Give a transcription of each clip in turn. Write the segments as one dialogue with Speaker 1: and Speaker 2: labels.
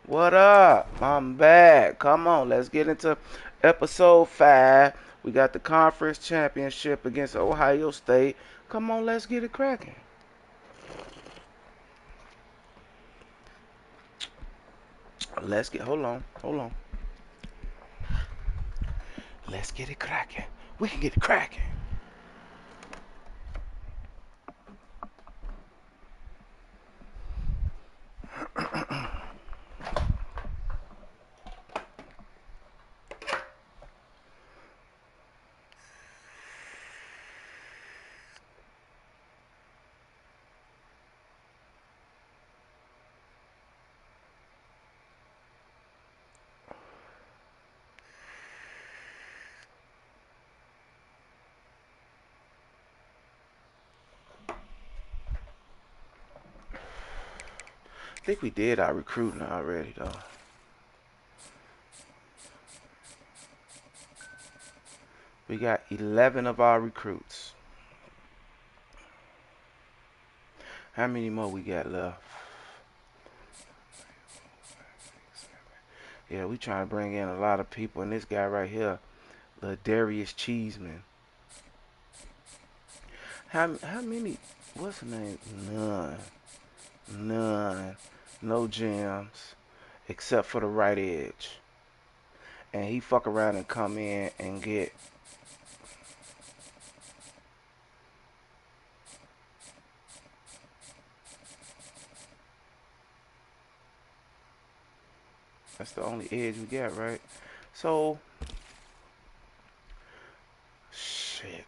Speaker 1: What up? I'm back. Come on, let's get into episode 5. We got the conference championship against Ohio State. Come on, let's get it cracking. Hold on. Let's get it cracking. We can get it cracking. I think we did our recruiting already, though. We got 11 of our recruits. How many more we got left? Yeah, we trying to bring in a lot of people, and this guy right here, the Darius Cheeseman. How many? What's the name? None. No gems, except for the right edge. And he fuck around and come in and get. That's the only edge we got, right? So, shit.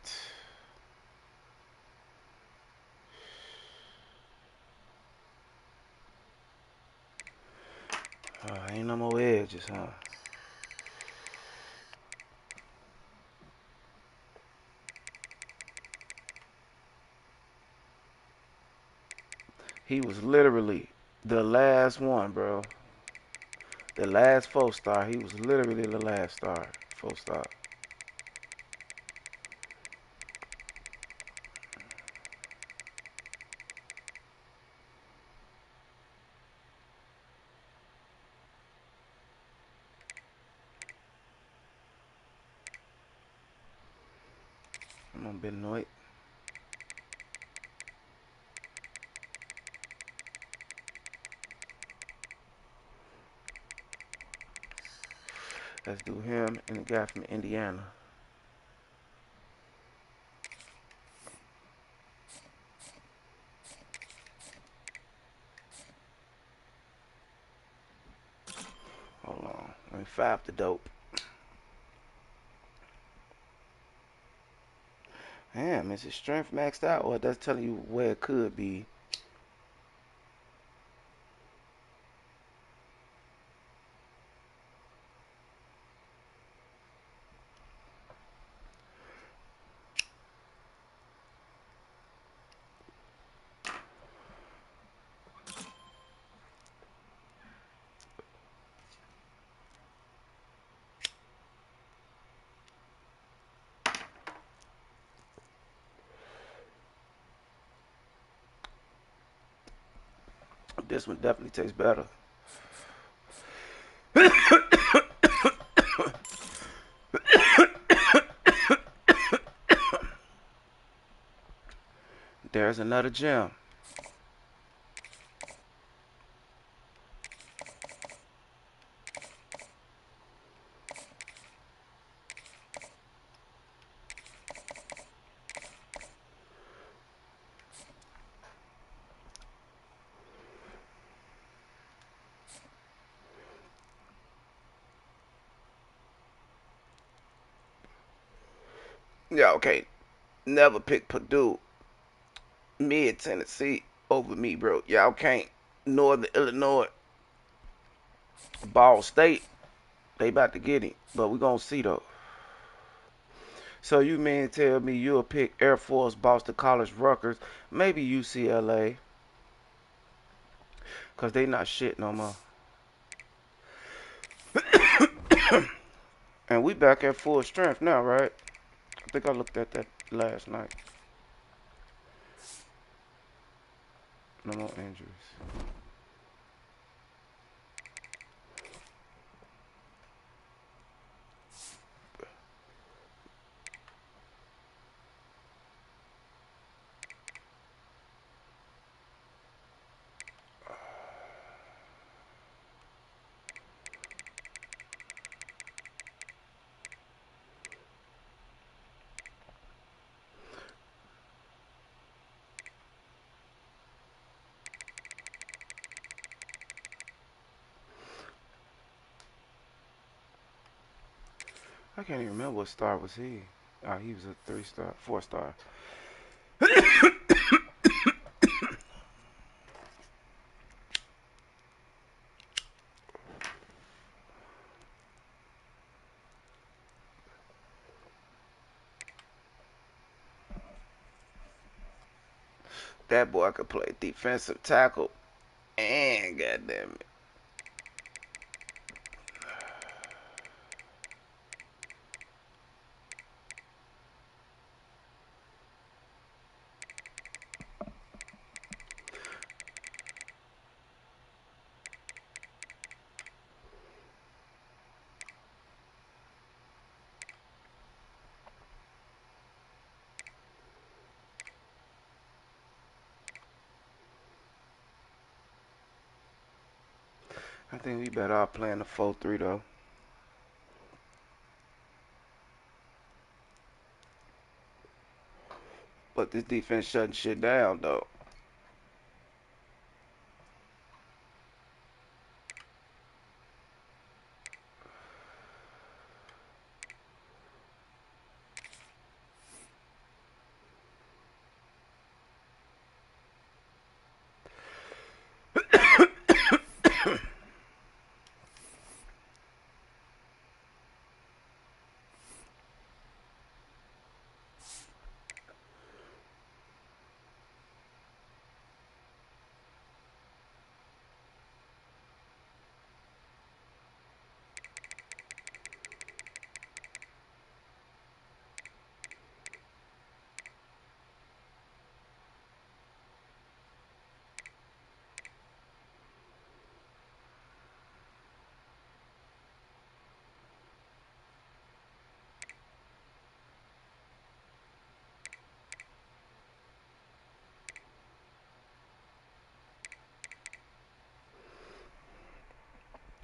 Speaker 1: Ain't no more edges, huh? He was literally the last one, bro. The last 4-star. He was literally the last star. 4-star. I'm on Benoit. Let's do him and the guy from Indiana. Hold on. Let me five the dope. Damn, is his strength maxed out? Or that's telling you where it could be. This one definitely tastes better. There's another gem. Yeah, okay. Never pick Purdue, mid Tennessee over me, bro. Y'all can't. Northern Illinois, Ball State, they about to get him. But we gonna see though. So you mean tell me you'll pick Air Force, Boston College, Rutgers, maybe UCLA, cause they not shit no more. And we back at full strength now, right? I think I looked at that last night. No more injuries. I can't even remember what star was he. He was a 3-star, 4-star. That boy could play defensive tackle and goddamn it. I think we better off playing the 4-3 though. But this defense shutting shit down though.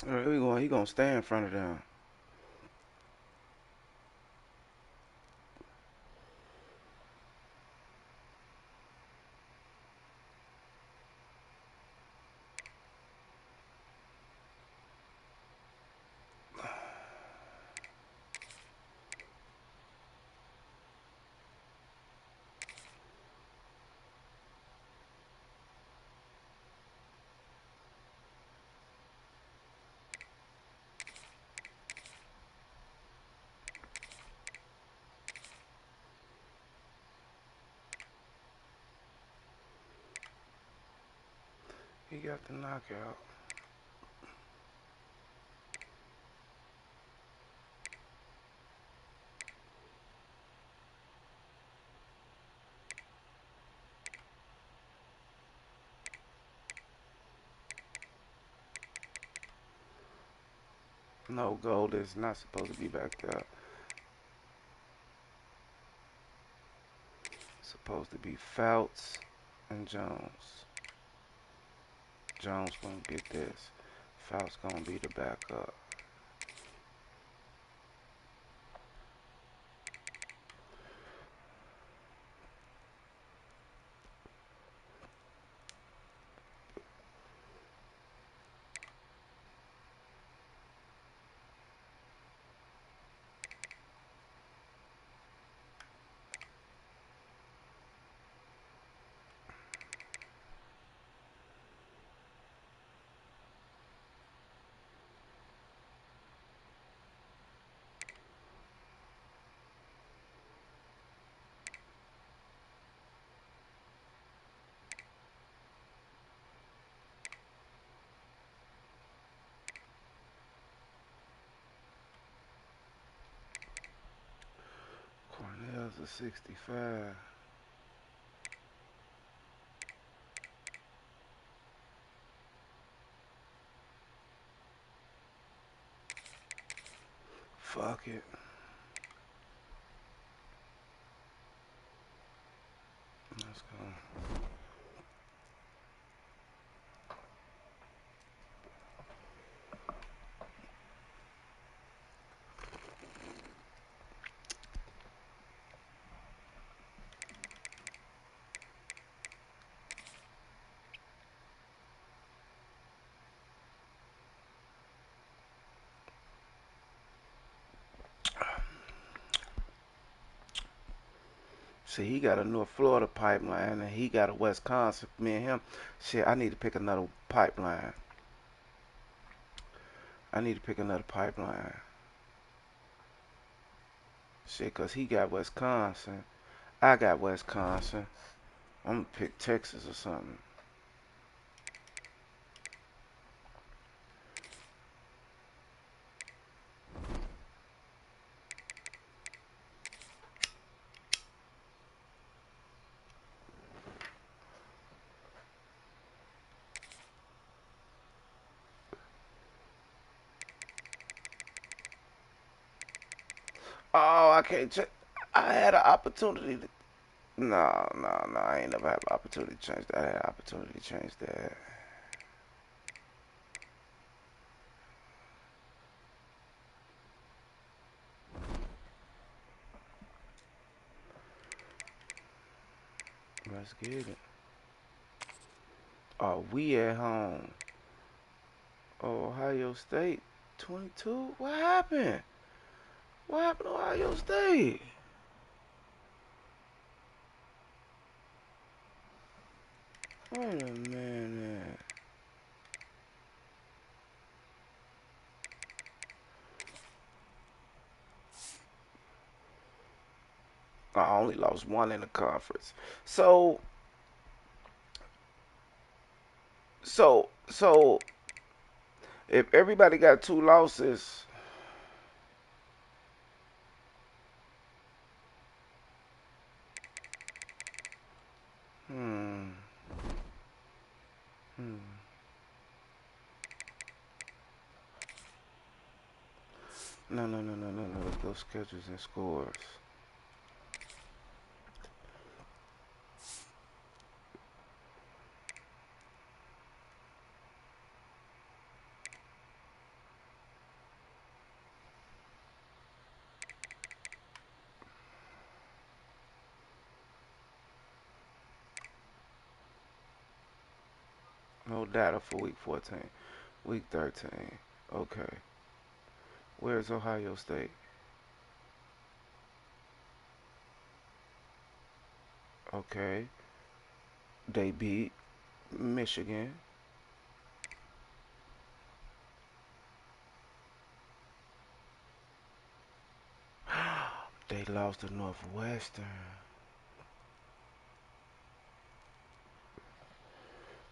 Speaker 1: All right, he gonna stay in front of them. He got the knockout. No, gold is not supposed to be back there. It's supposed to be Fouts and Jones. Jones gonna get this. Fouts gonna be the backup. Cornell's a 65. Fuck it. Let's go. See, he got a North Florida pipeline and he got a Wisconsin. Me and him, shit, I need to pick another pipeline. I need to pick another pipeline. Shit, cause he got Wisconsin. I got Wisconsin. I'm gonna pick Texas or something. Oh, I can't check. I had an opportunity to. No, no, no. I ain't never had an opportunity to change that. I had an opportunity to change that. Let's get it. Oh, we at home. Oh, Ohio State, 22. What happened? What happened to Ohio State? Wait a minute. I only lost one in the conference. So, so, if everybody got two losses, hmm, hmm. No, no, no, no, no, no. Let's go schedules and scores. No data for week 14. Week 13. Okay. Where's Ohio State? Okay. They beat Michigan. They lost to Northwestern.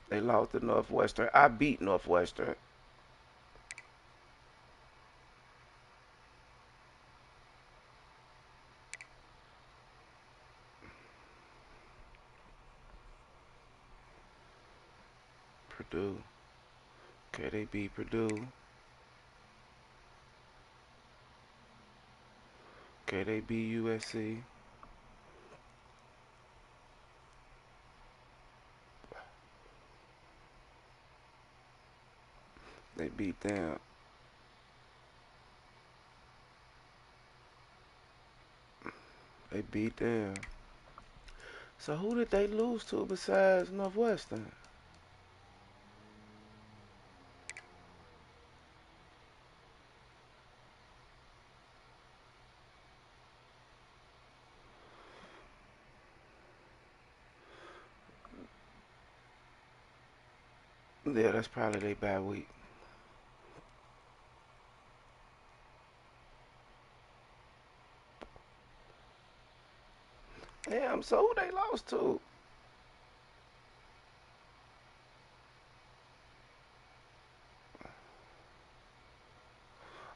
Speaker 1: They lost to Northwestern. I beat Northwestern. Purdue. Okay, they beat Purdue. Okay, they beat USC. They beat them. They beat them. So who did they lose to besides Northwestern? Yeah, that's probably their bad week. Damn, so who they lost to?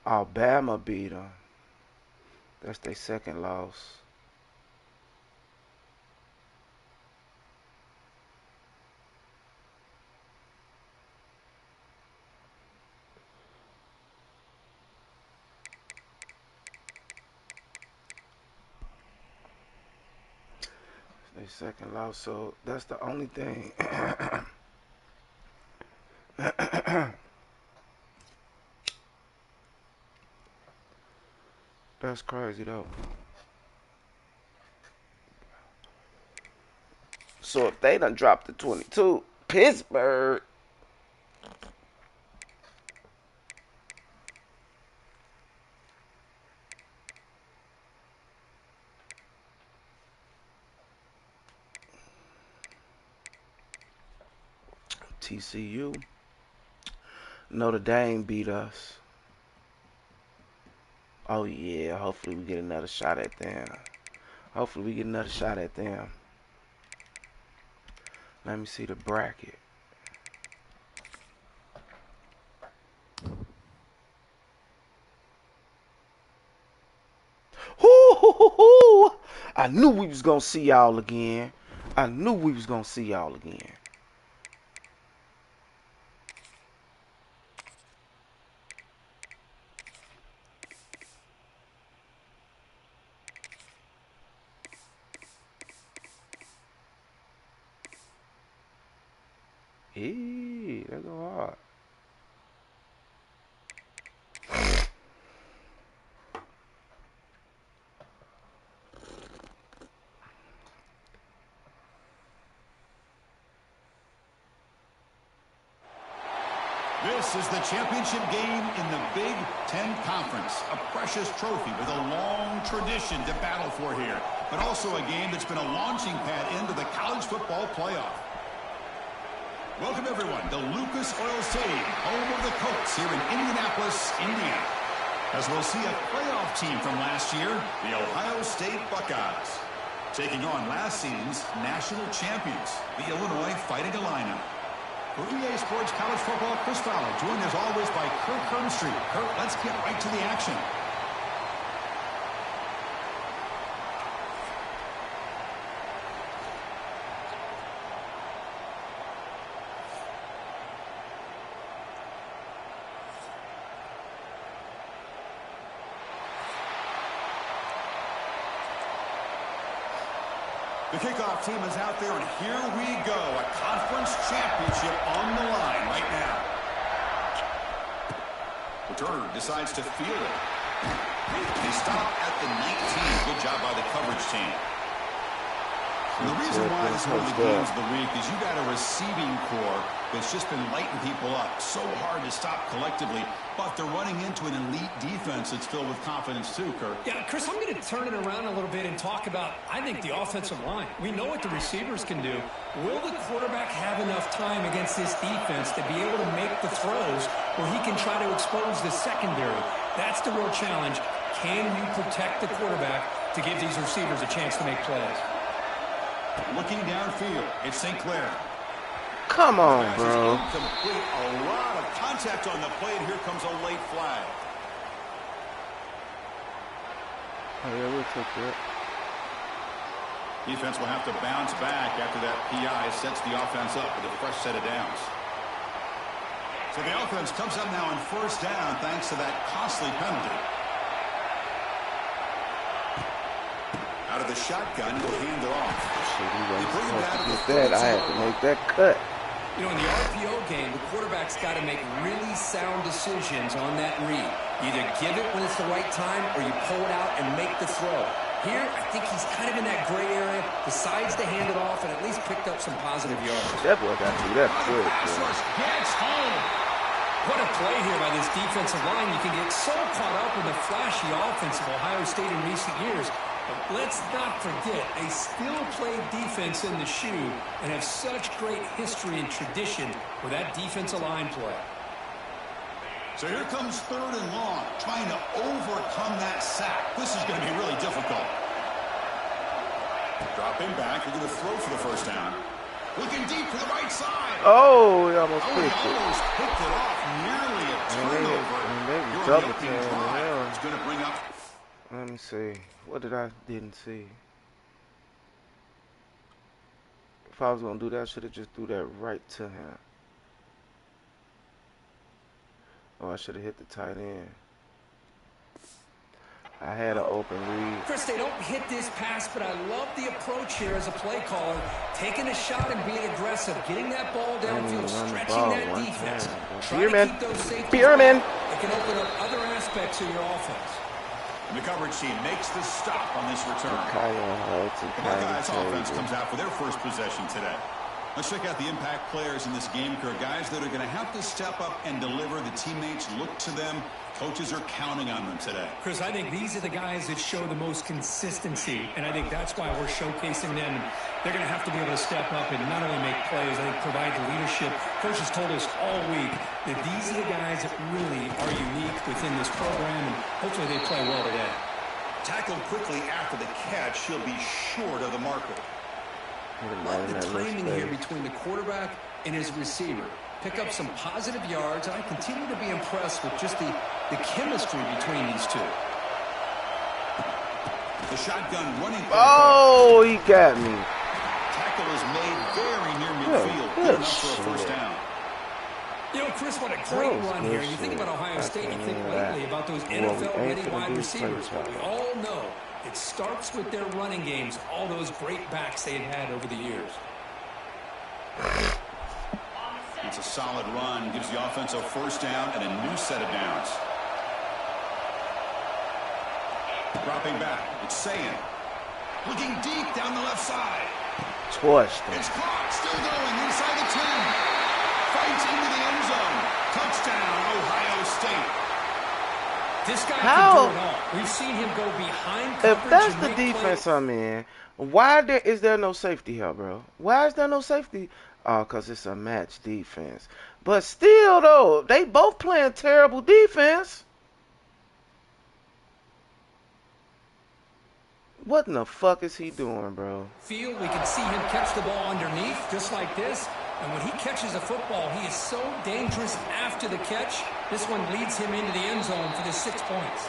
Speaker 1: Alabama beat them. That's their second loss. Their second loss. So that's the only thing. That's crazy though. So if they done dropped to 22, Pittsburgh. TCU. Notre Dame beat us. Oh yeah, hopefully we get another shot at them. Hopefully we get another shot at them. Let me see the bracket. Hoo-hoo-hoo-hoo! I knew we was gonna see y'all again. I knew we was gonna see y'all again. Hey, that go hard.
Speaker 2: This is the championship game in the Big Ten Conference. A precious trophy with a long tradition to battle for here. But also a game that's been a launching pad into the college football playoff. Welcome, everyone, to Lucas Oil Stadium, home of the Colts here in Indianapolis, Indiana. As we'll see a playoff team from last year, the Ohio State Buckeyes, taking on last season's national champions, the Illinois Fighting Illini. For EA Sports College Football, Chris Fowler, joined as always by Kurt Hermstreet. Kurt, let's get right to the action. The kickoff team is out there, and here we go. A conference championship on the line right now. Returner decides to field it. They stop at the 19. Good job by the coverage team. And the reason why this is one of the games of the week is you got a receiving core that's just been lighting people up. So hard to stop collectively, but they're running into an elite defense that's filled with confidence too, Kirk.
Speaker 3: Yeah, Chris, I'm going to turn it around a little bit and talk about, I think, the offensive line. We know what the receivers can do. Will the quarterback have enough time against this defense to be able to make the throws where he can try to expose the secondary? That's the real challenge. Can you protect the quarterback to give these receivers a chance to make plays?
Speaker 2: Looking downfield, it's St. Clair.
Speaker 1: Come on, bro.
Speaker 2: Complete a lot of contact on the play, and here comes a late flag.
Speaker 1: Oh, yeah, we'll take that.
Speaker 2: Defense will have to bounce back after that PI sets the offense up with a fresh set of downs. So the offense comes up now on first down thanks to that costly penalty. Out of the shotgun, he'll hand it off.
Speaker 1: Shit, he wasn't supposed to get that. I had to make that cut.
Speaker 3: You know, in the RPO game, the quarterback's got to make really sound decisions on that read. Either give it when it's the right time or you pull it out and make the throw. Here, I think he's kind of in that gray area, decides to hand it off and at least picked up some positive yards.
Speaker 1: That boy got through that quick.
Speaker 2: Gets home.
Speaker 3: What a play here by this defensive line. You can get so caught up in the flashy offense of Ohio State in recent years. But let's not forget, they still play defense in the shoe and have such great history and tradition with that defensive line play.
Speaker 2: So here comes third and long, trying to overcome that sack. This is going to be really difficult. Dropping back, looking to throw for the first down. Looking deep to the right side.
Speaker 1: Oh, he almost picked it.
Speaker 2: Almost picked it off. Nearly a turnover.
Speaker 1: Double team.
Speaker 2: It's going to bring up.
Speaker 1: Let me see. What didn't see? If I was going to do that, I should have just threw that right to him. Oh, I should have hit the tight end. I had an open read.
Speaker 3: Chris, they don't hit this pass, but I love the approach here as a play caller. Taking a shot and being aggressive, getting that ball downfield, stretching that defense. Trying to keep those safeties back. It can open up other aspects of your offense.
Speaker 2: And the coverage team makes the stop on this return. The Buckeyes offense comes out for their first possession today. Let's check out the impact players in this game, Kirk. Guys that are going to have to step up and deliver. The teammates look to them Coaches are counting on them today.
Speaker 3: Chris, I think these are the guys that show the most consistency, and I think that's why we're showcasing them. They're going to have to be able to step up and not only make plays, I think provide the leadership. Coach has told us all week that these are the guys that really are unique within this program, and hopefully they play well today.
Speaker 2: Tackled quickly after the catch, she'll be short of the marker.
Speaker 3: Love the timing here between the quarterback and his receiver. Pick up some positive yards, and I continue to be impressed with just the chemistry between these two.
Speaker 2: The shotgun running.
Speaker 1: Oh, he got me.
Speaker 2: Tackle is made very near midfield. Good enough for a first down.
Speaker 3: You know, Chris, what a great run here. You think about Ohio State, you think lately about those NFL-ready wide receivers. But we all know it starts with their running games, all those great backs they've had over the years.
Speaker 2: It's a solid run, gives the offense a first down and a new set of downs. Dropping back, it's Sayin. Looking deep down the left side.
Speaker 1: Twist.
Speaker 2: It's caught, still going inside the 10. Fights into the end zone. Touchdown, Ohio State.
Speaker 3: This guy can do it all. We've seen him go behind coverage.
Speaker 1: If that's the defense I'm in, why is there no safety here, bro? Why is there no safety? Oh, because it's a match defense. But still, though, they both playing terrible defense. What in the fuck is he doing, bro?
Speaker 3: We can see him catch the ball underneath, just like this. And when he catches a football, he is so dangerous after the catch. This one leads him into the end zone for the 6 points.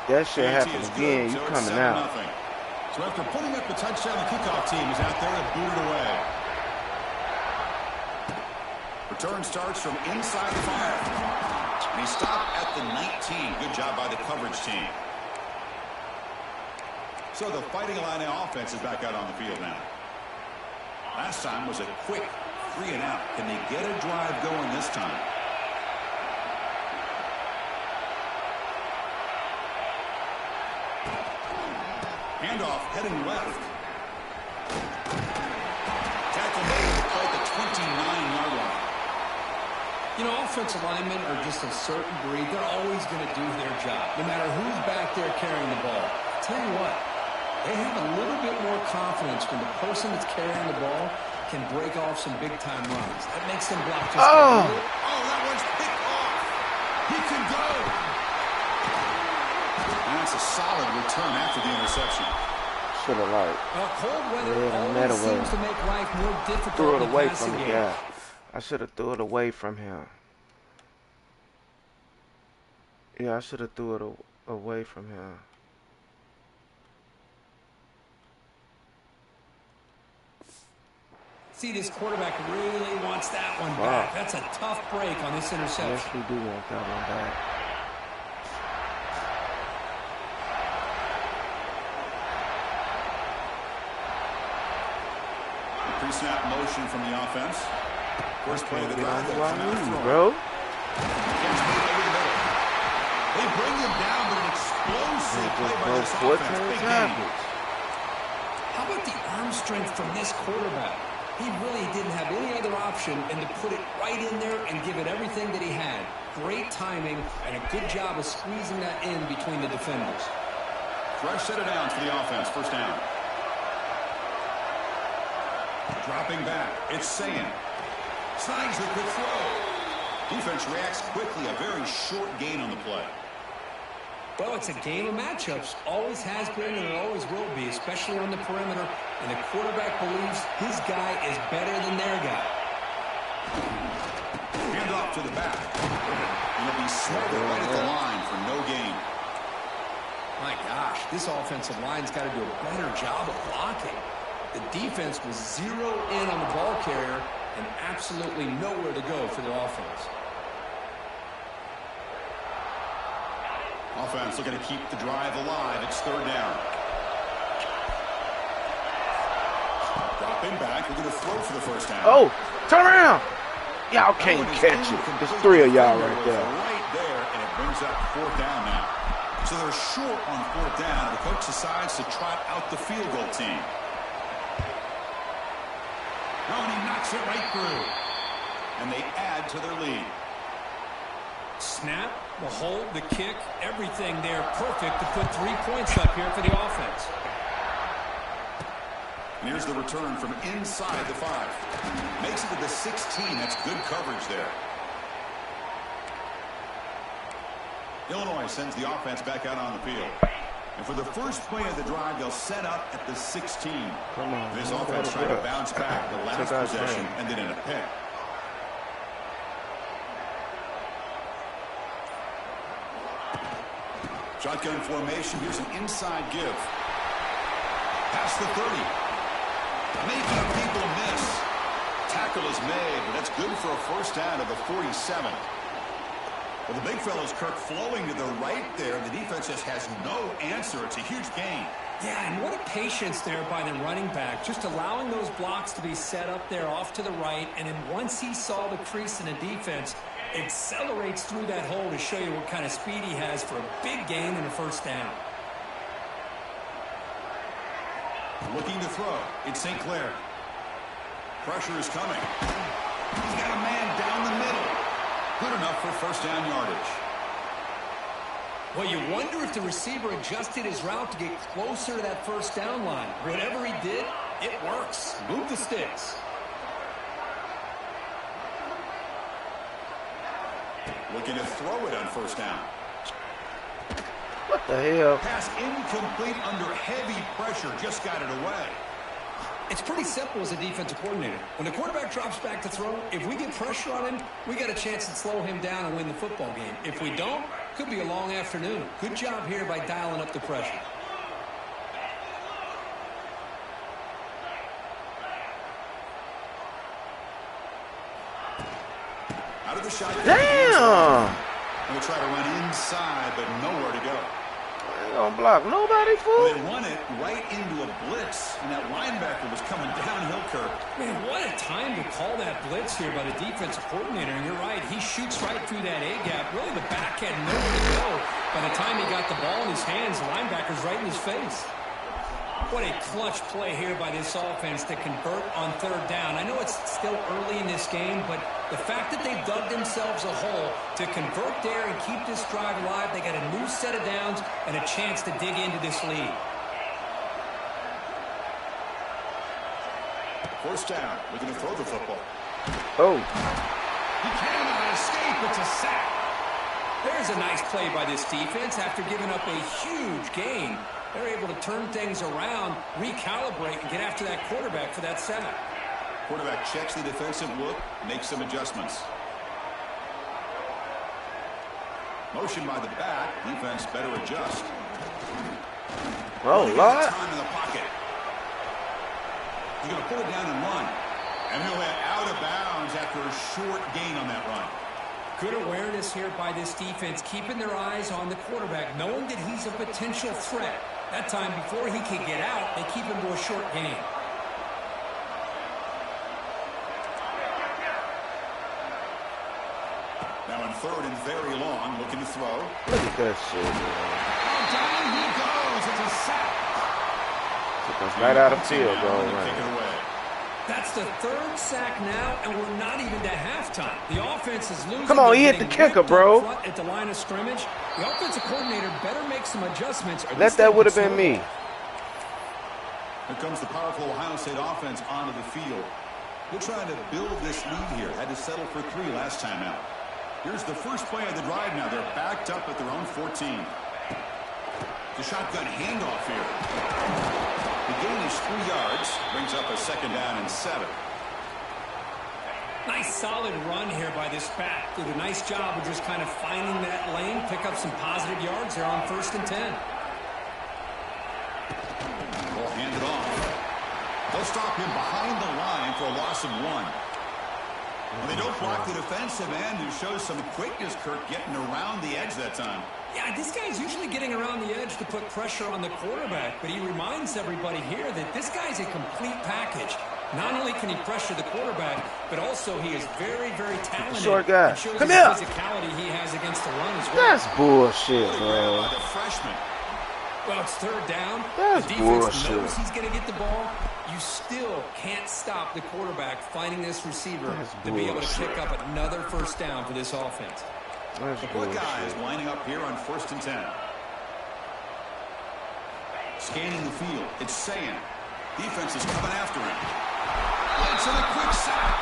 Speaker 1: That shit happens again. You coming out.
Speaker 2: So after putting up the touchdown, the kickoff team is out there to boot it away. Return starts from inside the 5. And he stopped at the 19. Good job by the coverage team. So the Fighting Illini offense is back out on the field now. Last time was a quick 3-and-out. Can they get a drive going this time? Handoff heading left. Tackle made to play the 29-yard line.
Speaker 3: You know, offensive linemen are just a certain breed. They're always going to do their job, no matter who's back there carrying the ball. I'll tell you what, they have a little bit more confidence when the person that's carrying the ball can break off some big-time runs. That makes them block just
Speaker 2: oh, that one's picked off. He can go. And that's a solid return after the interception.
Speaker 1: Should have
Speaker 3: cold weather always seems to make life more difficult.
Speaker 1: Threw it away from the guy. I should have threw it away from him. Yeah, I should have threw it away from him.
Speaker 3: See, this quarterback really wants that one back. That's a tough break on this interception.
Speaker 1: Yes, we do want that one back.
Speaker 2: Pre-snap motion from the offense. First play of the drive.
Speaker 1: Bro.
Speaker 2: They bring him down, but an explosive play by this offense. Big game.
Speaker 3: How about the arm strength from this quarterback? He really didn't have any other option than to put it right in there and give it everything that he had. Great timing and a good job of squeezing that in between the defenders.
Speaker 2: Fresh set of downs for the offense. First down. Dropping back. It's Sayin. Signs the quick throw. Defense reacts quickly. A very short gain on the play.
Speaker 3: Well, it's a game of matchups. Always has been and it always will be, especially on the perimeter. And the quarterback believes his guy is better than their guy.
Speaker 2: Hand off to the back. And it'll be smothered right at the line for no gain.
Speaker 3: My gosh, this offensive line's got to do a better job of blocking. The defense was zero in on the ball carrier and absolutely nowhere to go for the offense.
Speaker 2: Offense looking to keep the drive alive. It's third down. Dropping back. We're going to throw for the first down.
Speaker 1: Oh, turn around. Y'all can't catch it. There's three of y'all right there.
Speaker 2: Right there, and it brings up fourth down now. So they're short on fourth down. The coach decides to trot out the field goal team. Oh, and he knocks it right through. And they add to their lead.
Speaker 3: Snap, the hold, the kick, everything there perfect to put 3 points up here for the offense.
Speaker 2: And here's the return from inside the 5. Makes it to the 16. That's good coverage there. Illinois sends the offense back out on the field. And for the first play of the drive, they'll set up at the 16.
Speaker 1: Come on.
Speaker 2: This offense trying to bounce back the last possession ended in a pick. Shotgun formation. Here's an inside give. Past the 30. Making people miss. Tackle is made, but that's good for a first down of the 47. Well, the big fella's Kirk flowing to the right there. The defense just has no answer. It's a huge gain.
Speaker 3: Yeah, and what a patience there by the running back. Just allowing those blocks to be set up there off to the right. And then once he saw the crease in the defense, accelerates through that hole to show you what kind of speed he has for a big gain and a first down.
Speaker 2: Looking to throw. It's St. Clair. Pressure is coming. He's got a man down the middle. Good enough for first down yardage.
Speaker 3: Well, you wonder if the receiver adjusted his route to get closer to that first down line. Whatever he did, it works. Move the sticks.
Speaker 2: Looking to throw it on first down.
Speaker 1: What the hell?
Speaker 2: Pass incomplete under heavy pressure. Just got it away.
Speaker 3: It's pretty simple as a defensive coordinator. When the quarterback drops back to throw, if we get pressure on him, we got a chance to slow him down and win the football game. If we don't, could be a long afternoon. Good job here by dialing up the pressure.
Speaker 2: Out of the shot.
Speaker 1: Damn!
Speaker 2: We'll try to run inside, but nowhere to go.
Speaker 1: Ain't gonna block nobody, fool.
Speaker 2: They run it right into a blitz, and that linebacker was coming downhill, Kirk.
Speaker 3: Man, what a time to call that blitz here by the defensive coordinator. And you're right, he shoots right through that A-gap. Really, the back had nowhere to go. By the time he got the ball in his hands, the linebacker's right in his face. What a clutch play here by this offense to convert on third down. I know it's still early in this game, but the fact that they dug themselves a hole to convert there and keep this drive alive, they got a new set of downs and a chance to dig into this lead.
Speaker 2: First down. We're going to throw the football.
Speaker 1: Oh.
Speaker 2: He cannot escape. It's a sack.
Speaker 3: There's a nice play by this defense after giving up a huge gain. They're able to turn things around, recalibrate, and get after that quarterback for that sack.
Speaker 2: Quarterback checks the defensive look, makes some adjustments. Motion by the back. Defense better adjust.
Speaker 1: Oh, Lord.
Speaker 2: Time in the pocket. He's going to pull it down and run. And he'll head out of bounds after a short gain on that run.
Speaker 3: Good awareness here by this defense, keeping their eyes on the quarterback, knowing that he's a potential threat. That time, before he can get out, they keep him to a short gain.
Speaker 2: Now in third and very long, looking to throw.
Speaker 1: Look at that shit, man.
Speaker 2: Down he goes. It's a sack.
Speaker 1: Took us right out of field goal
Speaker 2: Take
Speaker 1: range.
Speaker 2: it away.
Speaker 3: That's the third sack now, and we're not even to halftime. The offense is losing.
Speaker 1: Come on, he hit the kicker, bro.
Speaker 3: At the line of scrimmage, the offensive coordinator better make some adjustments.
Speaker 1: That would have been me.
Speaker 2: Here comes the powerful Ohio State offense onto the field. They're trying to build this lead here. Had to settle for 3 last time out. Here's the first play of the drive now. They're backed up at their own 14. The shotgun handoff here. The gain is 3 yards. Brings up a second down and 7.
Speaker 3: Nice solid run here by this back. Did a nice job of just kind of finding that lane, pick up some positive yards there on 1st and 10.
Speaker 2: Ball handed off. They'll stop him behind the line for a loss of 1. Well, they don't block the defensive end, who shows some quickness, Kirk, getting around the edge that time.
Speaker 3: Yeah, this guy's usually getting around the edge to put pressure on the quarterback, but he reminds everybody here that this guy's a complete package. Not only can he pressure the quarterback, but also he is very, very talented.
Speaker 1: Short guy. Come
Speaker 3: the
Speaker 1: here.
Speaker 3: physicality he has against the run as well.
Speaker 1: That's bullshit, bro.
Speaker 2: The freshman.
Speaker 3: Well, it's third down.
Speaker 1: That's
Speaker 3: the defense
Speaker 1: bullshit.
Speaker 3: knows he's going to get the ball. You still can't stop the quarterback finding this receiver to be able to pick up another first down for this offense.
Speaker 1: That's
Speaker 2: The
Speaker 1: bullshit.
Speaker 2: Buckeyes lining up here on 1st and 10. Scanning the field. It's Sayin. Defense is coming after him. It's in a quick sack.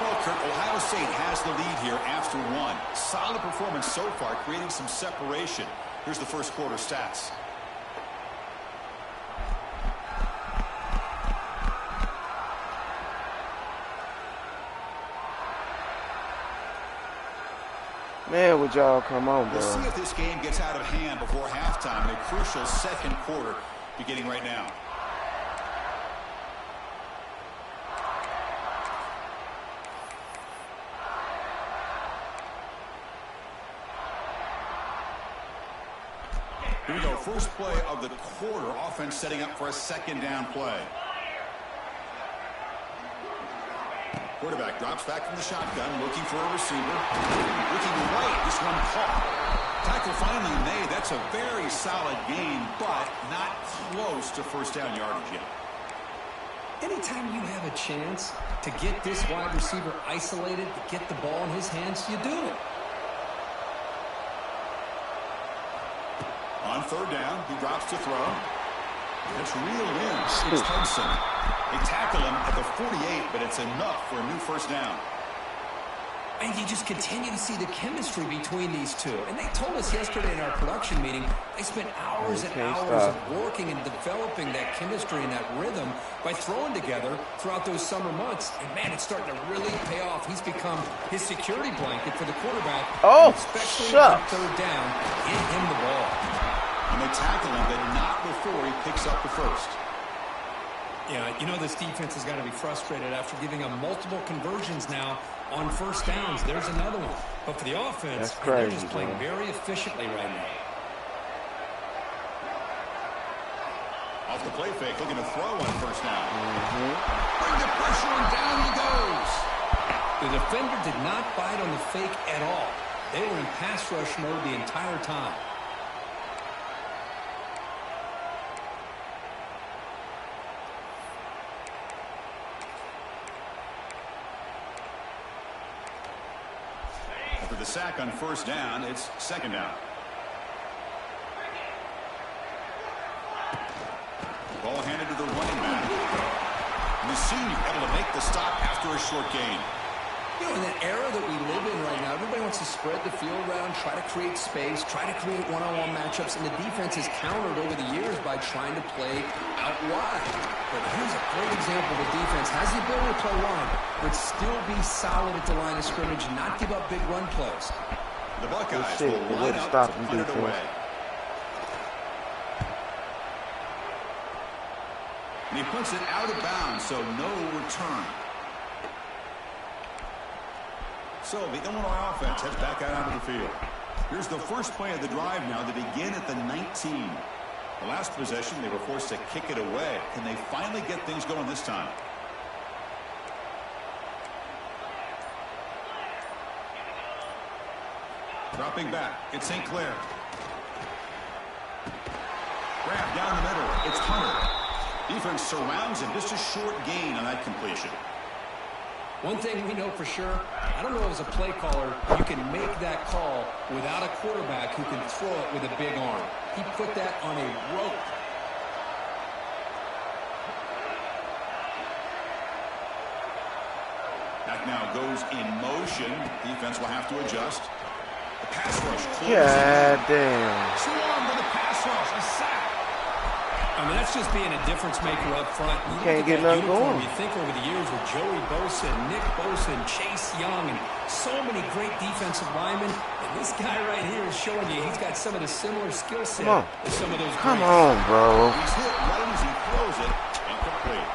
Speaker 2: Well, Kirk, Ohio State has the lead here after 1. Solid performance so far, creating some separation. Here's the first quarter stats.
Speaker 1: Man, would y'all come on, bro?
Speaker 2: We'll see if this game gets out of hand before halftime. A crucial second quarter beginning right now. Here we go. First play of the quarter. Offense setting up for a second down play. Quarterback drops back from the shotgun, looking for a receiver. Looking right, this one caught. Tackle finally made. That's a very solid gain, but not close to first down yardage yet.
Speaker 3: Anytime you have a chance to get this wide receiver isolated, to get the ball in his hands, you do it.
Speaker 2: On third down, he drops to throw. It's reeled in. It's Hudson. They tackle him at the 48, but it's enough for a new first down.
Speaker 3: And you just continue to see the chemistry between these two. And they told us yesterday in our production meeting, they spent hours and hours of working and developing that chemistry and that rhythm by throwing together throughout those summer months. And, man, it's starting to really pay off. He's become his security blanket for the quarterback.
Speaker 1: Oh,
Speaker 3: especially on third down, get him the ball.
Speaker 2: And they tackle him, but not before he picks up the first.
Speaker 3: Yeah, you know this defense has got to be frustrated after giving them multiple conversions now on first downs. There's another one. But for the offense, they're just playing very efficiently right now.
Speaker 2: Off the play fake, looking to throw on first down. Bring the pressure and down he goes.
Speaker 3: The defender did not bite on the fake at all. They were in pass rush mode the entire time.
Speaker 2: After the sack on first down, it's second down. Ball handed to the running back. And the senior able to make the stop after a short gain.
Speaker 3: You know, in that era that we live in right now, everybody wants to spread the field around, try to create space, try to create one-on-one matchups, and the defense has countered over the years by trying to play out wide. But here's a great example. The defense has the ability to play wide, but still be solid at the line of scrimmage and not give up big run plays.
Speaker 2: The Buckeyes will line up to put it away. And he puts it out of bounds, so no return. So the Illinois offense heads back out onto the field. Here's the first play of the drive now. They begin at the 19. The last possession, they were forced to kick it away. Can they finally get things going this time? Dropping back, it's St. Clair. Grab down the middle, it's Hunter. Defense surrounds him, just a short gain on that completion.
Speaker 3: One thing we know for sure, I don't know if as a play caller, you can make that call without a quarterback who can throw it with a big arm. He put that on a rope.
Speaker 2: Back now goes in motion. Defense will have to adjust. The pass rush.
Speaker 1: God damn.
Speaker 2: Too long for the pass rush. A sack.
Speaker 3: I mean, that's just being a difference maker up front. You
Speaker 1: can't get nothing going.
Speaker 3: You think over the years with Joey Bosa, Nick Bosa, and Chase Young, and so many great defensive linemen. And this guy right here is showing you he's got some of the similar skill set as some of those
Speaker 1: Come
Speaker 3: greats.
Speaker 1: on, bro.
Speaker 2: He's hit right as he throws it. Incomplete.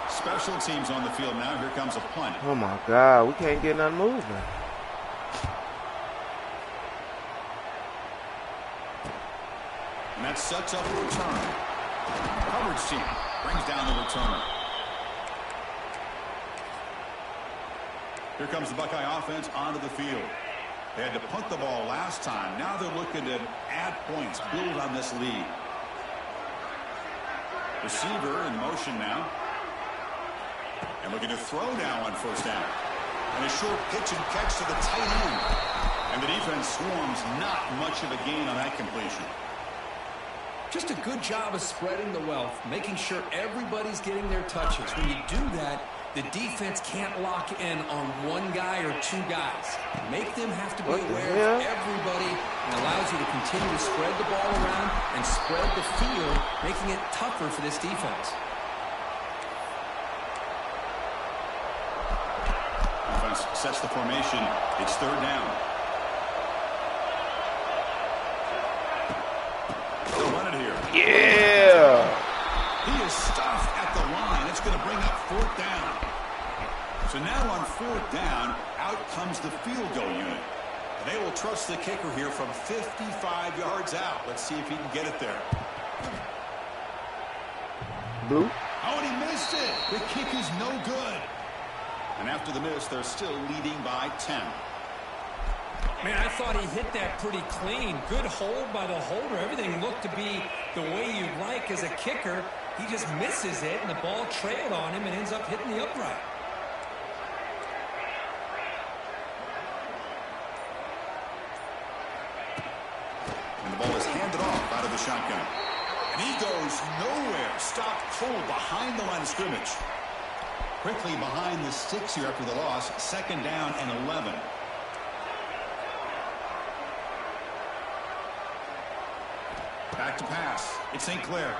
Speaker 2: Special teams on the field now. Here comes a punt.
Speaker 1: Oh, my God. We can't get nothing moving.
Speaker 2: And that sets up a return. Coverage team brings down the returner. Here comes the Buckeye offense onto the field. They had to punt the ball last time. Now they're looking to add points, build on this lead. Receiver in motion now. And looking to throw now on first down. And a short pitch and catch to the tight end. And the defense swarms, not much of a gain on that completion.
Speaker 3: Just a good job of spreading the wealth, making sure everybody's getting their touches. When you do that, the defense can't lock in on one guy or two guys. Make them have to be aware of everybody, and allows you to continue to spread the ball around and spread the field, making it tougher for this defense.
Speaker 2: Offense sets the formation. It's third down. They'll run it here.
Speaker 1: Yeah.
Speaker 2: He is stuffed at the line. It's going to bring up fourth down. So now on fourth down, out comes the field goal unit. And they will trust the kicker here from 55 yards out. Let's see if he can get it there.
Speaker 1: Blue.
Speaker 2: Oh, and he missed it. The kick is no good. And after the miss, they're still leading by 10.
Speaker 3: Man, I thought he hit that pretty clean. Good hold by the holder. Everything looked to be the way you'd like as a kicker. He just misses it, and the ball trailed on him and ends up hitting the upright.
Speaker 2: And the ball is handed off out of the shotgun. And he goes nowhere. Stopped cold behind the line of scrimmage. Quickly behind the sticks here after the loss. Second down and 11. Back to pass. It's St. Clair.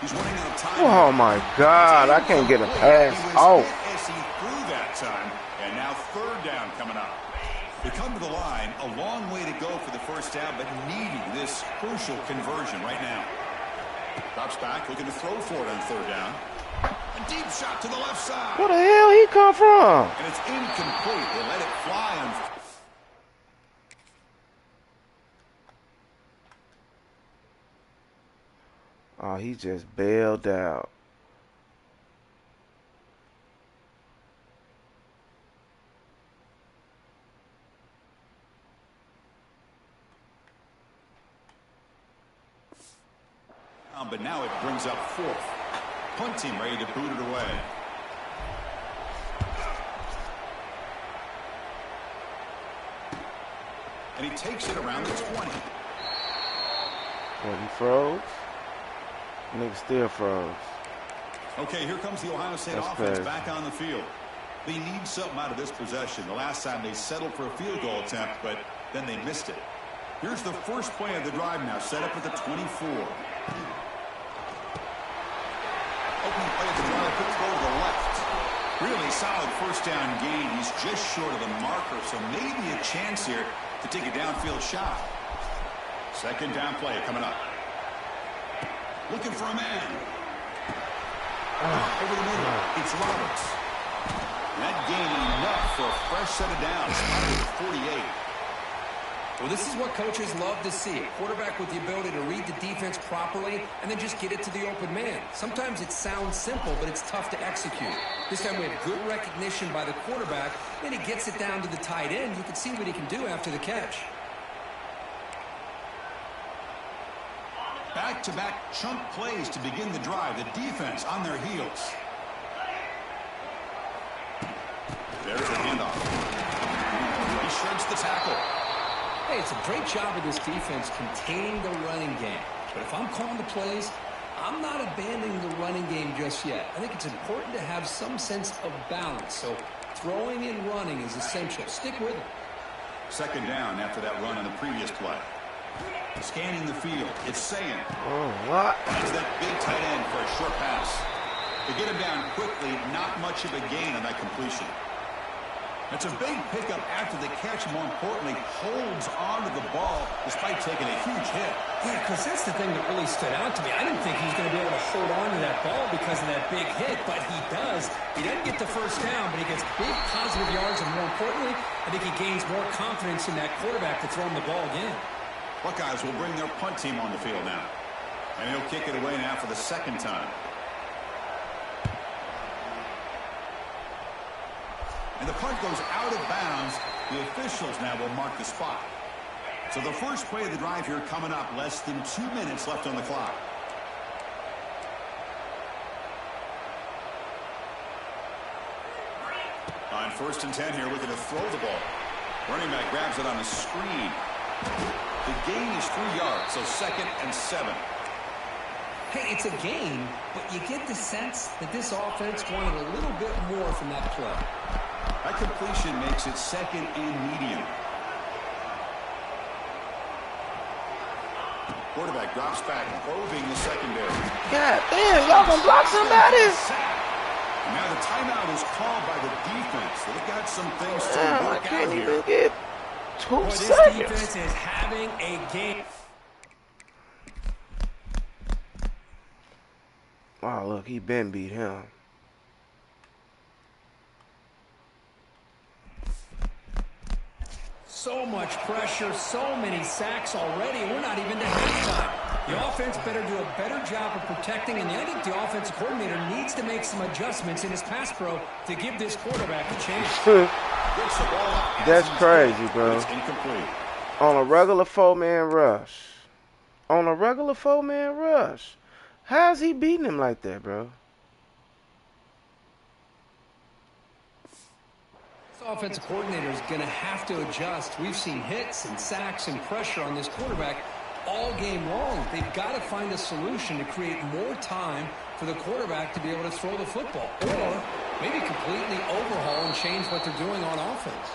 Speaker 2: He's running out of time.
Speaker 1: Oh my God! I can't get a pass off.
Speaker 2: As he threw that time, and now third down coming up. They come to the line, a long way to go for the first down, but needing this crucial conversion right now. Drops back, looking to throw for it on third down. A deep shot to the left side.
Speaker 1: Where the hell he come from?
Speaker 2: And it's incomplete. They let it fly on.
Speaker 1: Oh, he just bailed out.
Speaker 2: But now it brings up fourth. Punt team ready to boot it away. And he takes it around the 20.
Speaker 1: Well, he froze. Nigga still froze.
Speaker 2: Okay, here comes the Ohio State offense back on the field. They need something out of this possession. The last time they settled for a field goal attempt, but then they missed it. Here's the first play of the drive now, set up at the 24. Opening play at the drive, quick throw to the left. Really solid first down gain. He's just short of the marker, so maybe a chance here to take a downfield shot. Second down play coming up. Looking for a man. Over the middle, it's Roberts. That gain enough for a fresh set of downs. Spotted at 48.
Speaker 3: Well, this is what coaches love to see. A quarterback with the ability to read the defense properly and then just get it to the open man. Sometimes it sounds simple, but it's tough to execute. This time we have good recognition by the quarterback. Then he gets it down to the tight end. You can see what he can do after the catch.
Speaker 2: Back-to-back chunk plays to begin the drive. The defense on their heels. There's the handoff. He shreds the tackle.
Speaker 3: Hey, it's a great job of this defense containing the running game. But if I'm calling the plays, I'm not abandoning the running game just yet. I think it's important to have some sense of balance. So throwing and running is essential. Stick with it.
Speaker 2: Second down after that run on the previous play. Scanning the field. It's saying.
Speaker 1: Oh, what?
Speaker 2: That's that big tight end for a short pass. To get him down quickly, not much of a gain on that completion. It's a big pickup after the catch. More importantly, holds on to the ball despite taking a huge hit.
Speaker 3: Yeah, because that's the thing that really stood out to me. I didn't think he was going to be able to hold on to that ball because of that big hit, but he does. He doesn't get the first down, but he gets big positive yards, and more importantly, I think he gains more confidence in that quarterback to throw him the ball again.
Speaker 2: Buckeyes will bring their punt team on the field now. And he'll kick it away now for the second time. And the punt goes out of bounds. The officials now will mark the spot. So the first play of the drive here coming up. Less than 2 minutes left on the clock. On 1st and 10 here, looking to throw the ball. Running back grabs it on the screen. The gain is 3 yards, so 2nd and 7.
Speaker 3: Hey, it's a gain, but you get the sense that this offense wanted a little bit more from that play.
Speaker 2: That completion makes it 2nd and medium. Quarterback drops back, probing the secondary.
Speaker 1: God damn, y'all gonna block somebody?
Speaker 2: And now the timeout is called by the defense. They've got some things to
Speaker 1: Damn, I
Speaker 2: work out
Speaker 1: can't
Speaker 2: here.
Speaker 1: even get 2
Speaker 3: Boy, this
Speaker 1: seconds.
Speaker 3: defense is having a game.
Speaker 1: Wow, look, he been beat him.
Speaker 3: So much pressure, so many sacks already. We're not even to halftime. The offense better do a better job of protecting, and I think the offensive coordinator needs to make some adjustments in his pass pro to give this quarterback a chance.
Speaker 1: That's crazy, bro.
Speaker 2: It's incomplete.
Speaker 1: On a regular 4-man rush. On a regular 4-man rush. How's he beating him like that, bro?
Speaker 3: This offensive coordinator is going to have to adjust. We've seen hits and sacks and pressure on this quarterback all game long. They've got to find a solution to create more time for the quarterback to be able to throw the football, or maybe completely overhaul and change what they're doing on offense.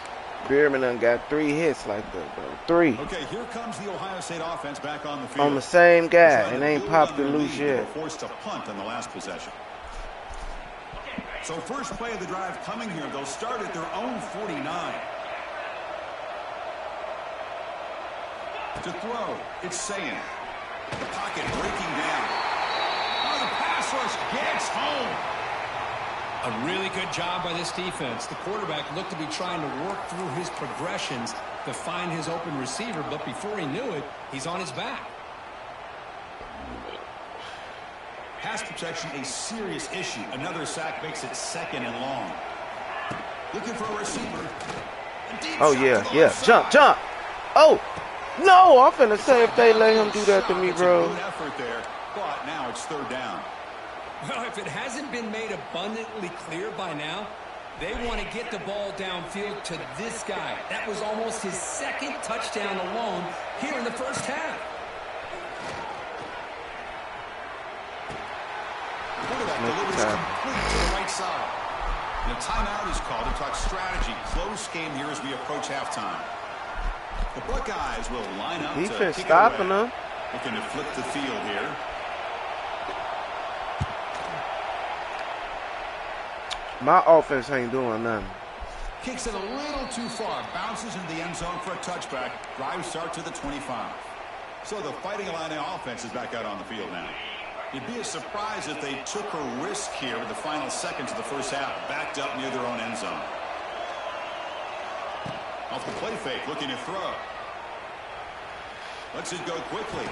Speaker 1: Bierman done got 3 hits like that, bro. 3.
Speaker 2: Okay, here comes the Ohio State offense back on the field.
Speaker 1: On the same guy, and
Speaker 2: They
Speaker 1: ain't popped the loose yet.
Speaker 2: Forced to punt on the last possession. So first play of the drive coming here. They'll start at their own 49. To throw, it's Sayin. The pocket breaking down. Oh, the pass rush gets home.
Speaker 3: A really good job by this defense. The quarterback looked to be trying to work through his progressions to find his open receiver, but before he knew it, he's on his back.
Speaker 2: Pass protection, a serious issue. Another sack makes it 2nd and long. Looking for a receiver.
Speaker 1: Oh, yeah, yeah. Jump. Oh, no, I'm finna say if they let him do that to me, bro.
Speaker 2: Good effort there, but now it's 3rd down.
Speaker 3: Well, if it hasn't been made abundantly clear by now, they want to get the ball downfield to this guy. That was almost his 2nd touchdown alone here in the first half.
Speaker 2: Quarterback delivers complete to the right side. And a timeout is called to talk strategy. Close game here as we approach halftime. The Buckeyes will line up
Speaker 1: Defense
Speaker 2: to kick
Speaker 1: stopping
Speaker 2: it away.
Speaker 1: him.
Speaker 2: Looking to flip the field here.
Speaker 1: My offense ain't doing nothing.
Speaker 2: Kicks it a little too far. Bounces into the end zone for a touchback. Drive starts at the 25. So the Fighting Illini offense is back out on the field now. It'd be a surprise if they took a risk here with the final seconds of the first half, backed up near their own end zone. Off the play fake, looking to throw. Lets it go quickly.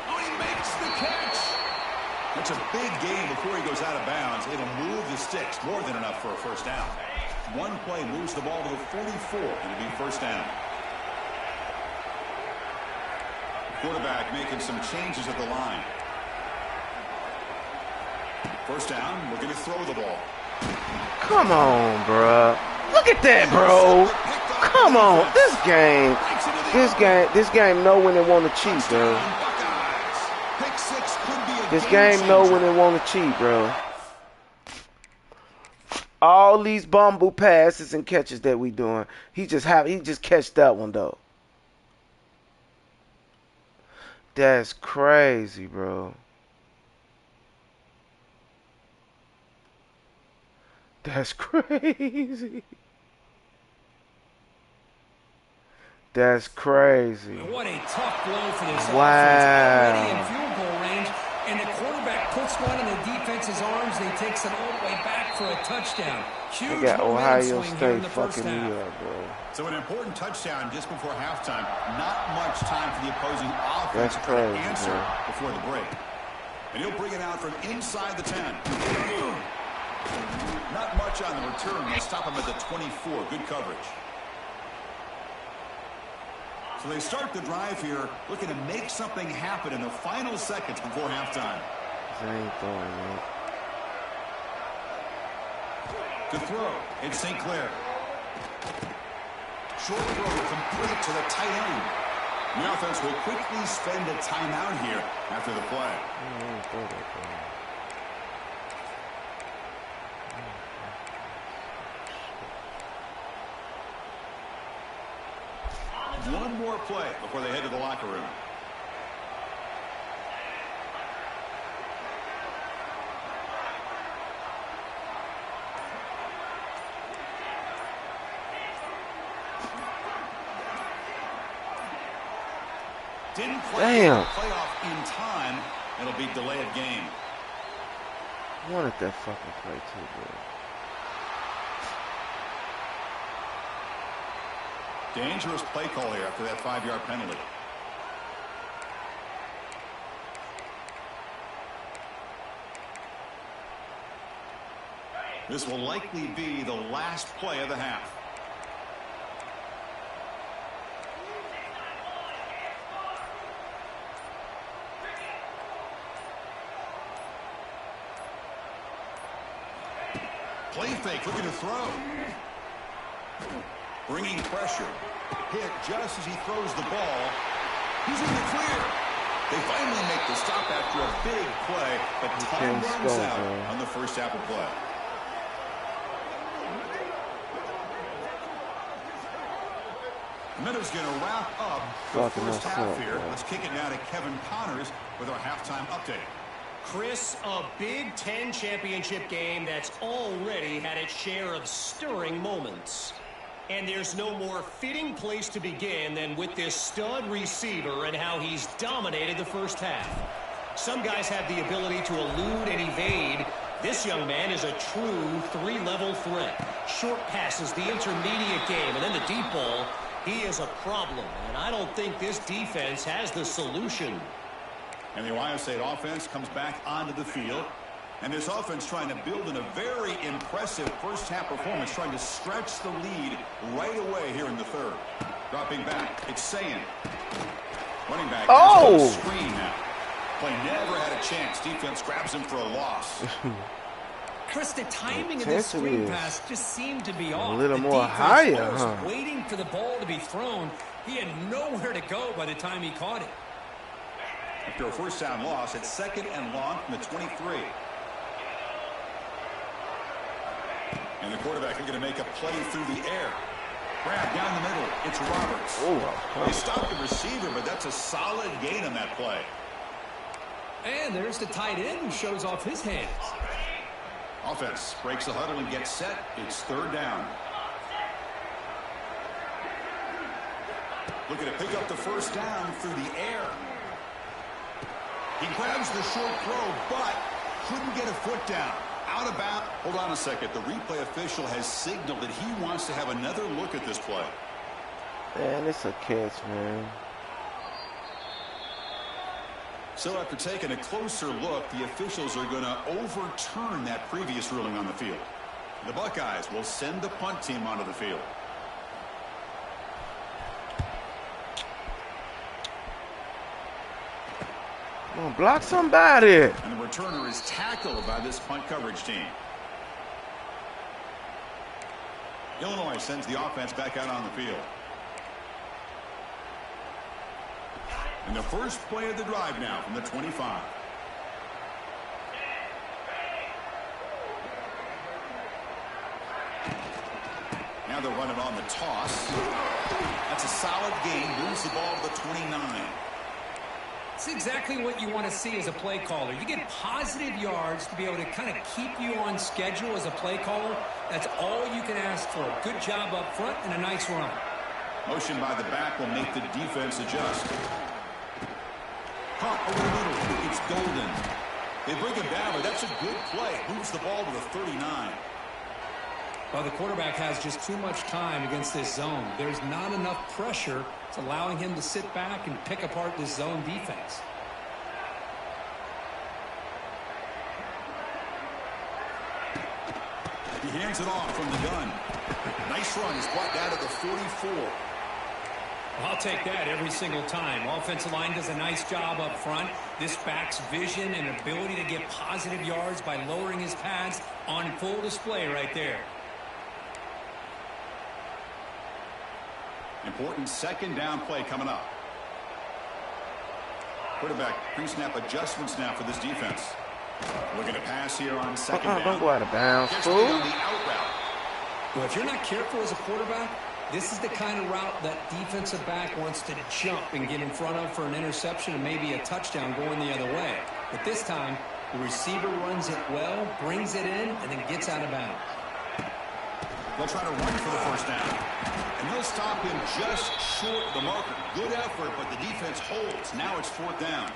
Speaker 2: Oh, he makes the catch. It's a big gain before he goes out of bounds. It'll move the sticks, more than enough for a first down. One play moves the ball to the 44, and it'll be first down. Quarterback making some changes at the line. First down, looking to throw the ball.
Speaker 1: Come on, bro. Look at that, bro. Come on. This game know when they want to cheat, bro. This game know when they want to cheat, bro. All these bumble passes and catches that we doing, he just catch that one though. That's crazy, bro. That's crazy. That's crazy.
Speaker 3: What a tough blow for this
Speaker 1: Wow.
Speaker 3: offense. Already in field goal range, and the quarterback puts one in the defense's arms. They takes it all the way back for a touchdown. Huge
Speaker 1: They got
Speaker 3: momentum
Speaker 1: Ohio
Speaker 3: swing here in
Speaker 1: State
Speaker 3: the first
Speaker 1: fucking
Speaker 3: half.
Speaker 1: me up, bro.
Speaker 2: So an important touchdown just before halftime. Not much time for the opposing offense
Speaker 1: That's
Speaker 2: to try to
Speaker 1: crazy,
Speaker 2: answer
Speaker 1: bro.
Speaker 2: before the break. And he'll bring it out from inside the 10. Not much on the return. They'll stop him at the 24. Good coverage. So they start the drive here, looking to make something happen in the final seconds before halftime.
Speaker 1: This ain't throwing, man.
Speaker 2: To To throw, it's St. Clair. Short throw complete to the tight end. The offense will quickly spend a timeout here after the play. One more play before they head to the locker room. Didn't play the playoff in time. It'll be delayed game.
Speaker 1: I wanted that fucking play too, bro.
Speaker 2: Dangerous play call here after that 5-yard penalty. This will likely be the last play of the half. Play fake, looking to throw. Bringing pressure. Hit just as he throws the ball. He's in the clear. They finally make the stop after a big play, but time runs out on the first half of play. Minutes going to wrap up the first half here. Let's kick it now to Kevin Connors with our halftime update.
Speaker 4: Chris, a Big Ten championship game that's already had its share of stirring moments. And there's no more fitting place to begin than with this stud receiver and how he's dominated the first half. Some guys have the ability to elude and evade. This young man is a true three-level threat. Short passes, the intermediate game, and then the deep ball. He is a problem, and I don't think this defense has the solution.
Speaker 2: And the Ohio State offense comes back onto the field. And this offense trying to build in a very impressive first-half performance, trying to stretch the lead right away here in the third. Dropping back, it's Sayin. Running back, screen now. Play never had a chance. Defense grabs him for a loss.
Speaker 3: Chris, the timing of this screen pass just seemed to be off.
Speaker 1: A little more higher, huh?
Speaker 3: Waiting for the ball to be thrown. He had nowhere to go by the time he caught it.
Speaker 2: After a first down loss, it's 2nd and long from the 23. And the quarterback is going to make a play through the air. Grab down the middle. It's Roberts. They stopped the receiver, but that's a solid gain on that play.
Speaker 3: And there's the tight end who shows off his hands.
Speaker 2: Offense breaks the huddle and gets set. It's 3rd down. Looking to pick up the first down through the air. He grabs the short throw, but couldn't get a foot down. Out of bounds. Hold on a second. The replay official has signaled that he wants to have another look at this play.
Speaker 1: Man, it's a catch, man.
Speaker 2: So after taking a closer look, the officials are going to overturn that previous ruling on the field. The Buckeyes will send the punt team onto the field.
Speaker 1: Come on, block somebody.
Speaker 2: And the returner is tackled by this punt coverage team. Illinois sends the offense back out on the field. And the first play of the drive now from the 25. Now they're running on the toss. That's a solid gain. Moves the ball to the 29.
Speaker 3: It's exactly what you want to see as a play caller. You get positive yards to be able to kind of keep you on schedule as a play caller. That's all you can ask for. Good job up front and a nice run.
Speaker 2: Motion by the back will make the defense adjust. Caught over the middle. It's Golden. They bring him down, but that's a good play. Moves the ball to the 39.
Speaker 3: Well, the quarterback has just too much time against this zone. There's not enough pressure. It's allowing him to sit back and pick apart this zone defense.
Speaker 2: He hands it off from the gun. Nice run. He's brought down to the 44.
Speaker 3: I'll take that every single time. Offensive line does a nice job up front. This back's vision and ability to get positive yards by lowering his pads on full display right there.
Speaker 2: Important second down play coming up. Quarterback pre-snap adjustments now for this defense. Looking to pass here on second down.
Speaker 1: Don't go out of bounds,
Speaker 2: Gets
Speaker 1: fool.
Speaker 2: lead on the out route.
Speaker 3: Well, if you're not careful as a quarterback, this is the kind of route that defensive back wants to jump and get in front of for an interception and maybe a touchdown going the other way. But this time, the receiver runs it well, brings it in, and then gets out of bounds.
Speaker 2: They'll try to run for the first down. And they'll stop him just short of the marker. Good effort, but the defense holds. Now it's fourth down.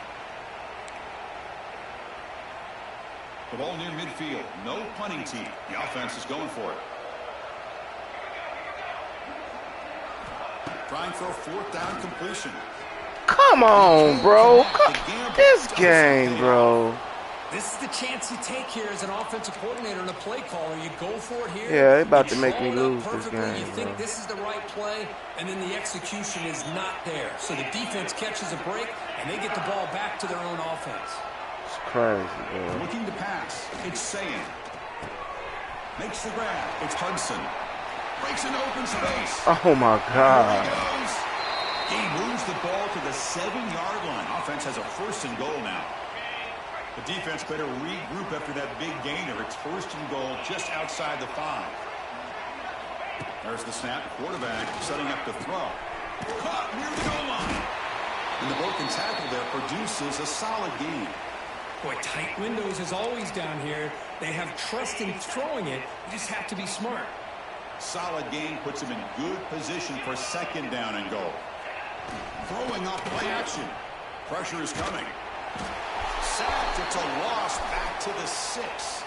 Speaker 2: The ball near midfield. No punting team. The offense is going for it. Trying for a fourth down completion.
Speaker 1: Come on, bro. This game, bro.
Speaker 3: This is the chance you take here as an offensive coordinator and a play caller. You go for it here.
Speaker 1: Yeah, they about to
Speaker 3: you
Speaker 1: make me
Speaker 3: control it
Speaker 1: lose this
Speaker 3: perfectly.
Speaker 1: game,
Speaker 3: You
Speaker 1: bro.
Speaker 3: think this is the right play, and then the execution is not there. So the defense catches a break, and they get the ball back to their own offense.
Speaker 1: It's crazy, bro.
Speaker 2: Looking to pass. It's Sayan. Makes the grab. It's Hudson. Breaks an open space.
Speaker 1: Oh, my
Speaker 2: There he
Speaker 1: God.
Speaker 2: goes. He moves the ball to the 7-yard line. Offense has a first and goal now. The defense better regroup after that big gainer. It's first and goal just outside the 5. There's the snap. Quarterback setting up to throw. Caught near the goal line. And the broken tackle there produces a solid gain.
Speaker 3: Boy, tight windows is always down here. They have trust in throwing it. You just have to be smart.
Speaker 2: Solid gain puts him in good position for second down and goal. Throwing off play action. Pressure is coming. Sacked. It's a loss back to the 6.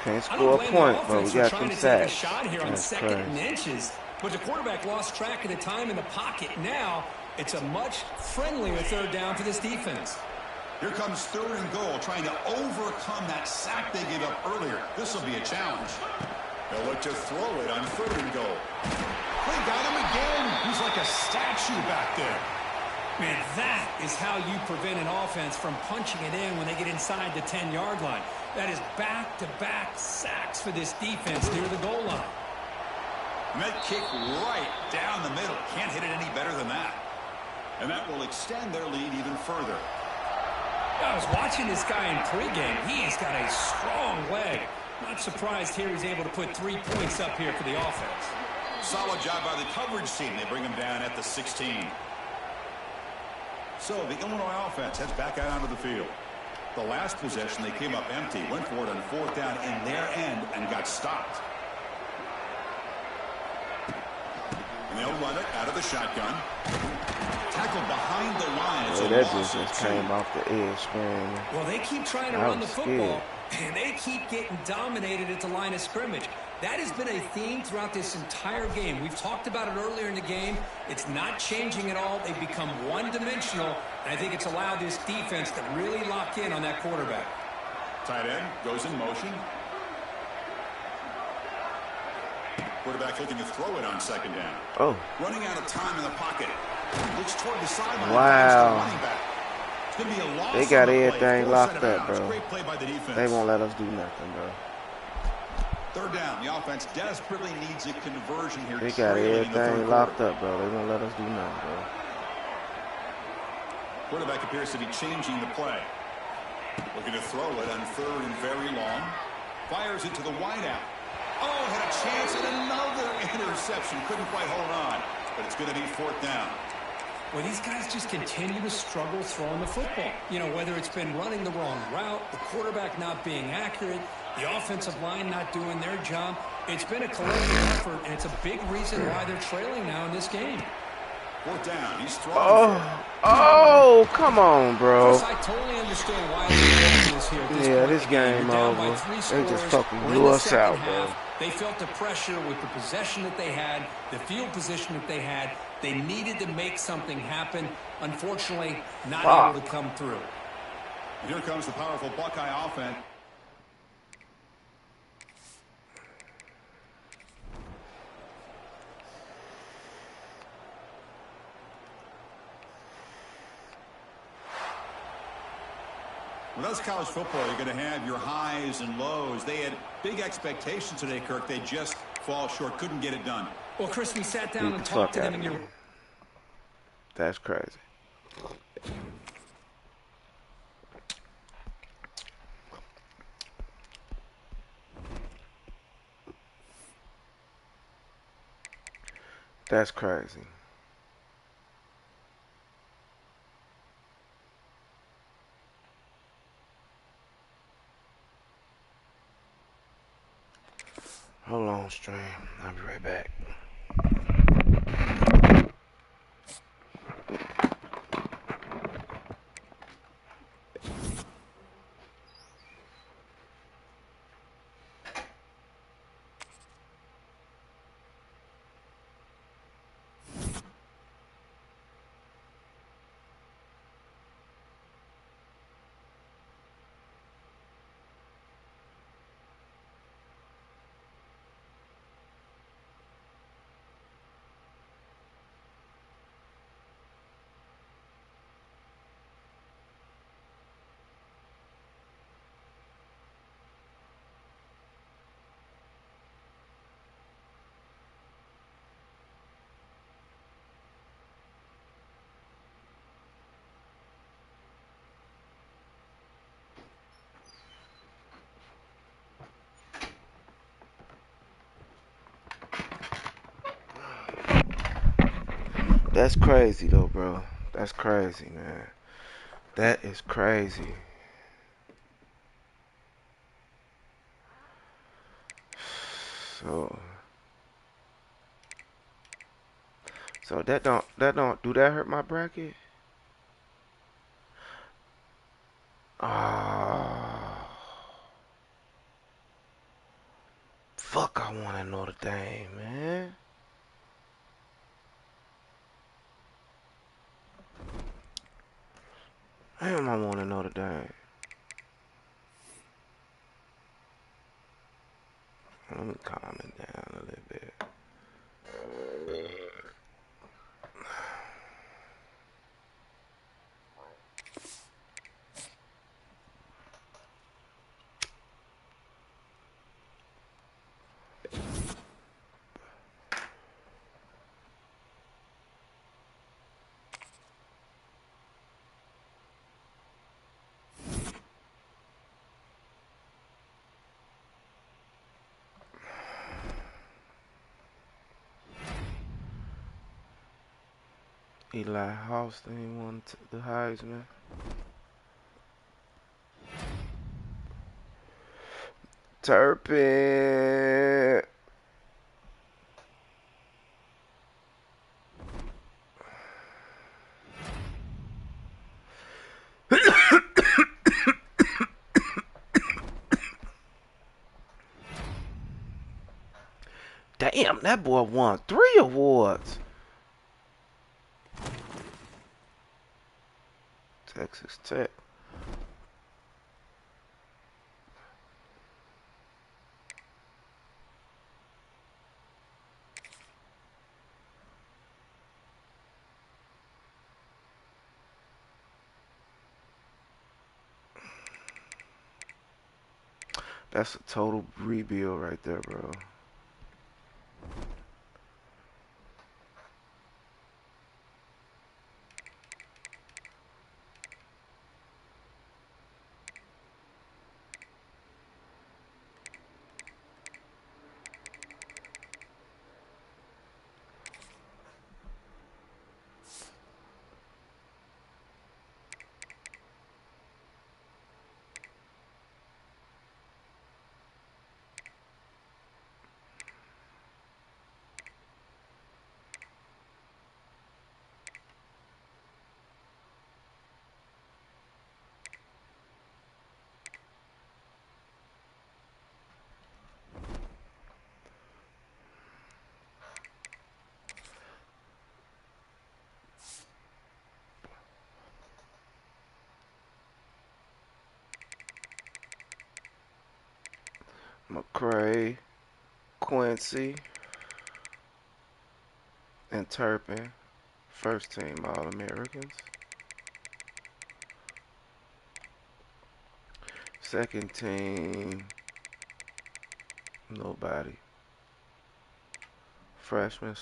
Speaker 1: Can't
Speaker 3: I don't
Speaker 1: score a
Speaker 3: blame
Speaker 1: point,
Speaker 3: the
Speaker 1: but we
Speaker 3: offense for
Speaker 1: got
Speaker 3: trying
Speaker 1: them
Speaker 3: to take a
Speaker 1: sacks.
Speaker 3: shot here on
Speaker 1: That's
Speaker 3: second and
Speaker 1: crazy.
Speaker 3: inches, but the quarterback lost track of the time in the pocket. Now it's a much friendlier third down for this defense.
Speaker 2: Here comes third and goal, trying to overcome that sack they gave up earlier. This will be a challenge. They'll look to throw it on third and goal. They got him again. He's like a statue back there.
Speaker 3: Man, that is how you prevent an offense from punching it in when they get inside the 10-yard line. That is back-to-back sacks for this defense near the goal line.
Speaker 2: And that kick right down the middle. Can't hit it any better than that. And that will extend their lead even further.
Speaker 3: I was watching this guy in pregame. He's got a strong leg. Not surprised here he's able to put 3 points up here for the offense.
Speaker 2: Solid job by the coverage team. They bring him down at the 16. So the Illinois offense heads back out onto the field. The last possession, they came up empty, went for it on fourth down in their end and got stopped. And they'll run it out of the shotgun. Tackled behind the line. It's
Speaker 1: Yeah,
Speaker 2: a
Speaker 1: that
Speaker 2: loss
Speaker 1: just
Speaker 2: of 2.
Speaker 1: came off the edge, man.
Speaker 3: Well, they keep trying to
Speaker 1: I
Speaker 3: run the
Speaker 1: was
Speaker 3: football, and they keep getting dominated at the line of scrimmage. That has been a theme throughout this entire game. We've talked about it earlier in the game. It's not changing at all. They've become one-dimensional, and I think it's allowed this defense to really lock in on that quarterback.
Speaker 2: Tight end goes in motion. Quarterback looking to throw it on second down.
Speaker 1: Oh.
Speaker 2: Running out of time in the pocket. Looks toward the sideline.
Speaker 1: Wow.
Speaker 2: Running back. It's going to be a loss.
Speaker 1: They got
Speaker 2: on the play.
Speaker 1: everything
Speaker 2: Force
Speaker 1: locked
Speaker 2: out of
Speaker 1: up,
Speaker 2: bounds.
Speaker 1: bro.
Speaker 2: Great play by the defense.
Speaker 1: They won't let us do nothing, bro.
Speaker 2: Third down. The offense desperately needs a conversion here.
Speaker 1: They got
Speaker 2: trailing in the third
Speaker 1: everything locked up, bro. They won't let us do nothing, bro.
Speaker 2: Quarterback appears to be changing the play. Looking to throw it on third and very long. Fires it to the wideout. Oh, had a chance at another interception. Couldn't quite hold on. But it's going to be fourth down.
Speaker 3: Well, these guys just continue to struggle throwing the football. You know, whether it's been running the wrong route, the quarterback not being accurate, the offensive line not doing their job. It's been a collective effort, and it's a big reason why they're trailing now in this game.
Speaker 2: Fourth down. He's throwing.
Speaker 1: Oh, come on, bro.
Speaker 3: Chris, I totally understand why they're doing this here. At this
Speaker 1: Yeah,
Speaker 3: point
Speaker 1: this
Speaker 3: in the game.
Speaker 1: game
Speaker 3: You're down by
Speaker 1: over.
Speaker 3: 3
Speaker 1: They
Speaker 3: scores.
Speaker 1: just fucking
Speaker 3: We're in
Speaker 1: blew
Speaker 3: the
Speaker 1: us
Speaker 3: second
Speaker 1: out, bro.
Speaker 3: half. They felt the pressure with the possession that they had, the field position that they had. They needed to make something happen. Unfortunately, not able to come through.
Speaker 2: And here comes the powerful Buckeye offense. With us college football, you're going to have your highs and lows. They had big expectations today, Kirk. They just fall short. Couldn't get it done.
Speaker 3: Well, Chris, we sat down
Speaker 1: Beat
Speaker 3: and
Speaker 1: the
Speaker 3: talked to
Speaker 1: fuck
Speaker 3: them,
Speaker 1: out
Speaker 3: and
Speaker 1: of
Speaker 3: you're
Speaker 1: me. That's crazy. That's crazy. Hold on, stream. I'll be right back. That's crazy though, bro. That's crazy, man. That is crazy. So, so that don't do that hurt my bracket? Ah, fuck! I want to Notre Dame, man. Damn, I want to Notre Dame. Let me calm it down a little bit. Eli Austin won the Heisman. Turpin. Damn, that boy won 3 awards. Texas Tech. That's a total rebuild right there, bro. McCray, Quincy, and Turpin. First team All-Americans. Second team, nobody. Freshmen.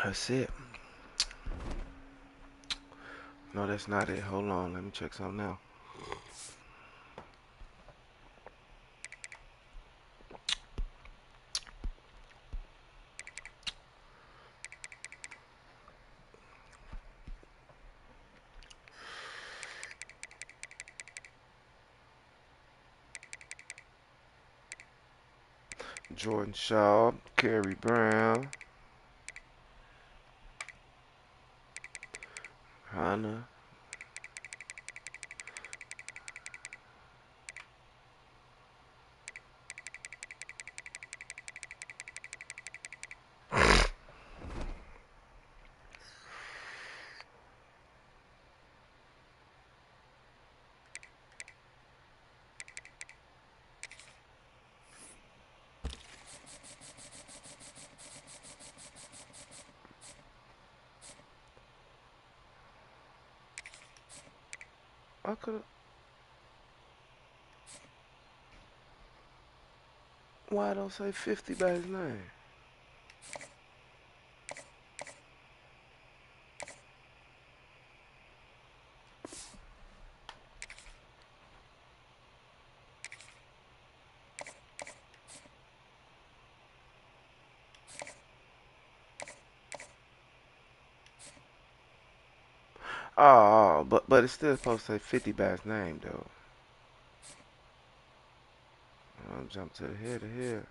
Speaker 1: That's it. No, that's not it. Hold on. Let me check something now. Jordan Shaw, Kerry Brown, Hannah. I could have. Why don't say 50 by his name? Oh, but it's still supposed to say 50 by his name though. I'll jump to the head of here.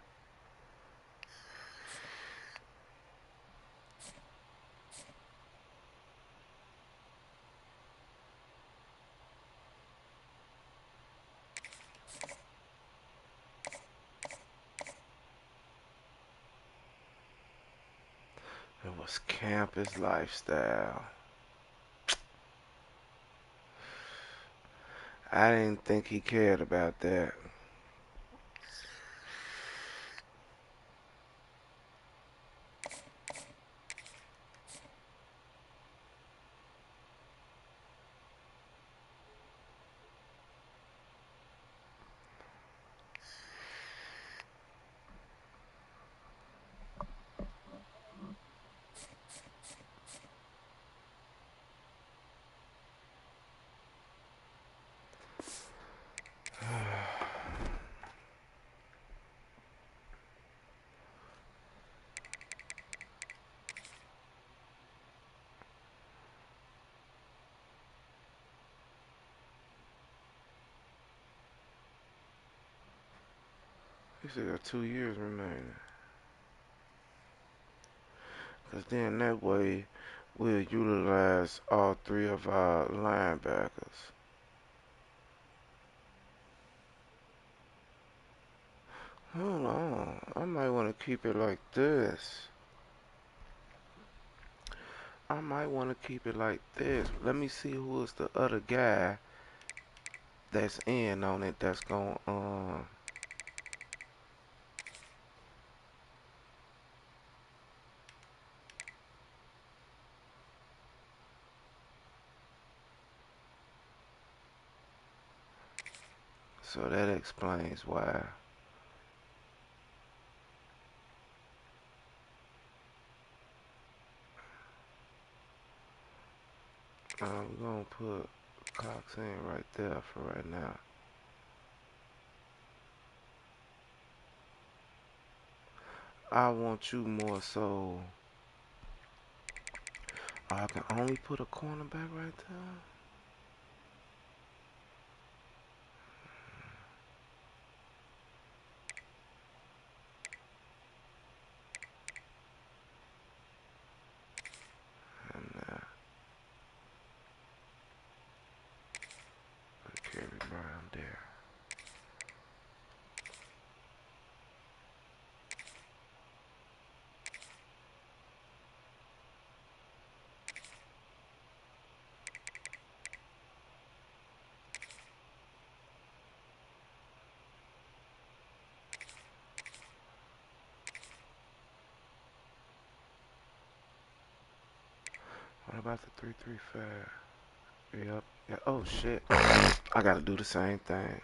Speaker 1: It was campus lifestyle. I didn't think he cared about that. He still got 2 years remaining. Because then that way we'll utilize all 3 of our linebackers. Hold on. I might want to keep it like this. I might want to keep it like this. Let me see who is the other guy that's in on it that's going so that explains why. We're going to put Cox in right there for right now. I want you more so. I can only put a cornerback right there. And put Kerry Brown there. What about the 3-3-5? Yep. Yeah. Oh shit. I gotta do the same thing.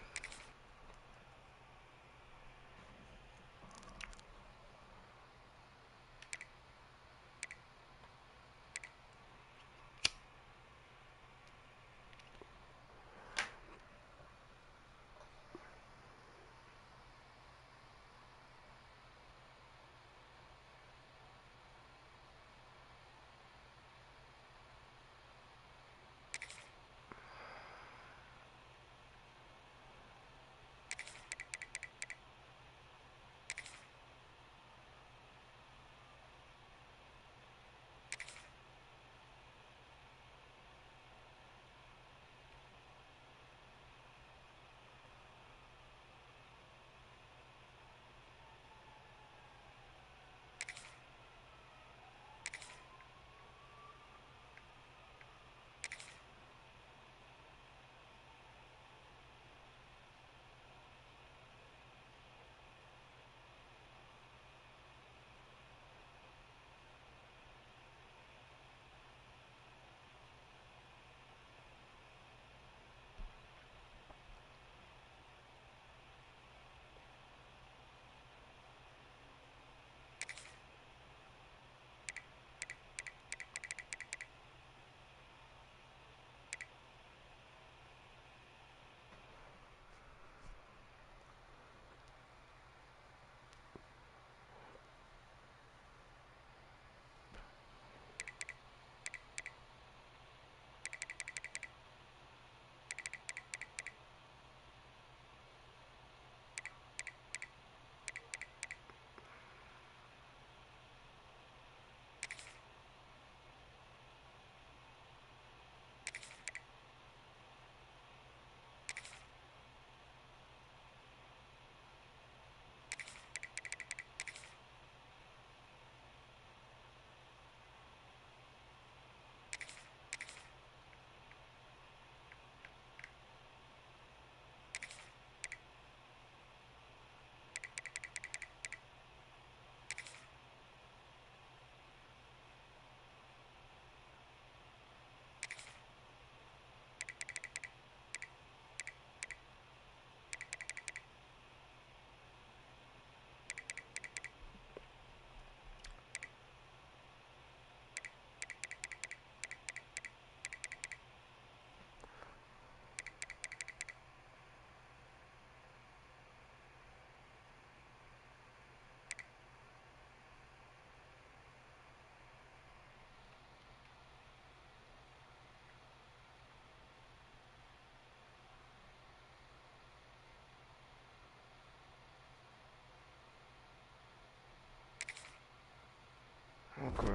Speaker 1: Okay.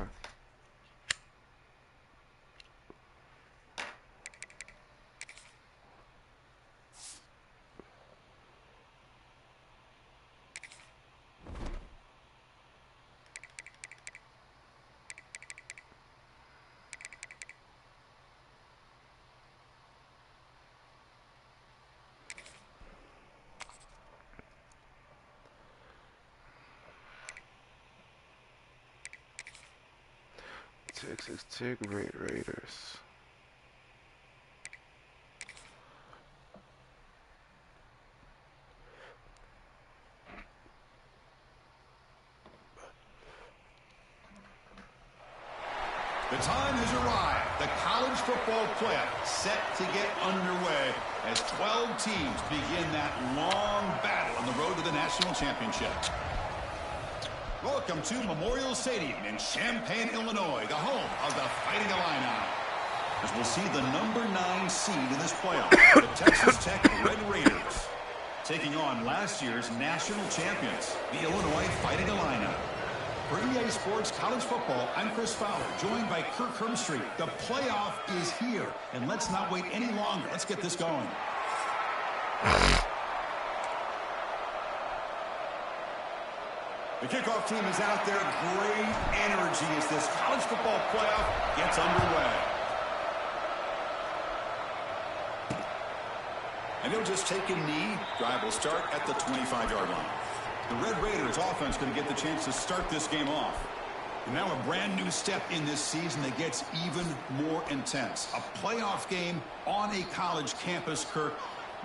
Speaker 1: Texas Tech Red Raiders.
Speaker 2: The time has arrived. The college football playoff set to get underway as 12 teams begin that long battle on the road to the national championship. Welcome to Memorial Stadium in Champaign, Illinois, the home of the Fighting Illini. As we'll see the number 9 seed in this playoff, the Texas Tech Red Raiders, taking on last year's national champions, the Illinois Fighting Illini. For EA Sports College Football, I'm Chris Fowler, joined by Kirk Hermstreet. The playoff is here, and let's not wait any longer. Let's get this going. The kickoff team is out there. Great energy as this college football playoff gets underway. And they'll just take a knee. Drive will start at the 25-yard line. The Red Raiders offense going to get the chance to start this game off. And now a brand new step in this season that gets even more intense. A playoff game on a college campus, Kirk.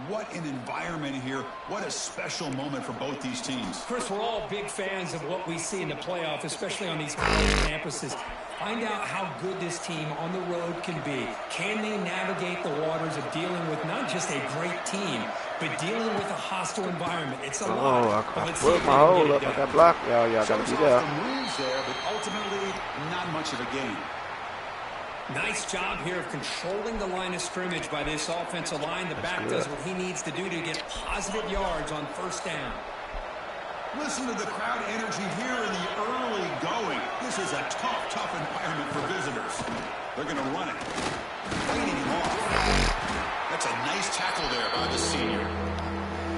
Speaker 2: What an environment here. What a special moment for both these teams.
Speaker 3: Chris, we're all big fans of what we see in the playoff, especially on these college campuses. Find out how good this team on the road can be. Can they navigate the waters of dealing with not just a great team, but dealing with a hostile environment? It's a lot.
Speaker 1: I put my hole up. I got blocked. Y'all got to be there.
Speaker 2: Some moves there, but ultimately not much of a game.
Speaker 3: Nice job here of controlling the line of scrimmage by this offensive line. The back does what he needs to do to get positive yards on first down.
Speaker 2: Listen to the crowd energy here in the early going. This is a tough environment for visitors. They're going to run it. Fighting him off. That's a nice tackle there by the senior.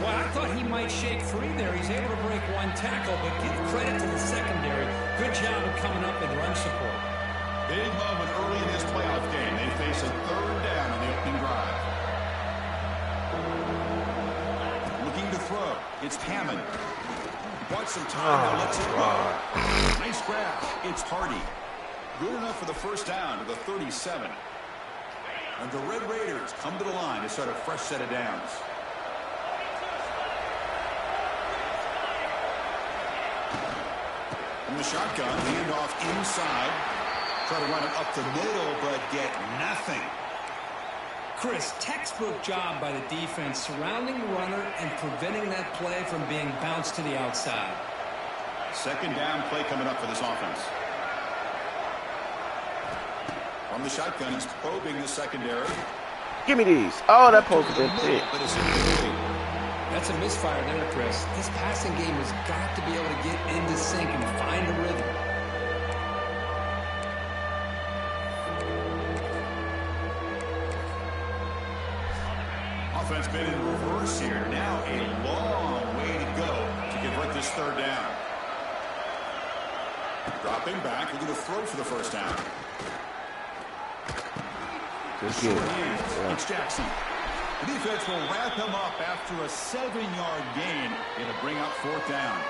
Speaker 3: Well, I thought he might shake free there. He's able to break one tackle, but give credit to the secondary. Good job of coming up in run support.
Speaker 2: Big moment early in this playoff game. They face a third down on the opening drive. Looking to throw. It's Hammond. Bought some time, lets it go. Nice grab. It's Hardy. Good enough for the first down to the 37. And the Red Raiders come to the line to start a fresh set of downs. From the shotgun, handoff inside. Try to run it up the middle, but get nothing.
Speaker 3: Chris, textbook job by the defense surrounding the runner and preventing that play from being bounced to the outside.
Speaker 2: Second down play coming up for this offense. From the shotgun, he's probing the secondary.
Speaker 1: Give me these. Oh, that post has been thick.
Speaker 3: That's a misfire there, Chris. This passing game has got to be able to get into sync and find a rhythm.
Speaker 2: Offense been in reverse here. Now a long way to go to convert this third down. Dropping back, looking to throw for the first down. It's Jackson. The defense will wrap him up after a 7-yard gain. It'll bring up fourth down.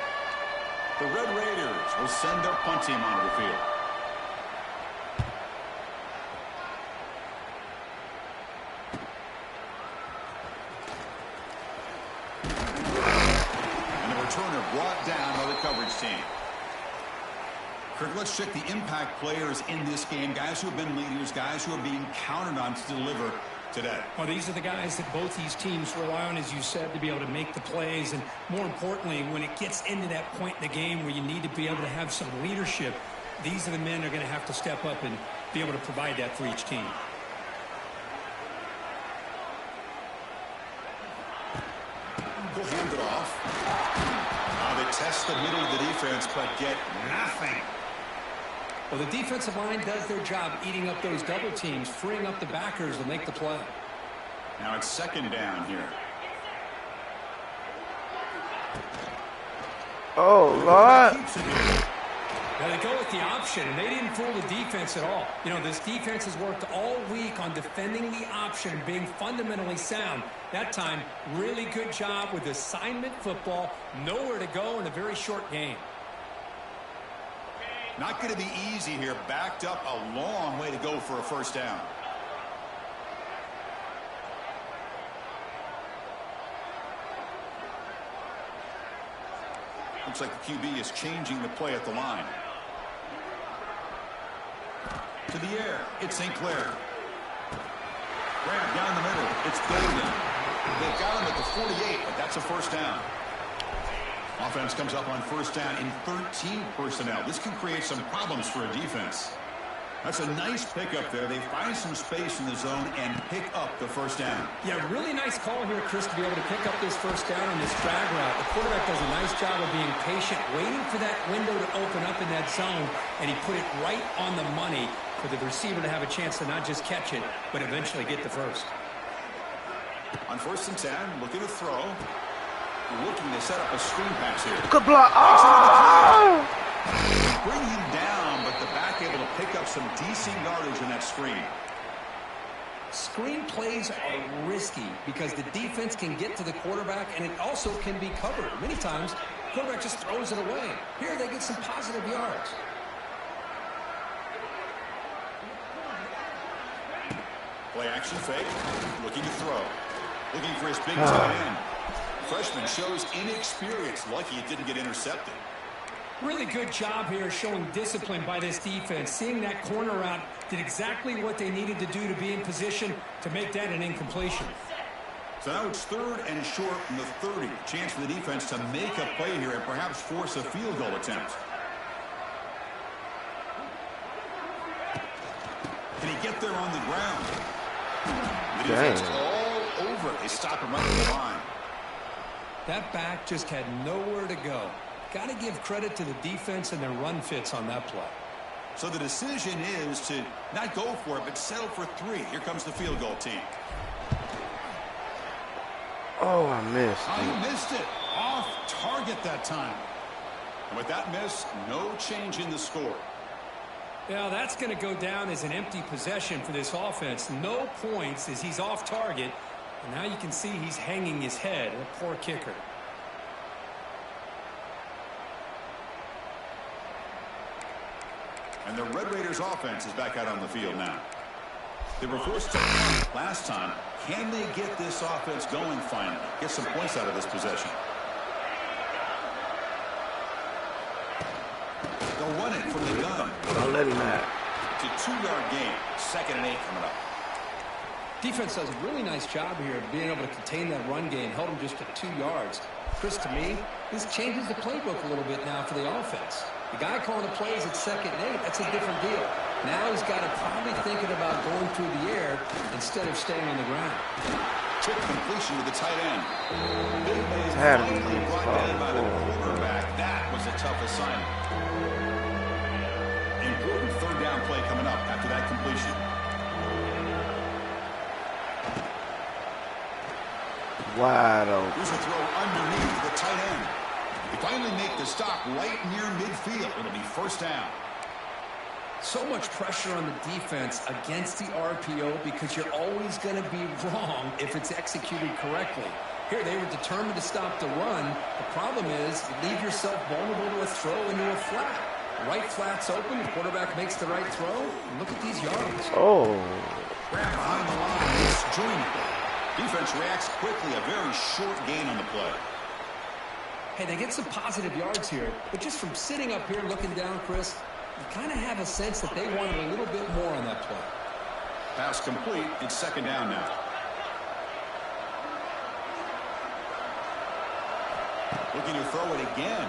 Speaker 2: The Red Raiders will send their punt team onto the field. Brought down by the coverage team. Kirk, let's check the impact players in this game. Guys who have been leaders, guys who are being counted on to deliver today.
Speaker 3: Well, these are the guys that both these teams rely on, as you said, to be able to make the plays. And more importantly, when it gets into that point in the game where you need to be able to have some leadership, these are the men that are going to have to step up and be able to provide that for each team.
Speaker 2: He'll hand it off. They test the middle of the defense, but get nothing.
Speaker 3: Well, the defensive line does their job eating up those double teams, freeing up the backers to make the play.
Speaker 2: Now it's second down here.
Speaker 1: Oh, Lord.
Speaker 3: Now they go with the option, and they didn't fool the defense at all. You know, this defense has worked all week on defending the option, being fundamentally sound. That time, really good job with assignment football. Nowhere to go in a very short game.
Speaker 2: Not going to be easy here. Backed up a long way to go for a first down. Looks like the QB is changing the play at the line. To the air, it's St. Clair. Grab down the middle, it's Golden. They've got him at the 48, but that's a first down. Offense comes up on first down in 13 personnel. This can create some problems for a defense. That's a nice pickup there. They find some space in the zone and pick up the first down.
Speaker 3: Yeah, really nice call here, Chris, to be able to pick up this first down on this drag route. The quarterback does a nice job of being patient, waiting for that window to open up in that zone, and he put it right on the money for the receiver to have a chance to not just catch it, but eventually get the first.
Speaker 2: On first and 10, looking to throw. Looking to set up a screen pass here.
Speaker 1: Good block. Oh!
Speaker 2: Bring him down, but the back able to pick up some decent yardage in that screen.
Speaker 3: Screen plays are risky because the defense can get to the quarterback, and it also can be covered. Many times, the quarterback just throws it away. Here, they get some positive yards.
Speaker 2: Play action fake. Looking to throw. Looking for his big tight end. Freshman shows inexperience. Lucky it didn't get intercepted.
Speaker 3: Really good job here showing discipline by this defense. Seeing that corner out, did exactly what they needed to do to be in position to make that an incompletion.
Speaker 2: So now it's third and short from the 30. Chance for the defense to make a play here and perhaps force a field goal attempt. Can he get there on the ground? The defense all over it. They stop him right at the line.
Speaker 3: That back just had nowhere to go. Got to give credit to the defense and their run fits on that play.
Speaker 2: So the decision is to not go for it, but settle for 3. Here comes the field goal team.
Speaker 1: Oh, I missed.
Speaker 2: Oh, he missed it. Off target that time. And with that miss, no change in the score.
Speaker 3: Now that's going to go down as an empty possession for this offense. No points as he's off target. And now you can see he's hanging his head. A poor kicker.
Speaker 2: And the Red Raiders offense is back out on the field now. They were forced to punt last time. Can they get this offense going finally? Get some points out of this possession. They'll run it from the gun.
Speaker 1: Don't let him out.
Speaker 2: It's a 2-yard gain. 2nd and 8 coming up.
Speaker 3: Defense does a really nice job here of being able to contain that run game. Held him just at 2 yards. Chris, to me, this changes the playbook a little bit now for the offense. The guy calling the plays at 2nd and 8, that's a different deal. Now he's got to probably thinking about going through the air instead of staying on the ground.
Speaker 2: Trick completion to the tight end.
Speaker 1: Had to be
Speaker 2: Brought down by the quarterback. That was a tough assignment. Important 3rd down play coming up after that completion.
Speaker 1: Wide open.
Speaker 2: Here's a throw underneath the tight end. They finally make the stop right near midfield. It'll be first down.
Speaker 3: So much pressure on the defense against the RPO because you're always going to be wrong if it's executed correctly. Here, they were determined to stop the run. The problem is you leave yourself vulnerable to a throw into a flat. Right flat's open. The quarterback makes the right throw. And look at these yards.
Speaker 1: Oh.
Speaker 2: Grab behind the line. It's joining. Defense reacts quickly. A very short gain on the play.
Speaker 3: Hey, they get some positive yards here, but just from sitting up here looking down, Chris, you kind of have a sense that they wanted a little bit more on that play.
Speaker 2: Pass complete. It's 2nd down now. Looking to throw it again.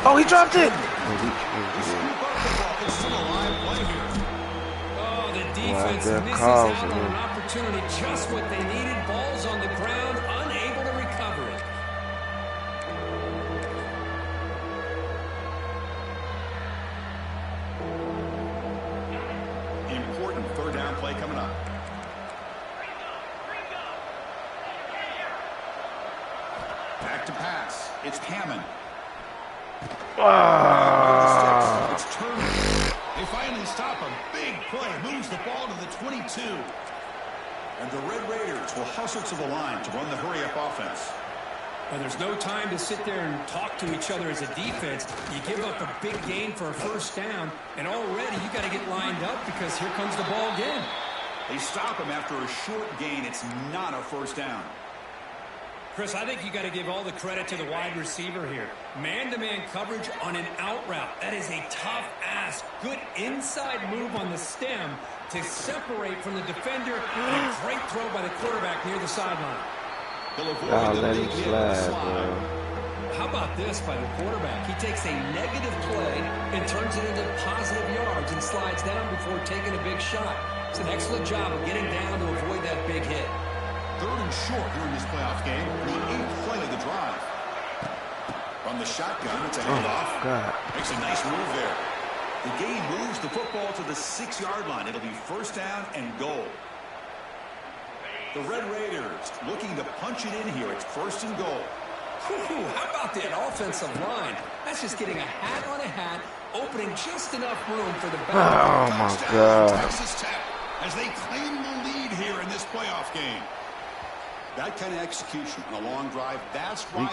Speaker 1: Oh, he dropped it.
Speaker 3: Oh, the defense misses out on an opportunity. Just what they needed. Balls on the ground, unable to recover it.
Speaker 2: Back to pass. It's Hammond.
Speaker 1: Ah.
Speaker 2: It's turned. They finally stop a big play. Moves the ball to the 22. And the Red Raiders will hustle to the line to run the hurry-up offense.
Speaker 3: Well, there's no time to sit there and talk to each other as a defense. You give up a big gain for a first down, and already you got to get lined up because here comes the ball again.
Speaker 2: They stop him after a short gain. It's not a first down.
Speaker 3: Chris, I think you got to give all the credit to the wide receiver here. Man-to-man coverage on an out route. That is a tough ask. Good inside move on the stem to separate from the defender. And a great throw by the quarterback near the sideline.
Speaker 1: I'll let him slide, bro.
Speaker 3: How about this by the quarterback? He takes a negative play and turns it into positive yards and slides down before taking a big shot. It's an excellent job of getting down to avoid that big hit.
Speaker 2: 3rd and short during this playoff game. The 8th play of the drive. From the shotgun, it's a handoff.
Speaker 1: God.
Speaker 2: Makes a nice move there. The game moves the football to the 6-yard line. It'll be first down and goal. The Red Raiders looking to punch it in here. It's 1st and goal.
Speaker 3: Whew, how about that offensive line? That's just getting a hat on a hat, opening just enough room for the back.
Speaker 1: Oh, my God.
Speaker 2: Texas Tech as they claim the lead here in this playoff game. That kind of execution on a long drive, that's why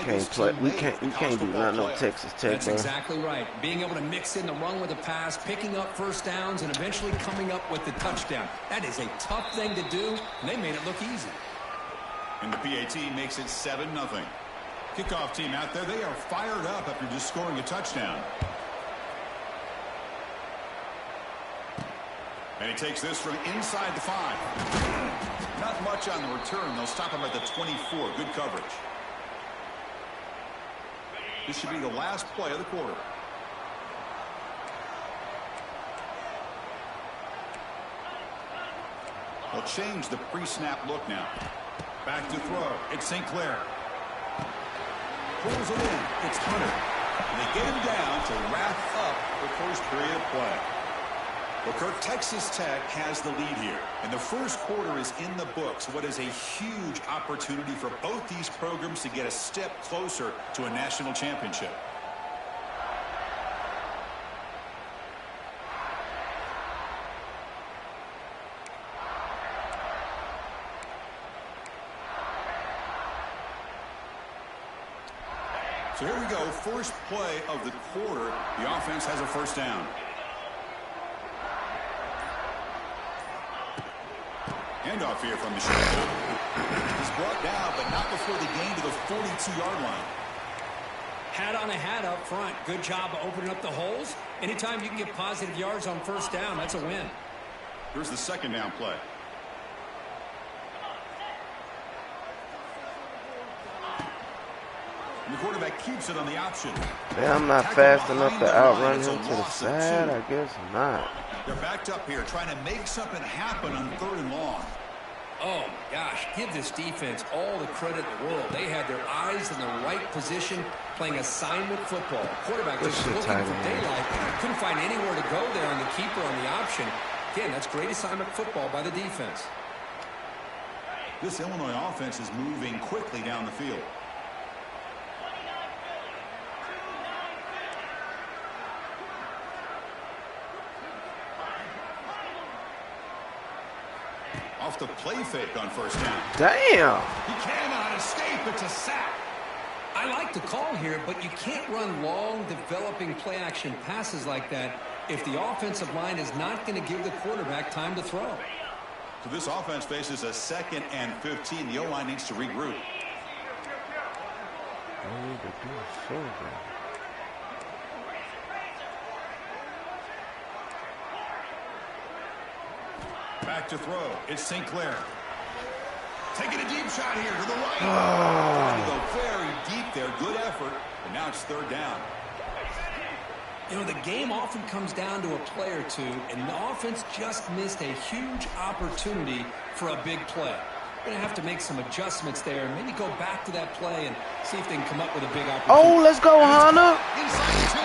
Speaker 1: we can't do nothing on Texas Tech.
Speaker 3: That's exactly right. Being able to mix in the run with the pass, picking up first downs, and eventually coming up with the touchdown. That is a tough thing to do, and they made it look easy.
Speaker 2: And the PAT makes it 7-0. Kickoff team out there, they are fired up after just scoring a touchdown. And he takes this from inside the 5. Not much on the return. They'll stop him at the 24. Good coverage. This should be the last play of the quarter. They'll change the pre-snap look now. Back to throw. It's St. Clair. Pulls it in. It's Hunter. And they get him down to wrap up the first period of play. Well, Kirk, Texas Tech has the lead here. And the first quarter is in the books. What is a huge opportunity for both these programs to get a step closer to a national championship. So here we go. First play of the quarter. The offense has a first down. Handoff here from the shotgun. He's brought down, but not before the gain to the 42-yard line.
Speaker 3: Hat on a hat up front. Good job of opening up the holes. Anytime you can get positive yards on first down, that's a win.
Speaker 2: Here's the second down play. And the quarterback keeps it on the option.
Speaker 1: Man, I'm not fast enough to outrun him to the side. I guess not.
Speaker 2: They're backed up here trying to make something happen on 3rd and long.
Speaker 3: Oh, my gosh. Give this defense all the credit in the world. They had their eyes in the right position playing assignment football. Quarterback was looking for daylight. Couldn't find anywhere to go there on the keeper on the option. Again, that's great assignment football by the defense.
Speaker 2: This Illinois offense is moving quickly down the field. Off the play fake on first down.
Speaker 1: Damn.
Speaker 2: He cannot escape. It's a sack.
Speaker 3: I like the call here, but you can't run long, developing play-action passes like that if the offensive line is not going to give the quarterback time to throw.
Speaker 2: So this offense faces a 2nd and 15. The O-line needs to regroup. Back to throw. It's St. Clair. Taking a deep shot here to the right. Trying to go very deep there. Good effort. And now it's 3rd down.
Speaker 3: You know, the game often comes down to a play or two, and the offense just missed a huge opportunity for a big play. They're going to have to make some adjustments there and maybe go back to that play and see if they can come up with a big opportunity.
Speaker 1: Oh, let's go, Hunter.
Speaker 2: Inside the 10.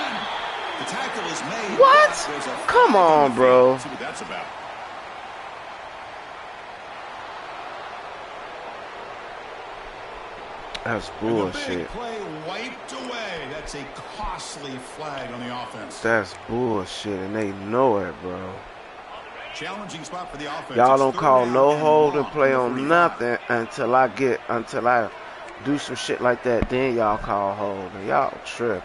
Speaker 2: The tackle is made.
Speaker 1: What? Come on, bro.
Speaker 2: See what that's about.
Speaker 1: That's
Speaker 2: And the big
Speaker 1: bullshit.
Speaker 2: play wiped away. That's a costly flag on the offense.
Speaker 1: That's bullshit, and they know it, bro.
Speaker 2: Challenging spot for the offense.
Speaker 1: Y'all
Speaker 2: It's
Speaker 1: don't
Speaker 2: third
Speaker 1: call
Speaker 2: down
Speaker 1: no
Speaker 2: and
Speaker 1: holding
Speaker 2: long
Speaker 1: play
Speaker 2: from the
Speaker 1: on
Speaker 2: 45.
Speaker 1: nothing until I do some shit like that. Then y'all call holding. Y'all tripping.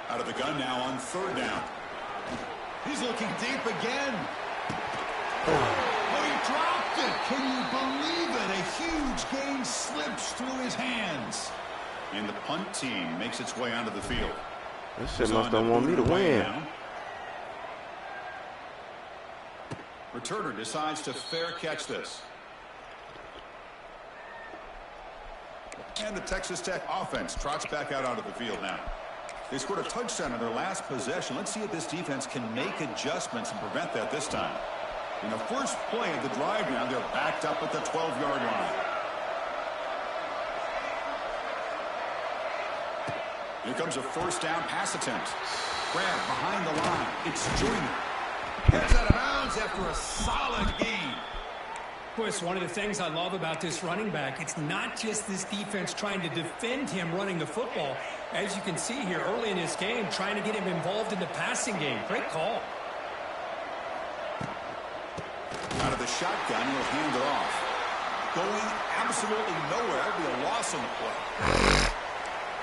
Speaker 2: Out of the gun now on third down. He's looking deep again. Oh, he dropped it. Can you believe it? A huge gain slips through his hands. And the punt team makes its way onto the field.
Speaker 1: This shit must don't want me to win.
Speaker 2: Now. Returner decides to fair catch this. And the Texas Tech offense trots back out onto the field now. They scored a touchdown in their last possession. Let's see if this defense can make adjustments and prevent that this time. In the first play of the drive now, they're backed up at the 12-yard line. Here comes a first down pass attempt. Grab behind the line. It's Joyner. Gets out of bounds after a solid gain.
Speaker 3: Chris, one of the things I love about this running back, it's not just this defense trying to defend him running the football. As you can see here early in this game, trying to get him involved in the passing game. Great call.
Speaker 2: Out of the shotgun, he'll hand it off. Going absolutely nowhere. It'll be a loss on the play.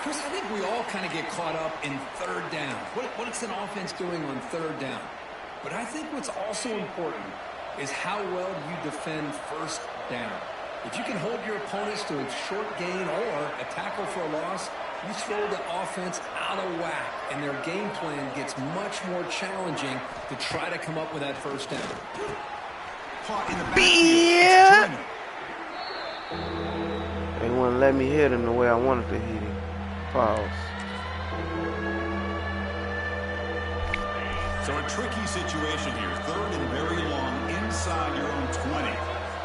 Speaker 3: Chris, I think we all kind of get caught up in third down. What's an offense doing on third down? But I think what's also important is how well you defend first down. If you can hold your opponents to a short gain or a tackle for a loss, you throw the offense out of whack, and their game plan gets much more challenging to try to come up with that first down.
Speaker 2: Caught in the backfield.
Speaker 1: They wouldn't let me hit him the way I wanted to hit him. Pause.
Speaker 2: So a tricky situation here. Third and very long inside your own 20.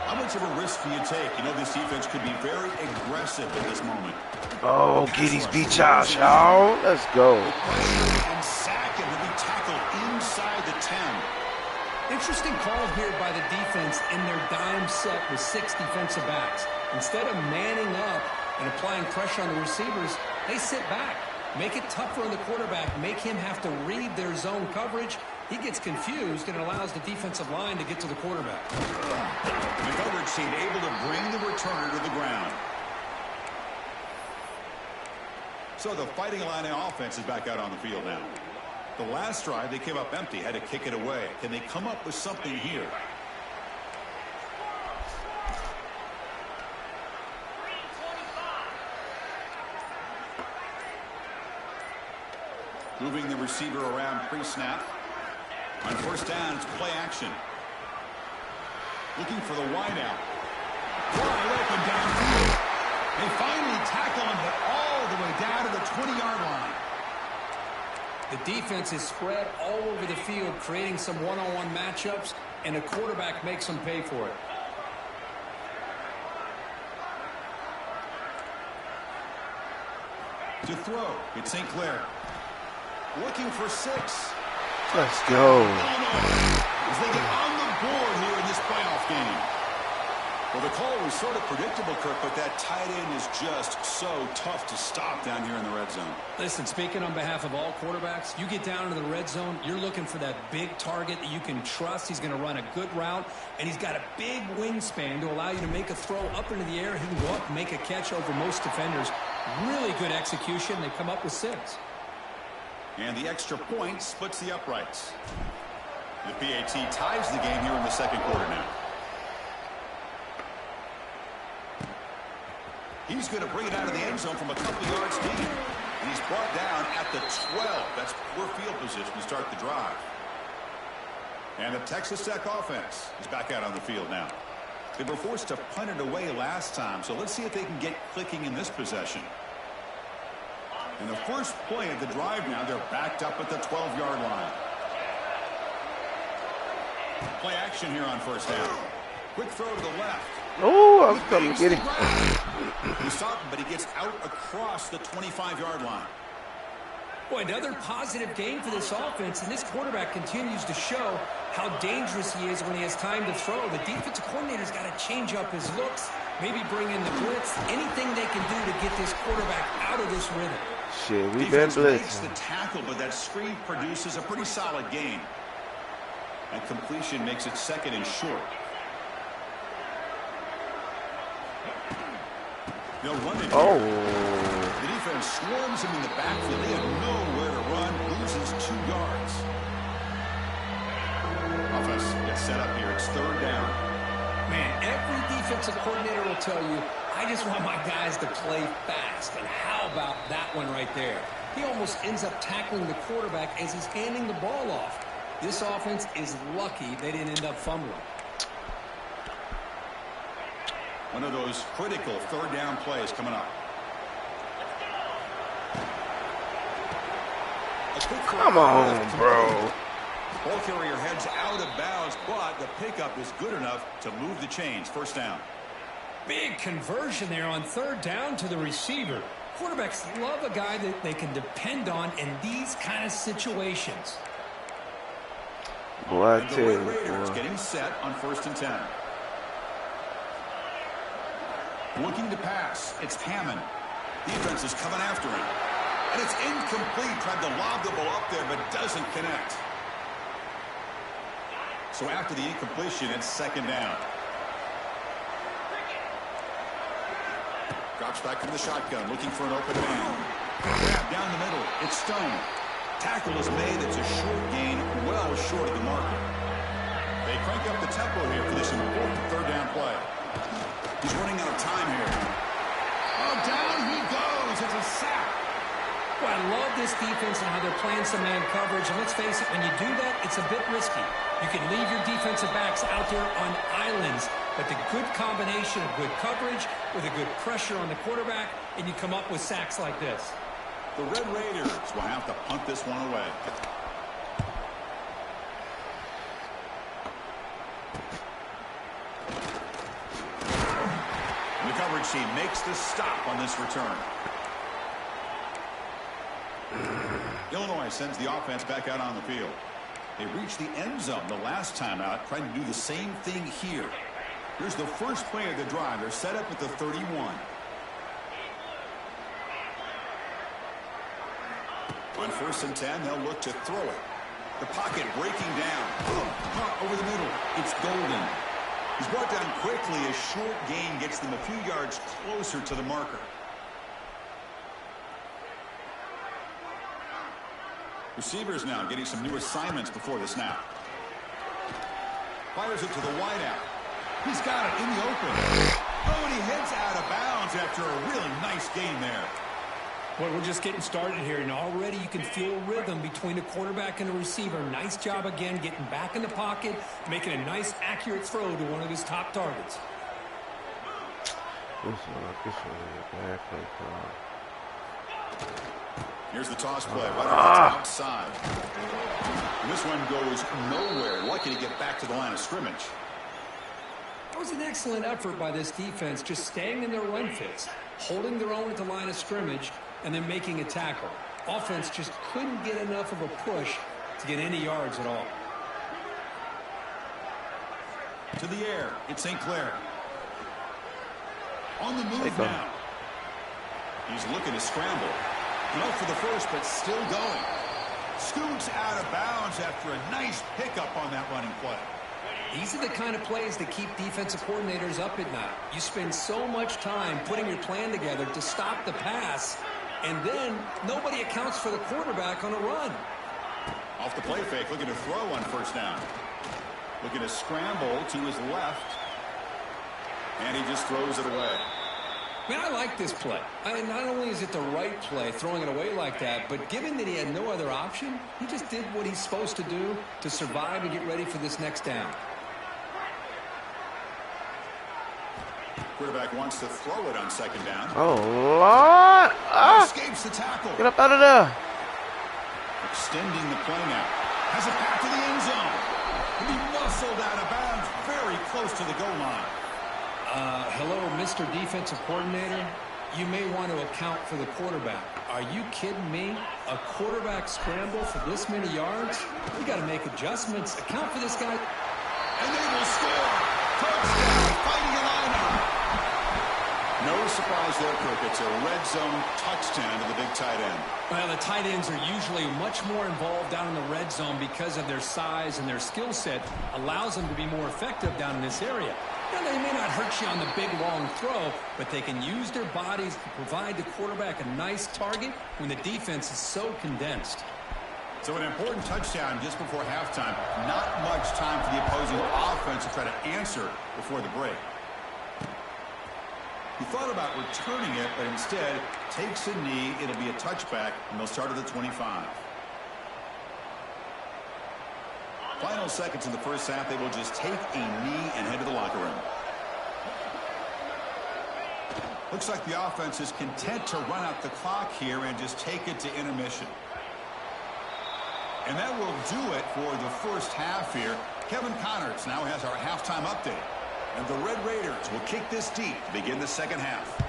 Speaker 2: How much of a risk do you take? You know, this defense could be very aggressive at this moment.
Speaker 1: Oh, get these beach out, y'all. Let's go.
Speaker 2: And sack him to be tackled inside the 10.
Speaker 3: Interesting call here by the defense in their dime set with 6 defensive backs. Instead of manning up and applying pressure on the receivers, they sit back. Make it tougher on the quarterback. Make him have to read their zone coverage. He gets confused, and it allows the defensive line to get to the quarterback.
Speaker 2: The coverage team able to bring the returner to the ground. So the Fighting Illini offense is back out on the field now. The last drive, they came up empty, had to kick it away. Can they come up with something here? Moving the receiver around pre-snap. On first down, it's play action. Looking for the wideout. Wide open downfield. They finally tackle him, but all the way down to the 20-yard line.
Speaker 3: The defense is spread all over the field, creating some one-on-one matchups, and the quarterback makes them pay for it.
Speaker 2: To throw, it's St. Clair. Looking for 6.
Speaker 1: Let's go.
Speaker 2: As they get on the board here in this playoff game. Well, the call was sort of predictable, Kirk, but that tight end is just so tough to stop down here in the red zone.
Speaker 3: Listen, speaking on behalf of all quarterbacks, you get down into the red zone, you're looking for that big target that you can trust. He's going to run a good route, and he's got a big wingspan to allow you to make a throw up into the air. He can go up and make a catch over most defenders. Really good execution. They come up with 6.
Speaker 2: And the extra point splits the uprights. The PAT ties the game here in the second quarter now. He's going to bring it out of the end zone from a couple yards deep. And he's brought down at the 12. That's poor field position to start the drive. And the Texas Tech offense is back out on the field now. They were forced to punt it away last time, so let's see if they can get clicking in this possession. In the first play of the drive now, they're backed up at the 12-yard line. Play action here on first down. Quick throw to the left.
Speaker 1: Oh, I was coming to get him.
Speaker 2: He stopped him, but he gets out across the 25-yard line.
Speaker 3: Boy, another positive game for this offense, and this quarterback continues to show how dangerous he is when he has time to throw. The defensive coordinator's got to change up his looks Maybe bring in the blitz. Anything they can do to get this quarterback out of this rhythm.
Speaker 1: Shit, we've been
Speaker 2: Defense makes
Speaker 1: blitzing.
Speaker 2: the tackle, but that screen produces a pretty solid gain. That completion makes it 2nd and short. They'll run it.
Speaker 1: Oh.
Speaker 2: The defense swarms him in the backfield. They have nowhere to run. Loses 2 yards. Offense gets set up here. It's 3rd down.
Speaker 3: Man, every defensive coordinator will tell you, I just want my guys to play fast. And how about that one right there? He almost ends up tackling the quarterback as he's handing the ball off. This offense is lucky they didn't end up fumbling.
Speaker 2: One of those critical 3rd down plays coming up.
Speaker 1: Come on, bro.
Speaker 2: Ball carrier heads out of bounds, but the pickup is good enough to move the chains. 1st down.
Speaker 3: Big conversion there on 3rd down to the receiver. Quarterbacks love a guy that they can depend on in these kind of situations.
Speaker 1: Boy, I
Speaker 2: And
Speaker 1: tell
Speaker 2: the
Speaker 1: you,
Speaker 2: Red Raiders
Speaker 1: boy.
Speaker 2: getting set on 1st and 10. Looking to pass. It's Hammond. Defense is coming after him. And it's incomplete. Tried to lob the ball up there, but doesn't connect. So after the incompletion, it's 2nd down. Drops back from the shotgun, looking for an open man. Grab down the middle. It's Stone. Tackle is made. It's a short gain, well short of the marker. They crank up the tempo here for this important 3rd down play. He's running out of time here. Oh, down he goes. It's a sack.
Speaker 3: Well, I love this defense and how they're playing some man coverage. And let's face it, when you do that, it's a bit risky. You can leave your defensive backs out there on islands, but the good combination of good coverage with a good pressure on the quarterback, and you come up with sacks like this.
Speaker 2: The Red Raiders will have to punt this one away. And the coverage team makes the stop on this return. Illinois sends the offense back out on the field. They reached the end zone the last time out, trying to do the same thing here. Here's the first play of the drive. They're set up at the 31. On 1st and 10, they'll look to throw it. The pocket breaking down. Over the middle. It's Golden. He's brought down quickly. A short gain gets them a few yards closer to the marker. Receivers now getting some new assignments before the snap. Fires it to the wideout. He's got it in the open. Oh, and he heads out of bounds after a really nice gain there.
Speaker 3: Well, we're just getting started here, and already you can feel rhythm between the quarterback and the receiver. Nice job again getting back in the pocket, making a nice, accurate throw to one of his top targets.
Speaker 1: This one is a bad play call.
Speaker 2: Here's the toss play right on the outside. And this one goes nowhere. Lucky to get back to the line of scrimmage.
Speaker 3: That was an excellent effort by this defense, just staying in their run fits, holding their own at the line of scrimmage, and then making a tackle. Offense just couldn't get enough of a push to get any yards at all.
Speaker 2: To the air, it's St. Clair. On the move now. He's looking to scramble. No for the first, but still going. Scoots out of bounds after a nice pickup on that running play.
Speaker 3: These are the kind of plays that keep defensive coordinators up at night. You spend so much time putting your plan together to stop the pass, and then nobody accounts for the quarterback on a run.
Speaker 2: Off the play fake, looking to throw on 1st down. Looking to scramble to his left. And he just throws it away.
Speaker 3: Man, I like this play. Not only is it the right play, throwing it away like that, but given that he had no other option, he just did what he's supposed to do to survive and get ready for this next down.
Speaker 2: Quarterback wants to throw it on 2nd down.
Speaker 1: Oh, Lord.
Speaker 2: Escapes the tackle.
Speaker 1: Get up out of there.
Speaker 2: Extending the play now. Has it back to the end zone. And he muscled out of bounds very close to the goal line.
Speaker 3: Hello, Mr. Defensive Coordinator. You may want to account for the quarterback. Are you kidding me? A quarterback scramble for this many yards? We got to make adjustments. Account for this guy.
Speaker 2: And they will score. Touchdown, fighting Illini. surprise there, Kirk. It's a red zone touchdown to the big tight end.
Speaker 3: Well, the tight ends are usually much more involved down in the red zone because of their size, and their skill set allows them to be more effective down in this area. Now, they may not hurt you on the big, long throw, but they can use their bodies to provide the quarterback a nice target when the defense is so condensed.
Speaker 2: So an important touchdown just before halftime. Not much time for the opposing offense to try to answer before the break. He thought about returning it, but instead takes a knee. It'll be a touchback, and they'll start at the 25. Final seconds in the first half, they will just take a knee and head to the locker room. Looks like the offense is content to run out the clock here and just take it to intermission. And that will do it for the first half here. Kevin Connors now has our halftime update. And the Red Raiders will kick this deep to begin the second half.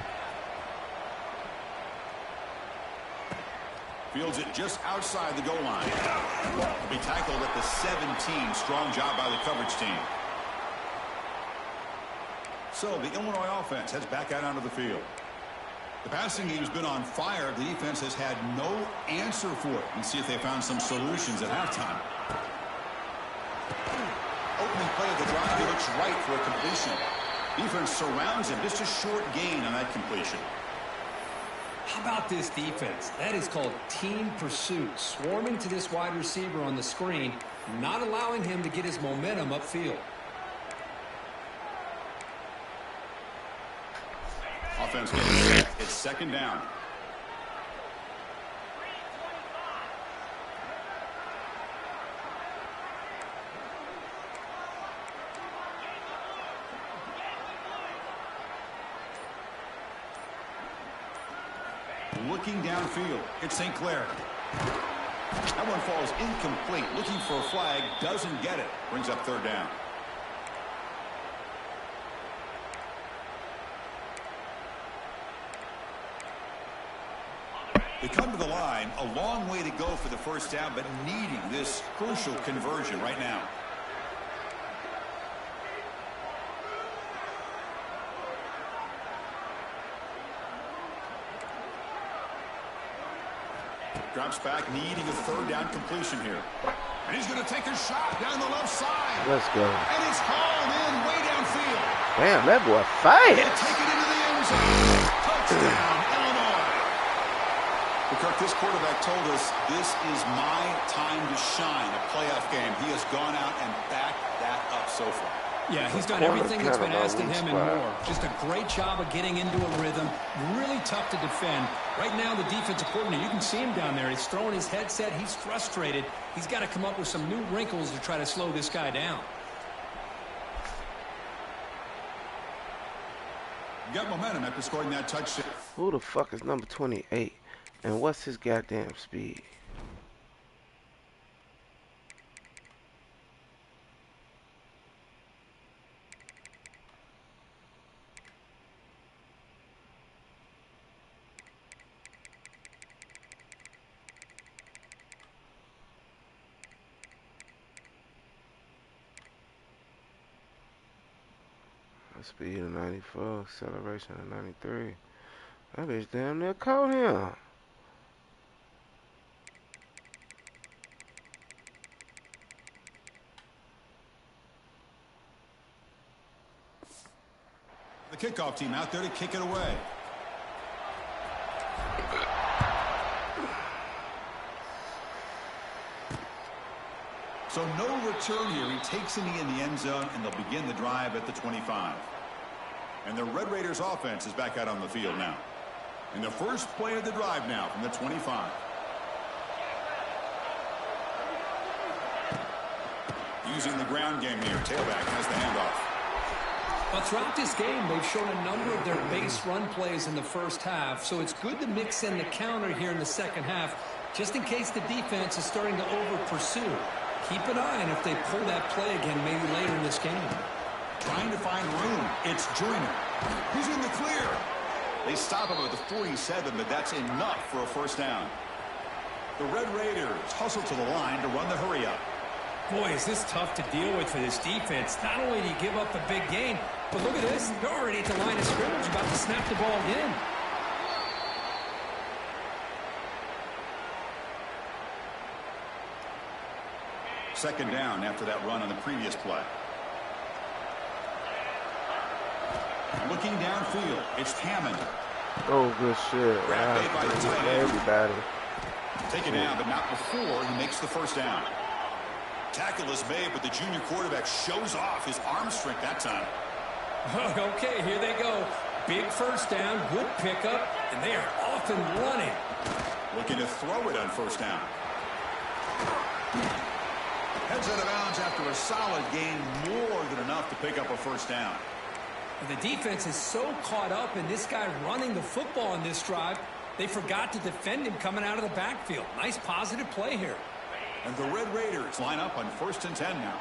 Speaker 2: Fields it just outside the goal line. Will be tackled at the 17. Strong job by the coverage team. So the Illinois offense heads back out onto the field. The passing game's been on fire. The defense has had no answer for it. Let's see if they found some solutions at halftime. Opening play of the drive, he looks right for a completion. Defense surrounds him. Just a short gain on that completion.
Speaker 3: How about this defense? That is called team pursuit. Swarming to this wide receiver on the screen, not allowing him to get his momentum upfield.
Speaker 2: Offense getting set. It's second down. Looking downfield, it's St. Clair. That one falls incomplete. Looking for a flag, doesn't get it. Brings up third down. They come to the line, a long way to go for the first down, but needing this crucial conversion right now. Drops back, needing a third down completion here. And he's going to take a shot down the left side.
Speaker 1: Let's go.
Speaker 2: And it's hauled in way downfield.
Speaker 1: Damn, that boy fast.
Speaker 2: He'll take it into the end zone. Touchdown, Illinois. Well, Kirk, this quarterback told us this is my time to shine, a playoff game. He has gone out and backed that up so far.
Speaker 3: Yeah, he's done everything that's been asked of him and more. Just a great job of getting into a rhythm. Really tough to defend. Right now, the defensive coordinator, you can see him down there. He's throwing his headset. He's frustrated. He's got to come up with some new wrinkles to try to slow this guy down.
Speaker 2: You got momentum after scoring that touchdown.
Speaker 1: Who the fuck is number 28? And what's his goddamn speed? Speed of 94, acceleration of 93. That bitch damn near caught him.
Speaker 2: The kickoff team out there to kick it away. So no return here. He takes a knee in the end zone, and they'll begin the drive at the 25. And the Red Raiders offense is back out on the field now. And the first play of the drive now from the 25. Using the ground game here. Tailback has the handoff.
Speaker 3: But throughout this game, they've shown a number of their base run plays in the first half, so it's good to mix in the counter here in the second half, just in case the defense is starting to over-pursue. Keep an eye on if they pull that play again maybe later in this game.
Speaker 2: Trying to find room. It's Joyner. He's in the clear. They stop him at the 47, but that's enough for a first down. The Red Raiders hustle to the line to run the hurry up.
Speaker 3: Boy, is this tough to deal with for this defense. Not only do you give up a big gain, but look at this. They're already at the line of scrimmage about to He snapped the ball again.
Speaker 2: Second down after that run on the previous play. Looking downfield, it's Hammond.
Speaker 1: Oh, good shit.
Speaker 2: Grab made by the tight end.
Speaker 1: Everybody.
Speaker 2: Taken down, but not before he makes the first down. Tackle is made, but the junior quarterback shows off his arm strength that time.
Speaker 3: Okay, here they go. Big first down, good pickup, and they are off and running.
Speaker 2: Looking to throw it on first down. Heads out of bounds after a solid gain, more than enough to pick up a first down.
Speaker 3: The defense is so caught up in this guy running the football on this drive, they forgot to defend him coming out of the backfield. Nice positive play here.
Speaker 2: And the Red Raiders line up on 1st and 10 now.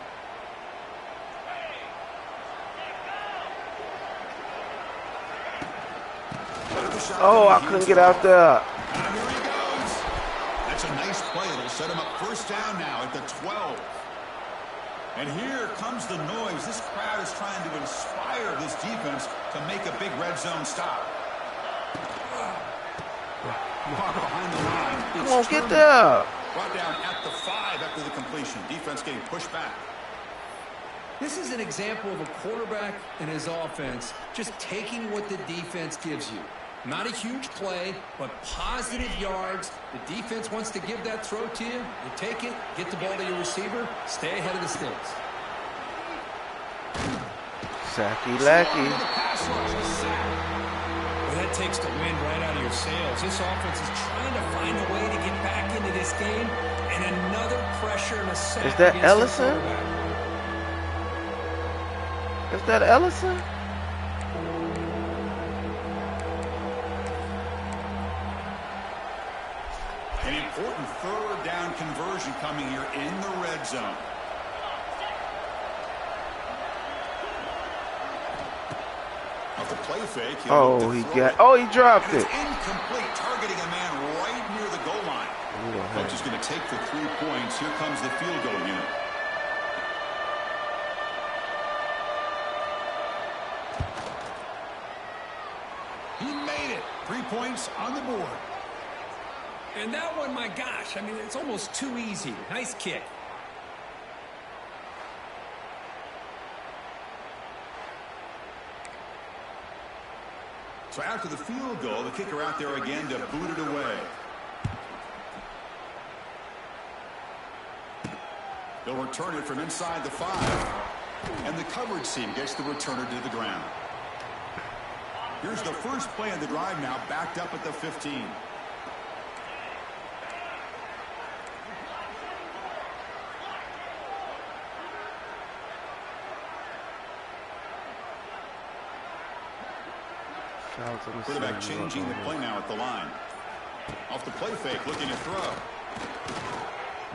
Speaker 1: Oh, I couldn't get out there.
Speaker 2: And here he goes. That's a nice play. It'll set him up first down now at the 12. And here comes the noise. This crowd is trying to inspire this defense to make a big red zone stop. Far behind the line.
Speaker 1: Come on, get there.
Speaker 2: Brought down at the 5 after the completion. Defense getting pushed back.
Speaker 3: This is an example of a quarterback and his offense just taking what the defense gives you. Not a huge play, but positive yards. The defense wants to give that throw to you. You take it, get the ball to your receiver, stay ahead of the sticks.
Speaker 1: Sacky Lackey.
Speaker 3: Well, that takes the wind right out of your sails. This offense is trying to find a way to get back into this game, and another pressure and a sack.
Speaker 1: Is that
Speaker 3: against
Speaker 1: Ellison? Is that Ellison?
Speaker 2: An important third down conversion coming here in the red zone. Off the play fake.
Speaker 1: Oh, he dropped it.
Speaker 2: It's incomplete, targeting a man right near the goal line. Coach is going to take the 3 points. Here comes the field goal unit. He made it. 3 points on the board.
Speaker 3: And that one, my gosh, I mean, it's almost too easy. Nice kick.
Speaker 2: So after the field goal, the kicker out there again to boot it away. They'll return it from inside the 5. And the coverage team gets the returner to the ground. Here's the first play of the drive now, backed up at the 15. Quarterback changing the play now at the line. Off the play fake, looking to throw.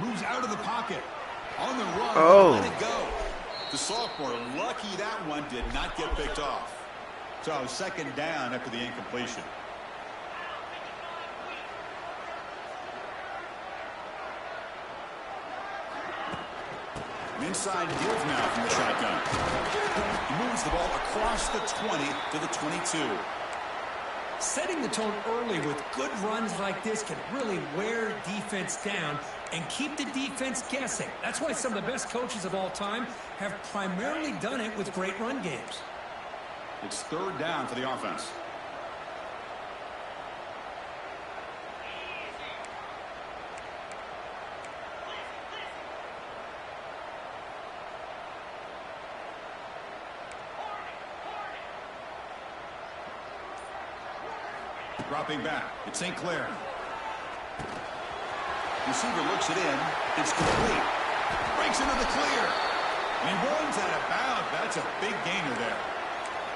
Speaker 2: Moves out of the pocket. On the run, let it go. The sophomore, lucky that one did not get picked off. So second down after the incompletion. An inside give now from the shotgun. He moves the ball across the 20 to the 22.
Speaker 3: Setting the tone early with good runs like this can really wear defense down and keep the defense guessing. That's why some of the best coaches of all time have primarily done it with great run games.
Speaker 2: It's third down for the offense. Dropping back, it's St. Clair. Receiver looks it in. It's complete. Breaks into the clear. And he runs out of bounds. That's a big gainer there.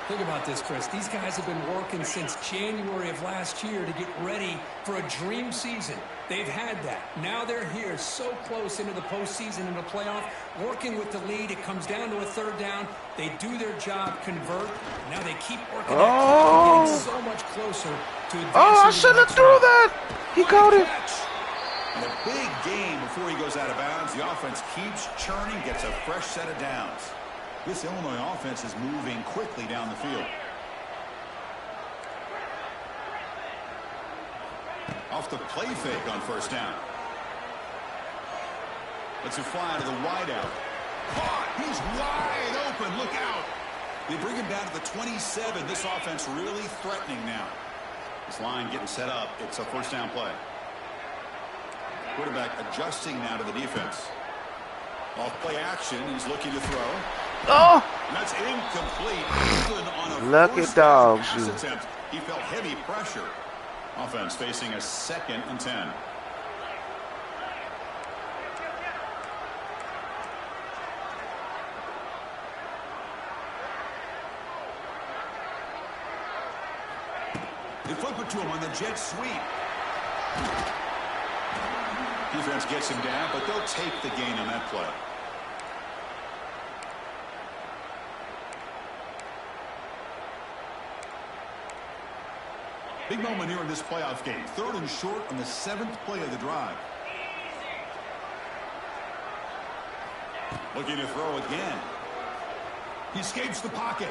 Speaker 3: Think about this, Chris. These guys have been working since January of last year to get ready for a dream season. They've had that. Now they're here, so close into the postseason and the playoff, working with the lead. It comes down to a third down. They do their job, convert. Now they keep working that, getting so much closer to advancing.
Speaker 1: Oh, I shouldn't have threw that. He caught it.
Speaker 2: And a big game before he goes out of bounds. The offense keeps churning, gets a fresh set of downs. This Illinois offense is moving quickly down the field. Off the play fake on first down. Let's it fly to the wideout. Caught. He's wide open. Look out. They bring him down to the 27. This offense really threatening now. This line getting set up. It's a first down play. Quarterback adjusting now to the defense. Off play action. He's looking to throw.
Speaker 1: Oh!
Speaker 2: And that's incomplete. Even on a
Speaker 1: lucky dog shoot.
Speaker 2: Attempt, he felt heavy pressure. Offense facing a 2nd and 10. They flip it to him on the jet sweep. Defense gets him down, but they'll take the gain on that play. Big moment here in this playoff game. 3rd and short on the 7th play of the drive. Looking to throw again. He escapes the pocket.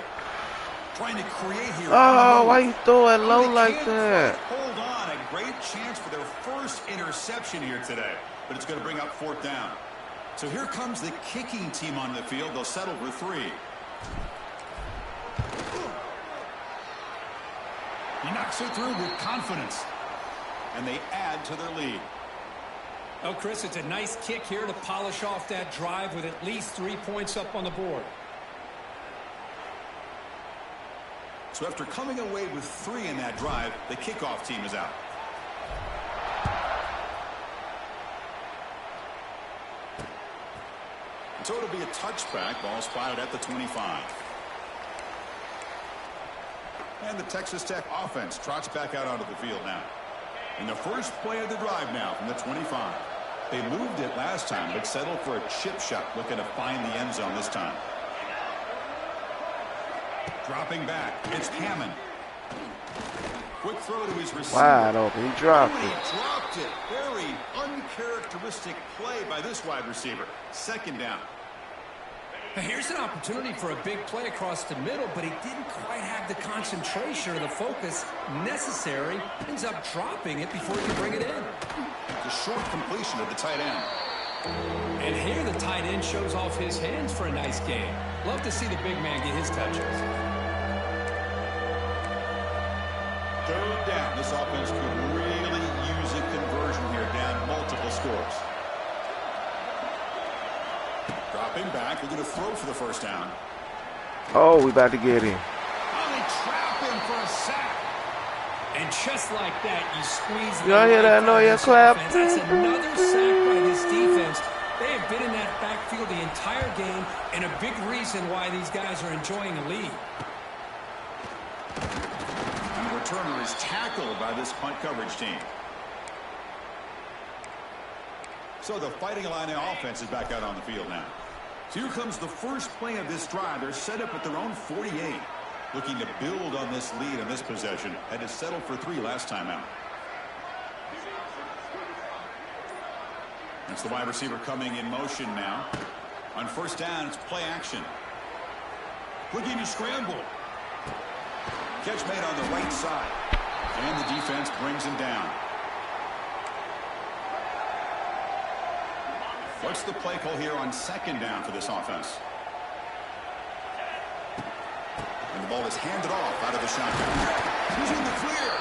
Speaker 2: Trying to create here.
Speaker 1: Oh, why you throw it low like that?
Speaker 2: Hold on. A great chance for their first interception here today. But it's going to bring up 4th down. So here comes the kicking team on the field. They'll settle for 3. He knocks it through with confidence. And they add to their lead.
Speaker 3: Oh, Chris, it's a nice kick here to polish off that drive with at least 3 points up on the board.
Speaker 2: So after coming away with 3 in that drive, the kickoff team is out. So it'll be a touchback. Ball spotted at the 25. And the Texas Tech offense trots back out onto the field now. In the first play of the drive now from the 25. They moved it last time, but settled for a chip shot, looking to find the end zone this time. Dropping back, it's Hammond. Quick throw to his receiver.
Speaker 1: Wide open, he dropped it.
Speaker 2: He dropped it. Very uncharacteristic play by this wide receiver. 2nd down.
Speaker 3: Here's an opportunity for a big play across the middle, but he didn't quite have the concentration or the focus necessary. Ends up dropping it before he can bring it in.
Speaker 2: The short completion of the tight end.
Speaker 3: And here the tight end shows off his hands for a nice game. Love to see the big man get his touches.
Speaker 2: 3rd down. This offense could really use a conversion here, down multiple scores. Dropping back, looking to throw for the first down.
Speaker 1: Oh, we about to get him.
Speaker 2: Oh, they trap him for a sack.
Speaker 3: And just like that, you squeeze the
Speaker 1: Y'all hear that noise? Clap.
Speaker 3: That's another sack by this defense. They have been in that backfield the entire game, and a big reason why these guys are enjoying a lead.
Speaker 2: And the returner is tackled by this punt coverage team. So the Fighting Illini offense is back out on the field now. So here comes the first play of this drive. They're set up at their own 48. Looking to build on this lead in this possession. Had to settle for 3 last time out. That's the wide receiver coming in motion now. On first down, it's play action. Looking to scramble. Catch made on the right side. And the defense brings him down. What's the play call here on 2nd down for this offense? And the ball is handed off out of the shotgun. He's in the clear.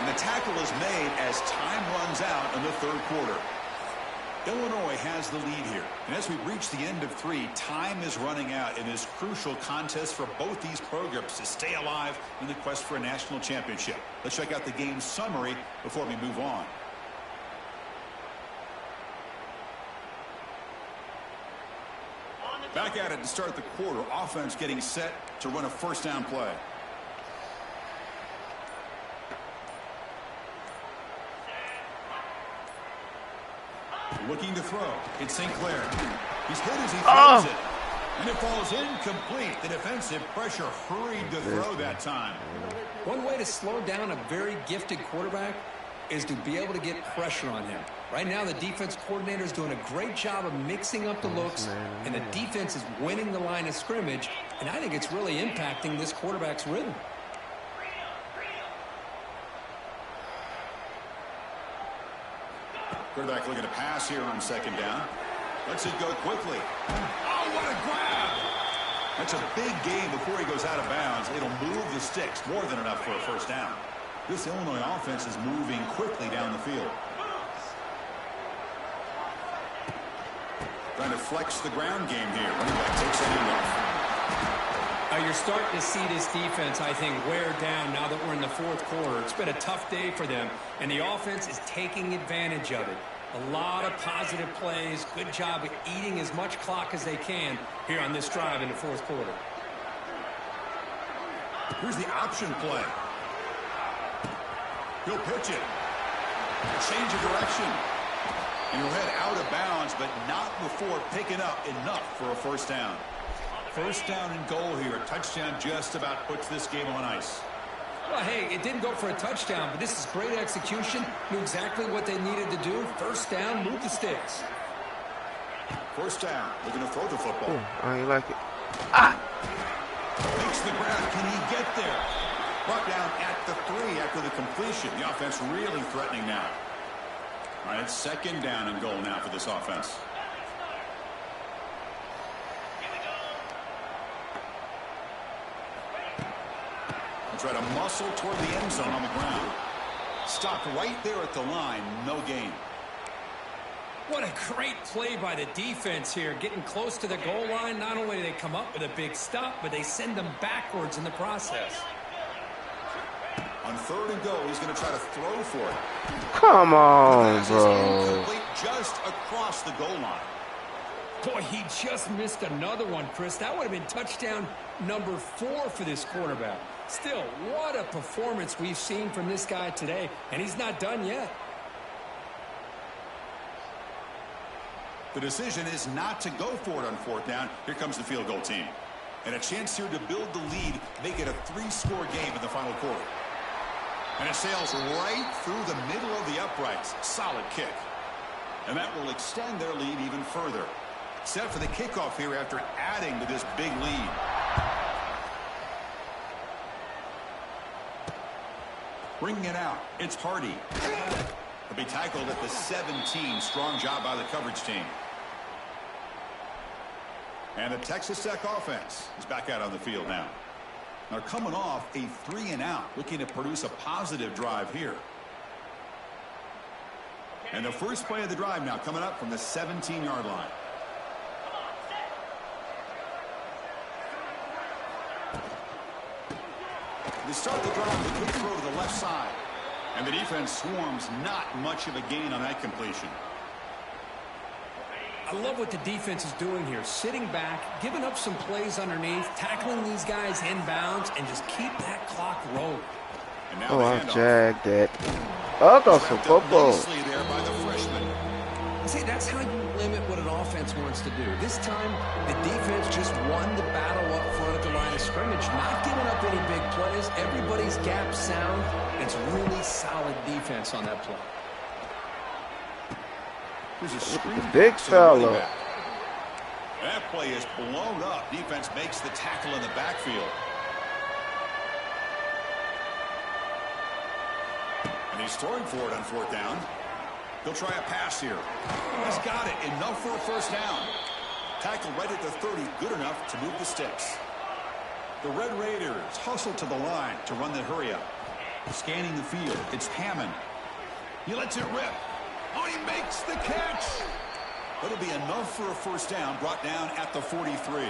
Speaker 2: And the tackle is made as time runs out in the 3rd quarter. Illinois has the lead here. And as we reach the end of 3, time is running out in this crucial contest for both these programs to stay alive in the quest for a national championship. Let's check out the game summary before we move on. Back at it to start the quarter. Offense getting set to run a first down play. Looking to throw. It's Sinclair. He's hit as he throws it. And it falls incomplete. The defensive pressure hurried to throw that time.
Speaker 3: One way to slow down a very gifted quarterback is to be able to get pressure on him. Right now, the defense coordinator is doing a great job of mixing up the looks, and the defense is winning the line of scrimmage, and I think it's really impacting this quarterback's rhythm.
Speaker 2: Quarterback looking to pass here on second down. Lets it go quickly. Oh, what a grab! That's a big gain before he goes out of bounds. It'll move the sticks, more than enough for a first down. This Illinois offense is moving quickly down the field. Trying to flex the ground game here. Running back takes that handoff.
Speaker 3: You're starting to see this defense, I think, wear down now that we're in the fourth quarter. It's been a tough day for them, and the offense is taking advantage of it. A lot of positive plays. Good job of eating as much clock as they can here on this drive in the fourth quarter.
Speaker 2: Here's the option play. He'll pitch it. Change of direction. And he'll head out of bounds, but not before picking up enough for a first down. First down and goal here. A touchdown just about puts this game on ice.
Speaker 3: Well, hey, it didn't go for a touchdown, but this is great execution. Knew exactly what they needed to do. First down, move the sticks.
Speaker 2: First down. Looking to throw the football.
Speaker 1: Ooh, I ain't like it. Ah!
Speaker 2: Makes the grab. Can he get there? Brought down at the 3 after the completion. The offense really threatening now. All right, it's second down and goal now for this offense. Try to muscle toward the end zone on the ground. Stopped right there at the line. No gain.
Speaker 3: What a great play by the defense here. Getting close to the goal line. Not only do they come up with a big stop, but they send them backwards in the process.
Speaker 2: On third and goal, he's going to try to throw for it.
Speaker 1: Come on, bro.
Speaker 2: Just across the goal line.
Speaker 3: Boy, he just missed another one, Chris. That would have been touchdown number 4 for this quarterback. Still, what a performance we've seen from this guy today, and he's not done yet.
Speaker 2: The decision is not to go for it on fourth down. Here comes the field goal team. And a chance here to build the lead, make it a 3-score game in the final quarter. And it sails right through the middle of the uprights. Solid kick. And that will extend their lead even further. Set for the kickoff here after adding to this big lead. Bringing it out, it's Hardy. He'll be tackled at the 17. Strong job by the coverage team. And the Texas Tech offense is back out on the field now. They're coming off a 3-and-out, looking to produce a positive drive here. And the first play of the drive now coming up from the 17-yard line. They start the drive with a quick throw to the left side. And the defense swarms, not much of a gain on that completion.
Speaker 3: I love what the defense is doing here. Sitting back, giving up some plays underneath, tackling these guys inbounds, and just keep that clock rolling.
Speaker 1: Oh, I jagged it. Oh, go for football.
Speaker 2: There by the freshman.
Speaker 3: See, that's how you limit what an offense wants to do. This time, the defense just won the battle up front at the line of scrimmage, not giving up any big plays. Everybody's gap sound. It's really solid defense on that play.
Speaker 2: There's a screen.
Speaker 1: Big fella.
Speaker 2: That play is blown up. Defense makes the tackle in the backfield. And he's throwing for it on fourth down. He'll try a pass here. He's got it. Enough for a first down. Tackled right at the 30. Good enough to move the sticks. The Red Raiders hustle to the line to run the hurry up. Scanning the field. It's Hammond. He lets it rip. Oh, he makes the catch. That'll be enough for a first down. Brought down at the 43.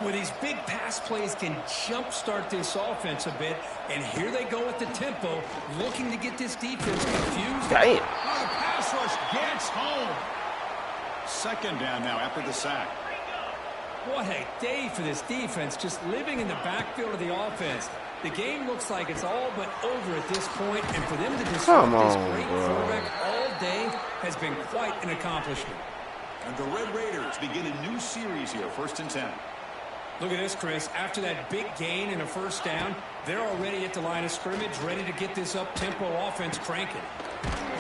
Speaker 3: Well, these big pass plays can jumpstart this offense a bit, and here they go at the tempo, looking to get this defense confused.
Speaker 1: Damn.
Speaker 2: Oh, the pass rush gets home. Second down now after the sack.
Speaker 3: What a day for this defense, just living in the backfield of the offense. The game looks like it's all but over at this point, and for them to disrupt this great quarterback all day has been quite an accomplishment.
Speaker 2: And the Red Raiders begin a new series here, 1st and 10.
Speaker 3: Look at this, Chris. After that big gain and a first down, they're already at the line of scrimmage, ready to get this up-tempo offense cranking.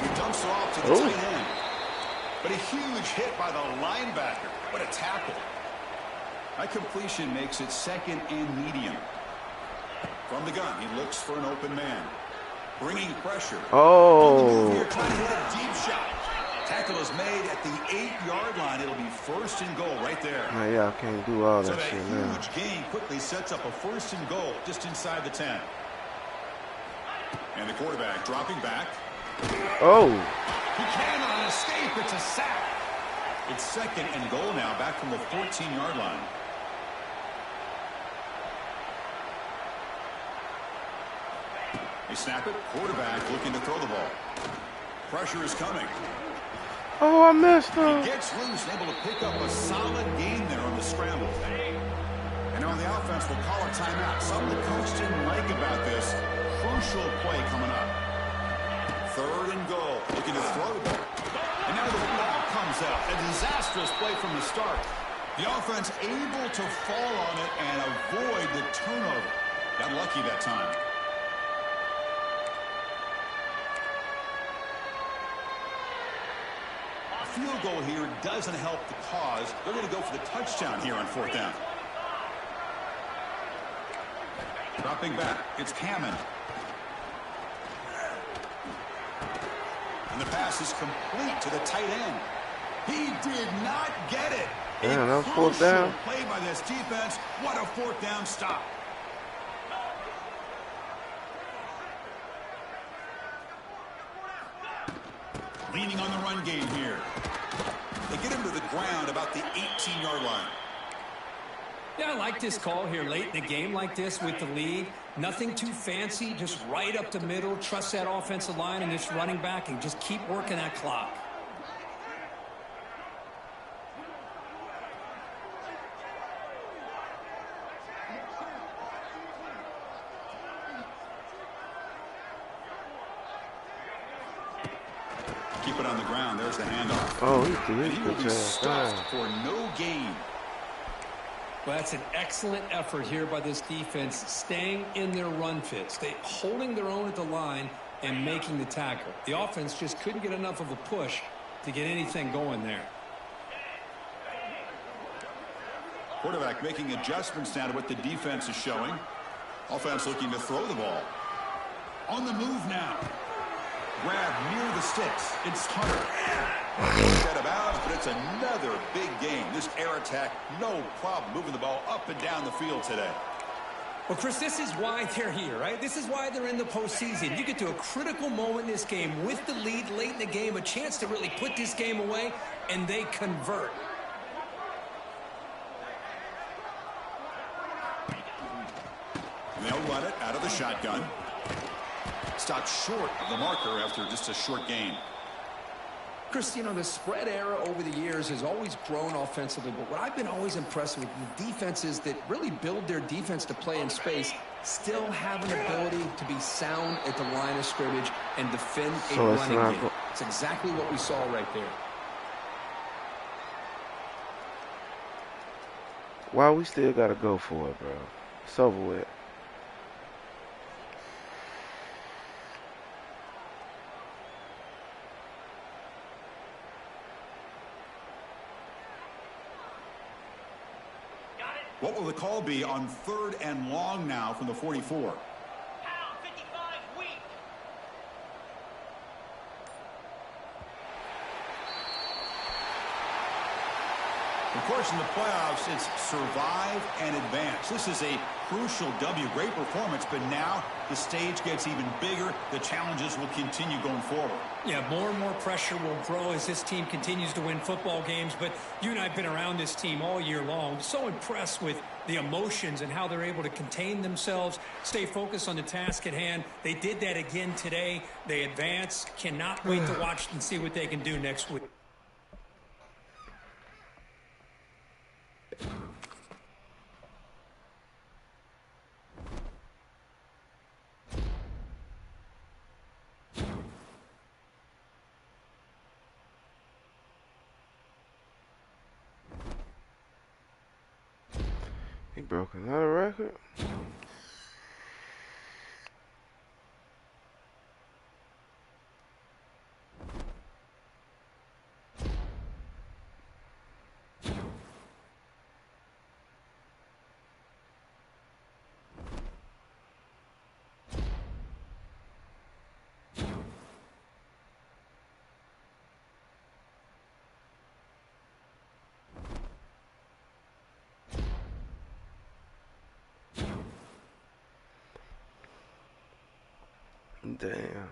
Speaker 2: He dumps it off to the tight end. But a huge hit by the linebacker. What a tackle. That completion makes it 2nd and medium. From the gun, he looks for an open man. Bringing pressure. On the move
Speaker 1: Oh.
Speaker 2: here, trying to hit a deep shot. Tackle is made at the 8-yard line. It'll be 1st and goal right there.
Speaker 1: Man, y'all can't do all
Speaker 2: So
Speaker 1: that
Speaker 2: that
Speaker 1: shit
Speaker 2: huge
Speaker 1: now.
Speaker 2: gain quickly sets up a 1st and goal just inside the 10. And the quarterback dropping back.
Speaker 1: Oh.
Speaker 2: He cannot escape. It's a sack. It's 2nd and goal now, back from the 14-yard line. They snap it. Quarterback looking to throw the ball. Pressure is coming.
Speaker 1: Oh, I missed
Speaker 2: He
Speaker 1: him.
Speaker 2: gets loose, able to pick up a solid gain there on the scramble. And on the offense, we'll call a timeout. Something the coach didn't like about this. Crucial play coming up. 3rd and goal. Looking to throw the ball. And now the ball comes out. A disastrous play from the start. The offense able to fall on it and avoid the turnover. Got lucky that time. A field goal here doesn't help the cause. They're going to go for the touchdown here on 4th down. Dropping back. It's Hammond. And the pass is complete to the tight end. He did not get it.
Speaker 1: Damn, that was
Speaker 2: A
Speaker 1: 4th down.
Speaker 2: crucial play by this defense. What a 4th down stop. Leaning on the run game here. They get him to the ground about the 18-yard line.
Speaker 3: Yeah, I like this call here late in the game like this with the lead. Nothing too fancy, just right up the middle. Trust that offensive line and this running back and just keep working that clock.
Speaker 2: Keep it on the ground. There's the handoff.
Speaker 1: Oh, he
Speaker 2: And
Speaker 1: did
Speaker 2: he will
Speaker 1: good
Speaker 2: be
Speaker 1: job.
Speaker 2: stuffed for no gain.
Speaker 3: Well, that's an excellent effort here by this defense, staying in their run fits, holding their own at the line and making the tackle. The offense just couldn't get enough of a push to get anything going there.
Speaker 2: Quarterback making adjustments now to what the defense is showing. Offense looking to throw the ball. On the move now. Grab near the sticks. It's Hunter. Out of bounds, but it's another big game. This air attack, no problem moving the ball up and down the field today.
Speaker 3: Well, Chris, this is why they're here, right? This is why they're in the postseason. You get to a critical moment in this game with the lead late in the game, a chance to really put this game away, and they convert.
Speaker 2: And they'll run it out of the shotgun. Stopped short of the marker after just a short gain.
Speaker 3: Chris, you know, the spread era over the years has always grown offensively, but what I've been always impressed with the defenses that really build their defense to play in space still have an ability to be sound at the line of scrimmage and defend a running game. It's exactly what we saw right there.
Speaker 1: Why we still gotta go for it, bro? It's over with.
Speaker 2: What will the call be on 3rd and long now from the 44? Of course, in the playoffs, it's survive and advance. This is a crucial W. Great performance, but now the stage gets even bigger. The challenges will continue going forward.
Speaker 3: Yeah, more and more pressure will grow as this team continues to win football games, but you and I have been around this team all year long. So impressed with the emotions and how they're able to contain themselves, stay focused on the task at hand. They did that again today. They advance. Cannot wait to watch and see what they can do next week.
Speaker 1: He broke another record. Damn.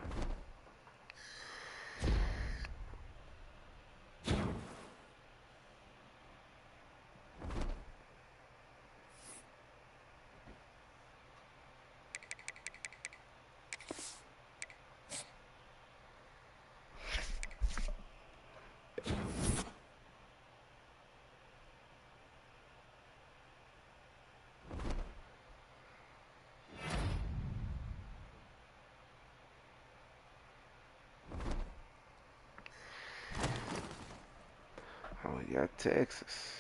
Speaker 1: Oh, we got Texas.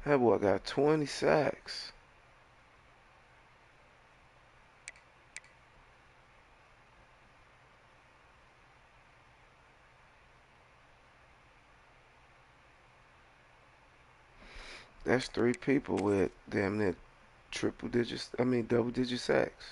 Speaker 1: That boy got 20 sacks. That's 3 people with damn near triple digits. I mean, double digit sacks.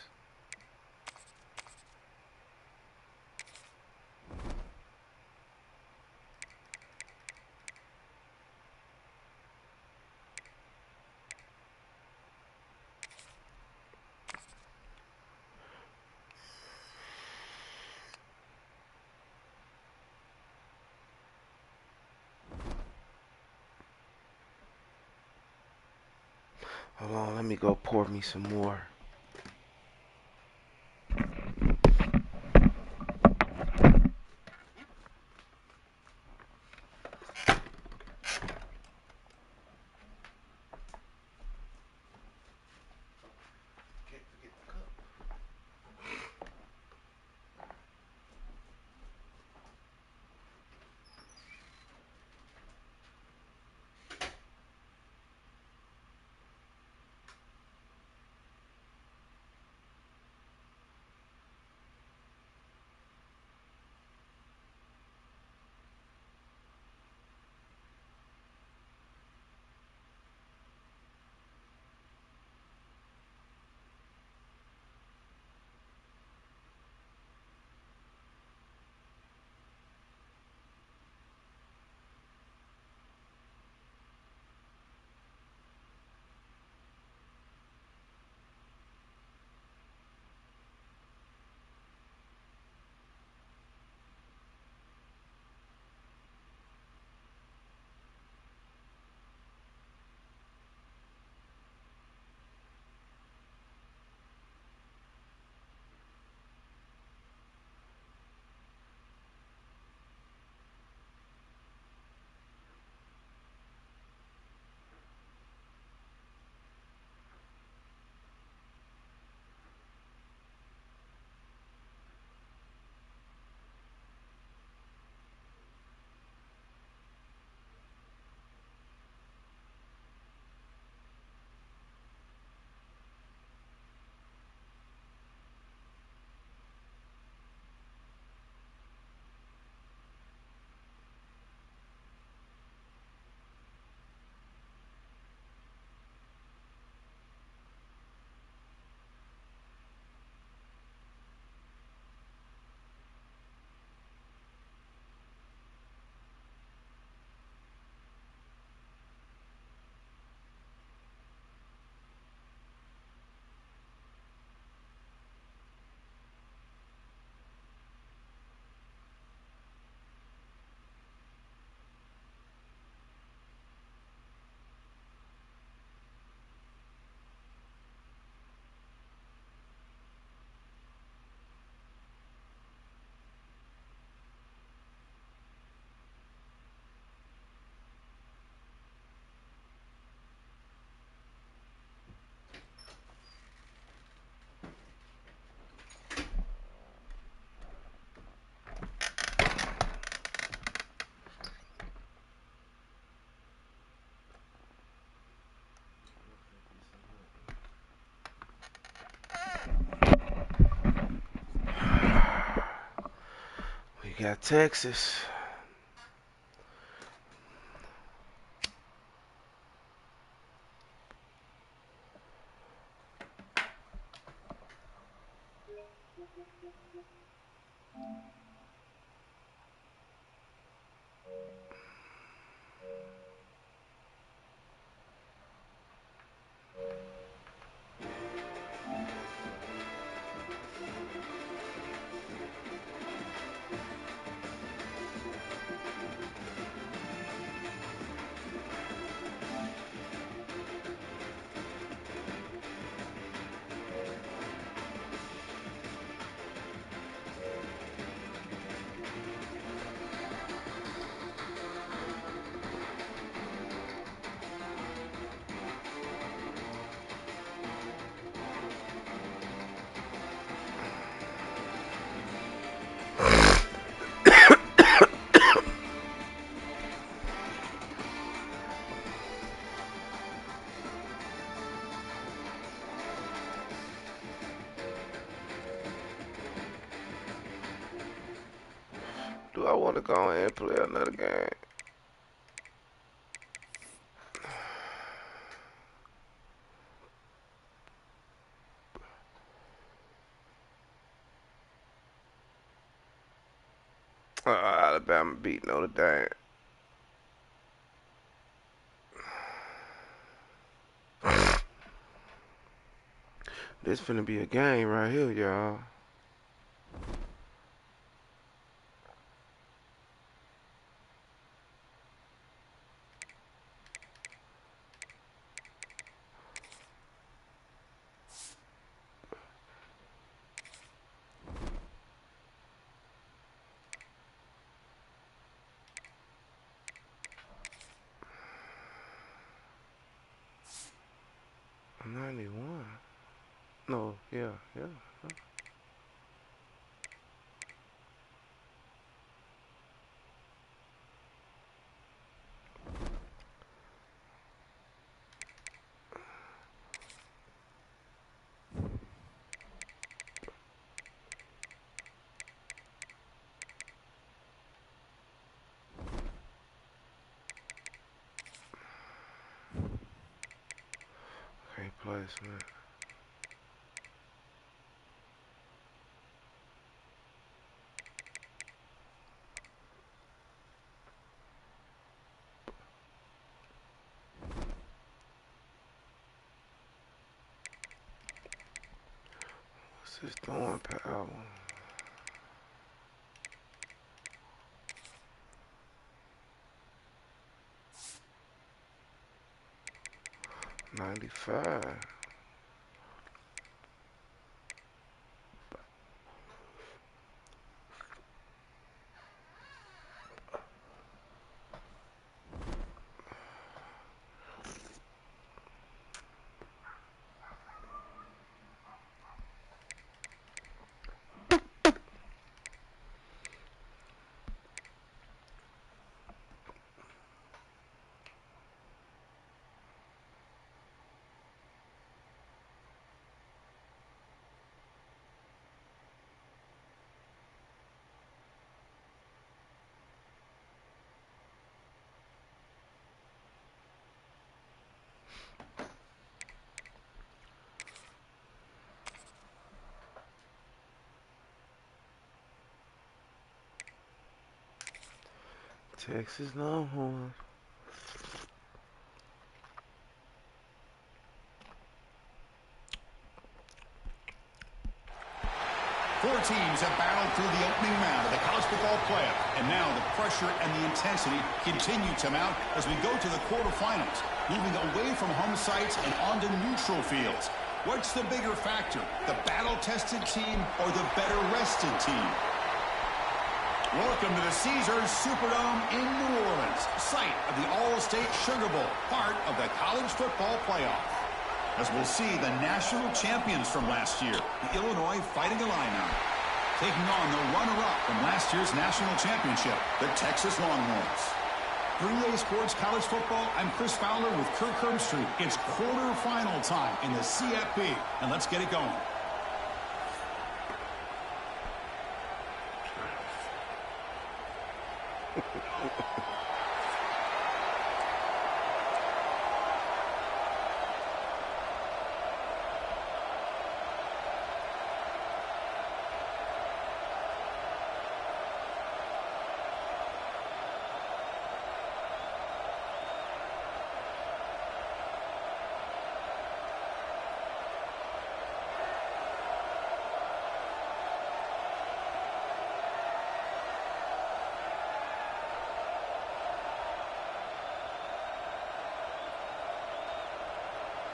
Speaker 1: Hold on, let me go pour me some more. got Texas. Do I want to go ahead and play another game? Alabama beat Notre Dame. This finna be a game right here, y'all. I'm 91. No, yeah. Great placement. What's this doing, pal? 95. Texas Longhorns.
Speaker 2: Four teams have battled through the opening round of the college football playoff, and now the pressure and the intensity continue to mount as we go to the quarterfinals, moving away from home sites and onto neutral fields. What's the bigger factor, the battle-tested team or the better-rested team? Welcome to the Caesars Superdome in New Orleans, site of the All-State Sugar Bowl, part of the college football playoff. As we'll see the national champions from last year, the Illinois Fighting Illini, taking on the runner-up from last year's national championship, the Texas Longhorns. 3A Sports College Football, I'm Chris Fowler with Kirk Herbstreit. It's quarterfinal time in the CFB, and let's get it going.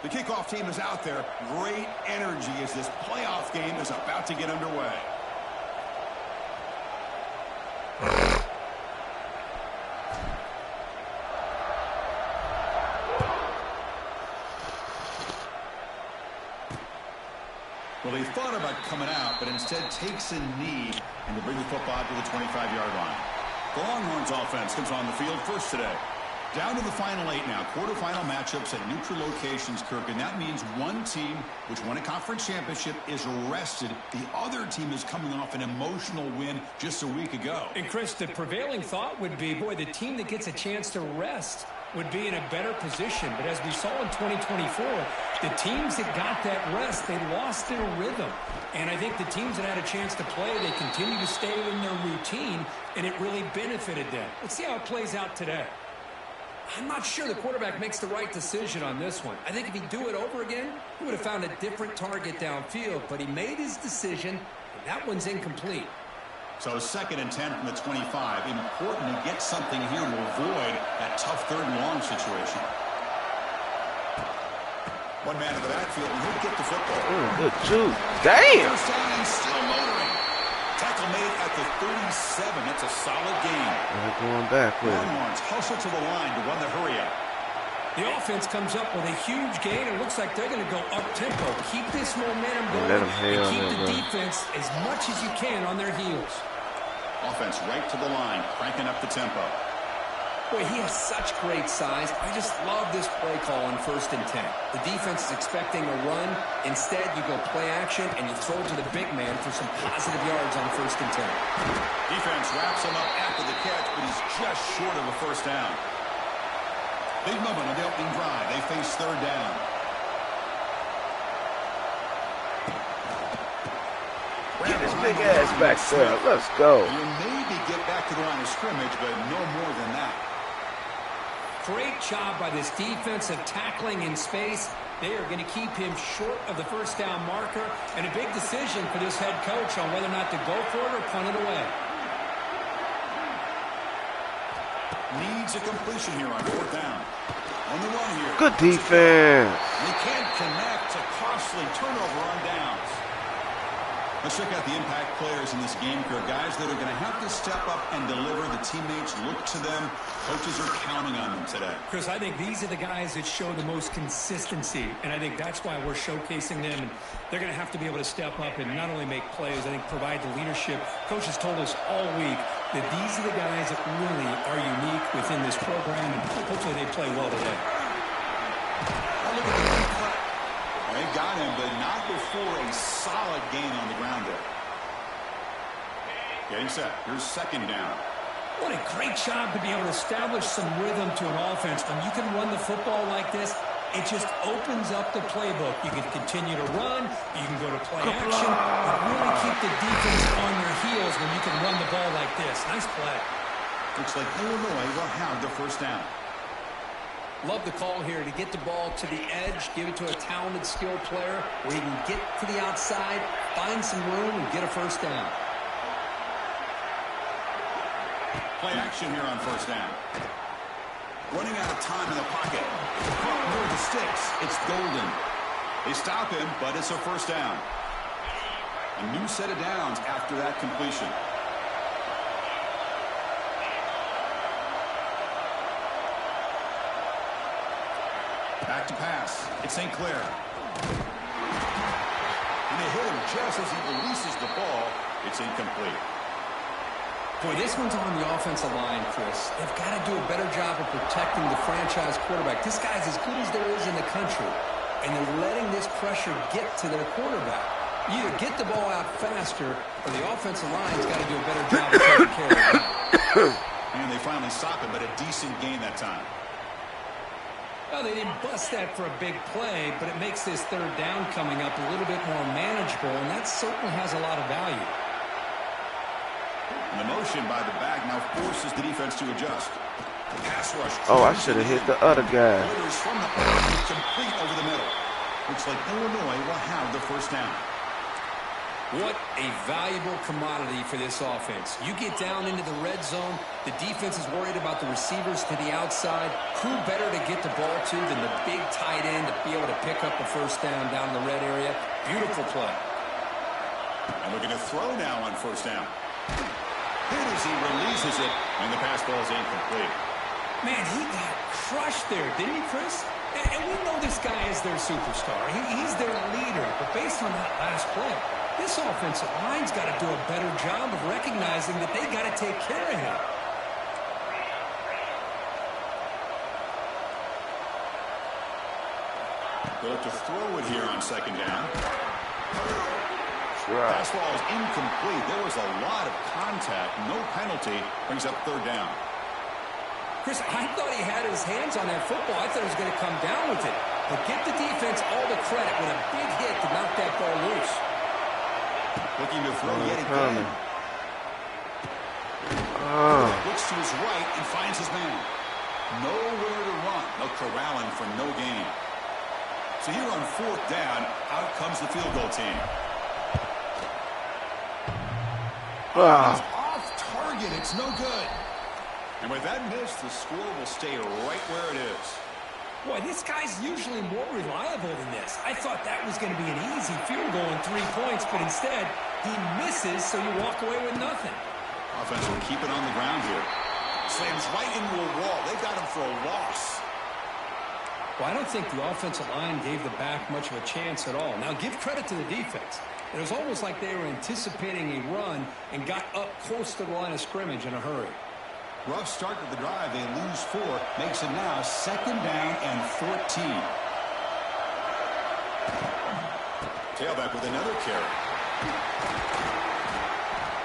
Speaker 2: The kickoff team is out there. Great energy as this playoff game is about to get underway. Well, they thought about coming out, but instead takes a knee and to bring the football to the 25-yard line. The Longhorns offense comes on the field first today. Down to the final 8 now. Quarterfinal matchups at neutral locations, Kirk, and that means one team which won a conference championship is rested. The other team is coming off an emotional win just a week ago.
Speaker 3: And, Chris, the prevailing thought would be, boy, the team that gets a chance to rest would be in a better position. But as we saw in 2024, the teams that got that rest, they lost their rhythm. And I think the teams that had a chance to play, they continue to stay in their routine, and it really benefited them. Let's see how it plays out today. I'm not sure the quarterback makes the right decision on this one. I think if he'd do it over again, he would have found a different target downfield. But he made his decision, and that one's incomplete.
Speaker 2: So 2nd and 10 from the 25. Important to get something here to avoid that tough 3rd and long situation. One man in the backfield, and he'll get the football.
Speaker 1: Good juke. Damn.
Speaker 2: First down and still motoring. Tackle made at the 37. That's a solid gain.
Speaker 1: They're going back with it.
Speaker 2: Longhorns hustle to the line to run the hurry up.
Speaker 3: The offense comes up with a huge gain. It looks like they're going to go up-tempo. Keep this momentum going
Speaker 1: Let them
Speaker 3: and keep the
Speaker 1: bro.
Speaker 3: defense as much as you can on their heels.
Speaker 2: Offense right to the line, cranking up the tempo.
Speaker 3: Boy, he has such great size. I just love this play call on 1st and 10. The defense is expecting a run. Instead, you go play action, and you throw to the big man for some positive yards on 1st and 10.
Speaker 2: Defense wraps him up after the catch, but he's just short of a first down. Big moment on the opening drive. They face 3rd down.
Speaker 1: Get this big ass back there. Let's go.
Speaker 2: You maybe get back to the line of scrimmage, but no more than that.
Speaker 3: Great job by this defensive tackling in space. They are going to keep him short of the first down marker, and a big decision for this head coach on whether or not to go for it or punt it away.
Speaker 2: Needs a completion here on 4th down. On the run here.
Speaker 1: Good defense.
Speaker 2: They can't connect. A costly turnover on downs. Let's check out the impact players in this game, Kirk. Guys that are going to have to step up and deliver. The teammates look to them. Coaches are counting on them today.
Speaker 3: Chris, I think these are the guys that show the most consistency, and I think that's why we're showcasing them. And they're going to have to be able to step up and not only make plays, I think provide the leadership. Coach has told us all week that these are the guys that really are unique within this program, and hopefully they play well today.
Speaker 2: They got him, but not before a solid gain on the ground there. Getting set. Here's 2nd down.
Speaker 3: What a great job to be able to establish some rhythm to an offense. When you can run the football like this, it just opens up the playbook. You can continue to run. You can go to play action. But really keep the defense on their heels when you can run the ball like this. Nice play.
Speaker 2: Looks like Illinois will have the first down.
Speaker 3: Love the call here to get the ball to the edge, give it to a talented, skilled player where he can get to the outside, find some room, and get a first down.
Speaker 2: Play action here on 1st down. Running out of time in the pocket. Caught near the sticks. It's Golden. They stop him, but it's a first down. A new set of downs after that completion. Back to pass. It's St. Clair. And they hit him just as he releases the ball. It's incomplete.
Speaker 3: Boy, this one's on the offensive line, Chris. They've got to do a better job of protecting the franchise quarterback. This guy's as good as there is in the country, and they're letting this pressure get to their quarterback. You either get the ball out faster, or the offensive line's got to do a better job of taking care of it.
Speaker 2: And they finally stop it, but a decent gain that time.
Speaker 3: Well, they didn't bust that for a big play, but it makes this 3rd down coming up a little bit more manageable, and that certainly has a lot of value.
Speaker 2: And the motion by the back now forces the defense to adjust. The pass rush.
Speaker 1: Oh, I should have hit the other guy.
Speaker 2: Orders from the pocket complete over the middle. Looks like Illinois will have the first down.
Speaker 3: What a valuable commodity for this offense. You get down into the red zone, the defense is worried about the receivers to the outside. Who better to get the ball to than the big tight end to be able to pick up a first down in the red area? Beautiful play.
Speaker 2: And looking to throw now on first down. Hit as he releases it, and the pass ball is incomplete.
Speaker 3: Man, he got crushed there, didn't he, Chris? And we know this guy is their superstar. He's their leader. But based on that last play, this offensive line's got to do a better job of recognizing that they got to take care of him.
Speaker 2: They look to throw it here on second down.
Speaker 1: Right.
Speaker 2: Pass ball is incomplete. There was a lot of contact. No penalty. Brings up third down.
Speaker 3: Chris, I thought he had his hands on that football. I thought he was going to come down with it. But give the defense all the credit with a big hit to knock that ball loose.
Speaker 2: Looking to throw yet again. Looks to his right and finds his man. Nowhere to run. No corralling for no gain. So here on fourth down, out comes the field goal team. He's off target. It's no good. And with that miss, the score will stay right where it is.
Speaker 3: Boy, this guy's usually more reliable than this. I thought that was going to be an easy field goal in 3 points, but instead, he misses, so you walk away with nothing.
Speaker 2: Offense will keep it on the ground here. Slams right into a wall. They've got him for a loss.
Speaker 3: Well, I don't think the offensive line gave the back much of a chance at all. Now, give credit to the defense. It was almost like they were anticipating a run and got up close to the line of scrimmage in a hurry.
Speaker 2: Rough start to the drive. They lose 4. Makes it now second down and 14. Tailback with another carry.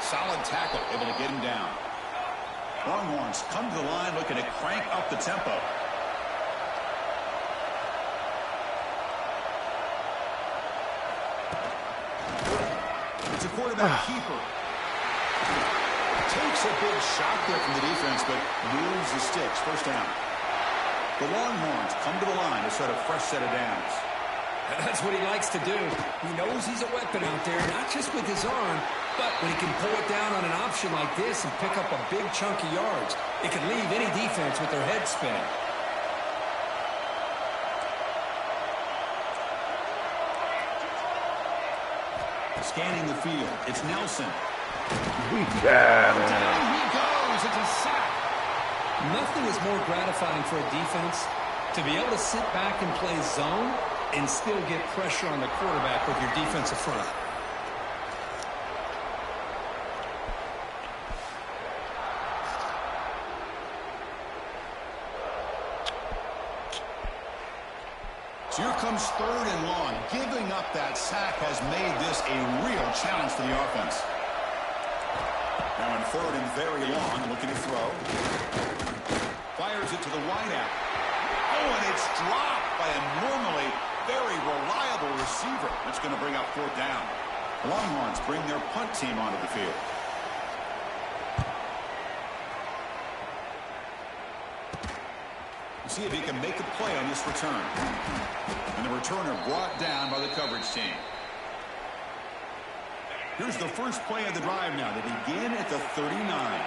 Speaker 2: Solid tackle. Able to get him down. Longhorns come to the line looking to crank up the tempo. It's a quarterback keeper. Takes a big shot there from the defense, but moves the sticks. First down. The Longhorns come to the line to set a fresh set of downs.
Speaker 3: That's what he likes to do. He knows he's a weapon out there, not just with his arm, but when he can pull it down on an option like this and pick up a big chunk of yards, it can leave any defense with their head spinning.
Speaker 2: Scanning the field. It's Nelson.
Speaker 1: Yeah.
Speaker 2: Down he goes. It's a sack.
Speaker 3: Nothing is more gratifying for a defense to be able to sit back and play zone and still get pressure on the quarterback with your defensive front.
Speaker 2: So here comes third and long. Giving up that sack has made this a real challenge for the offense. Now in third and very long, looking to throw. Fires it to the wideout. Oh, and it's dropped by a normally very reliable receiver. That's going to bring up fourth down. Longhorns bring their punt team onto the field. See if he can make a play on this return. And the returner brought down by the coverage team. Here's the first play of the drive now. They begin at the 39.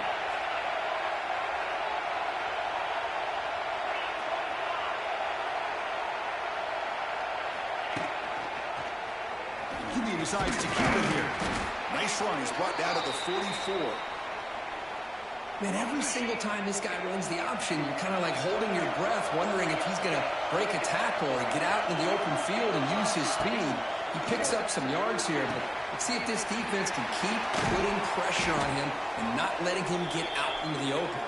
Speaker 2: QB decides to keep it here. Nice run. He's brought down to the 44.
Speaker 3: Man, every single time this guy runs the option, you're kind of like holding your breath, wondering if he's going to break a tackle or get out into the open field and use his speed. He picks up some yards here, but let's see if this defense can keep putting pressure on him and not letting him get out into the open.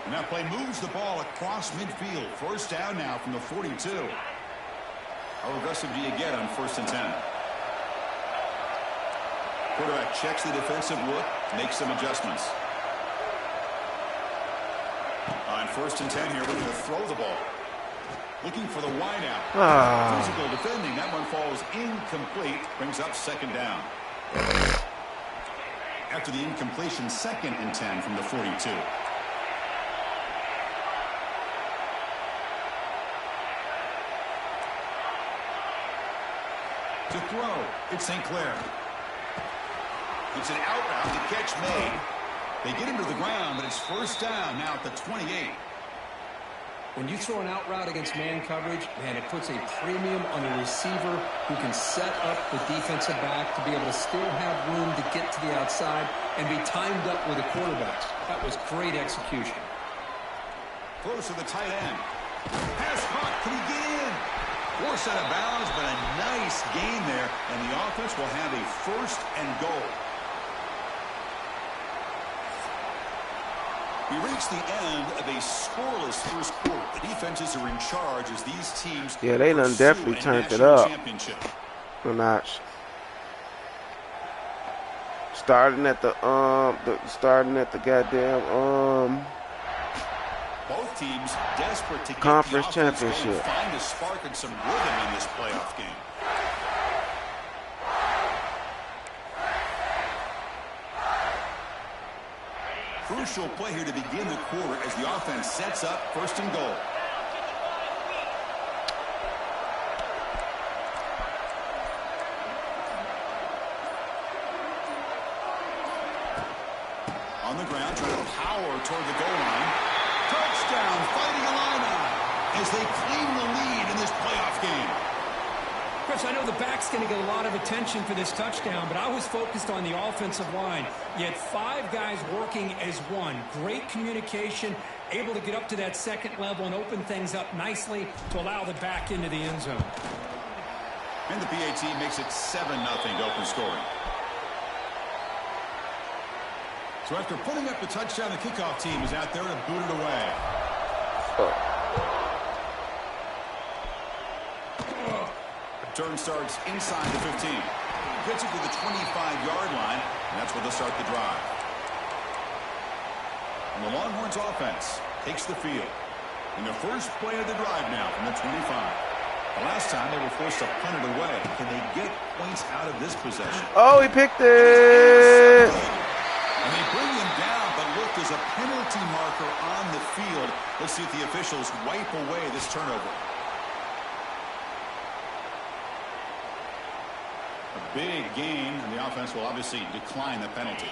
Speaker 2: And that play moves the ball across midfield. First down now from the 42. How aggressive do you get on 1st and 10? Quarterback checks the defensive look, makes some adjustments. On 1st and 10 here, looking to throw the ball. Looking for the wideout. Physical defending. That one falls incomplete. Brings up second down. After the incompletion, 2nd and 10 from the 42. To throw, it's St. Clair. It's an out route to catch made. They get him to the ground, but it's first down now at the 28.
Speaker 3: When you throw an out route against man coverage, man, it puts a premium on the receiver who can set up the defensive back to be able to still have room to get to the outside and be timed up with the quarterbacks. That was great execution.
Speaker 2: Close to the tight end. Pass caught. Can he get in? Forced out of bounds, but a nice gain there, and the offense will have a first and goal. We reach the end of a scoreless first quarter. The defenses are in charge as these teams
Speaker 1: they done definitely turned it up a notch. Starting at the goddamn
Speaker 2: both teams desperate to get
Speaker 1: conference
Speaker 2: the offense
Speaker 1: championship.
Speaker 2: going, find a spark and some rhythm in this playoff game. Crucial play here to begin the quarter as the offense sets up first and goal. On the ground, trying to power toward the goal line. Touchdown, fighting Illini as they claim the lead in this playoff game.
Speaker 3: Chris, I know the back's going to get a lot of attention for this touchdown, but I was focused on the offensive line. You had 5 guys working as one. Great communication, able to get up to that second level and open things up nicely to allow the back into the end zone.
Speaker 2: And the PAT makes it 7-0 to open scoring. So after putting up the touchdown, the kickoff team is out there to boot it away. Turn starts inside the 15. Gets it to the 25-yard line, and that's where they'll start the drive. And the Longhorns offense takes the field. In the first play of the drive now from the 25. The last time they were forced to punt it away. Can they get points out of this possession?
Speaker 1: Oh, he picked it.
Speaker 2: And they bring him down, but look, there's a penalty marker on the field. Let's see if the officials wipe away this turnover. A big gain, and the offense will obviously decline the penalty.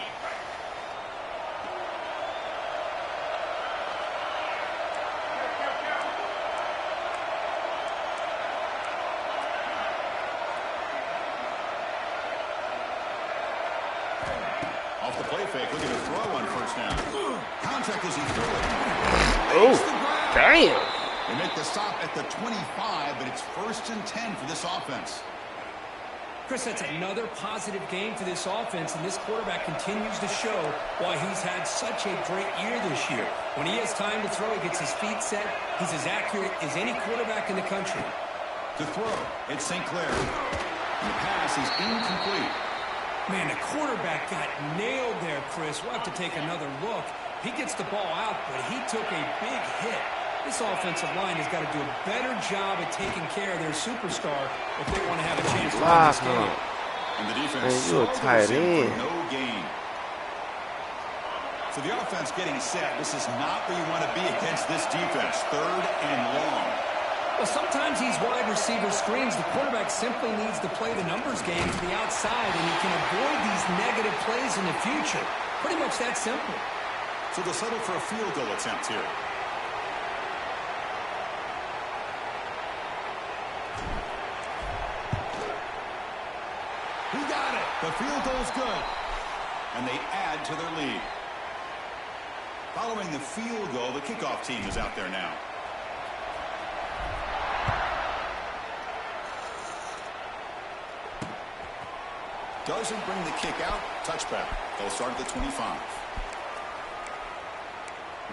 Speaker 2: Off the play fake, looking to throw on first down. Contact as he threw it.
Speaker 1: Oh, damn.
Speaker 2: They make the stop at the 25, but it's 1st and 10 for this offense.
Speaker 3: Chris, that's another positive game for this offense, and this quarterback continues to show why he's had such a great year this year. When he has time to throw, he gets his feet set. He's as accurate as any quarterback in the country.
Speaker 2: To throw, it's St. Clair. And the pass is incomplete.
Speaker 3: Man, the quarterback got nailed there, Chris. We'll have to take another look. He gets the ball out, but he took a big hit. This offensive line has got to do a better job at taking care of their superstar if they want to have a chance to win this game.
Speaker 2: And the defense
Speaker 1: saw the receiver for
Speaker 2: no gain. So the offense getting set. This is not where you want to be against this defense. 3rd and long.
Speaker 3: Well, sometimes these wide receiver screens, the quarterback simply needs to play the numbers game to the outside, and he can avoid these negative plays in the future. Pretty much that simple.
Speaker 2: So they'll settle for a field goal attempt here. He got it. The field goal's good. And they add to their lead. Following the field goal, the kickoff team is out there now. Doesn't bring the kick out. Touchback. They'll start at the 25.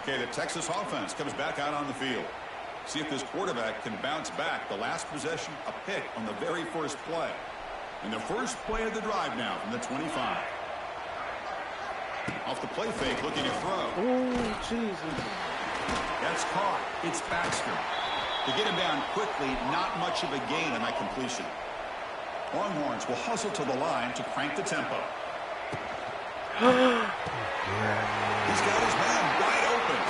Speaker 2: Okay, the Texas offense comes back out on the field. See if this quarterback can bounce back. The last possession, a pick on the very first play. And the first play of the drive now from the 25. Off the play fake, looking to throw.
Speaker 1: Oh, Jesus.
Speaker 2: That's caught. It's Baxter. To get him down quickly, not much of a gain on that completion. Longhorns will hustle to the line to crank the tempo. He's got his man wide open.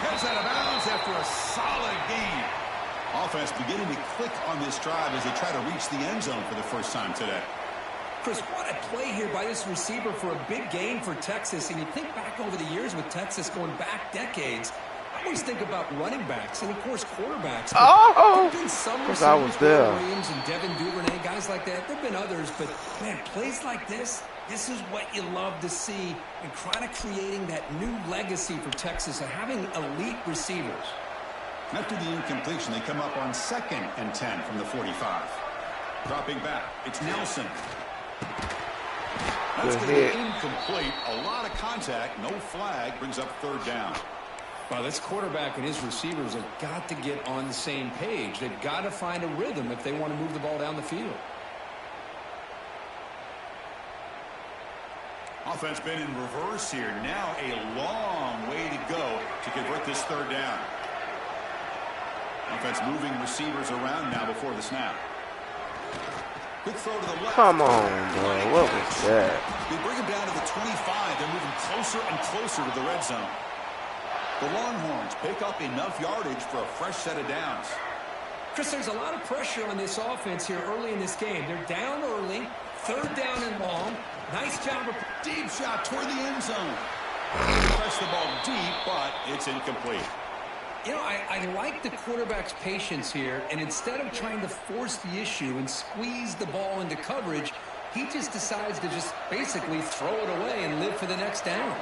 Speaker 2: Heads out of bounds after a solid gain. Offense beginning to click on this drive as they try to reach the end zone for the first time today.
Speaker 3: Chris, what a play here by this receiver for a big gain for Texas. And you think back over the years with Texas going back decades, I always think about running backs and, of course, quarterbacks.
Speaker 1: Oh!
Speaker 3: There have been some
Speaker 1: Because I was there.
Speaker 3: Williams and Devin Duvernay, guys like that. There have been others, but, man, plays like this is what you love to see, and kind of creating that new legacy for Texas of having elite receivers.
Speaker 2: After the incompletion, they come up on 2nd and 10 from the 45. Dropping back, it's Nelson. That's going to be incomplete. A lot of contact, no flag, brings up 3rd down.
Speaker 3: Well, this quarterback and his receivers have got to get on the same page. They've got to find a rhythm if they want to move the ball down the field.
Speaker 2: Offense been in reverse here. Now a long way to go to convert this 3rd down. Offense moving receivers around now before the snap. Quick throw to the left.
Speaker 1: Come on, bro. What was that?
Speaker 2: They bring him down to the 25. They're moving closer and closer to the red zone. The Longhorns pick up enough yardage for a fresh set of downs.
Speaker 3: Chris, there's a lot of pressure on this offense here early in this game. They're down early, 3rd down and long. Nice job of
Speaker 2: deep shot toward the end zone. Press the ball deep, but it's incomplete.
Speaker 3: You know, I like the quarterback's patience here, and instead of trying to force the issue and squeeze the ball into coverage, he just decides to just basically throw it away and live for the next down.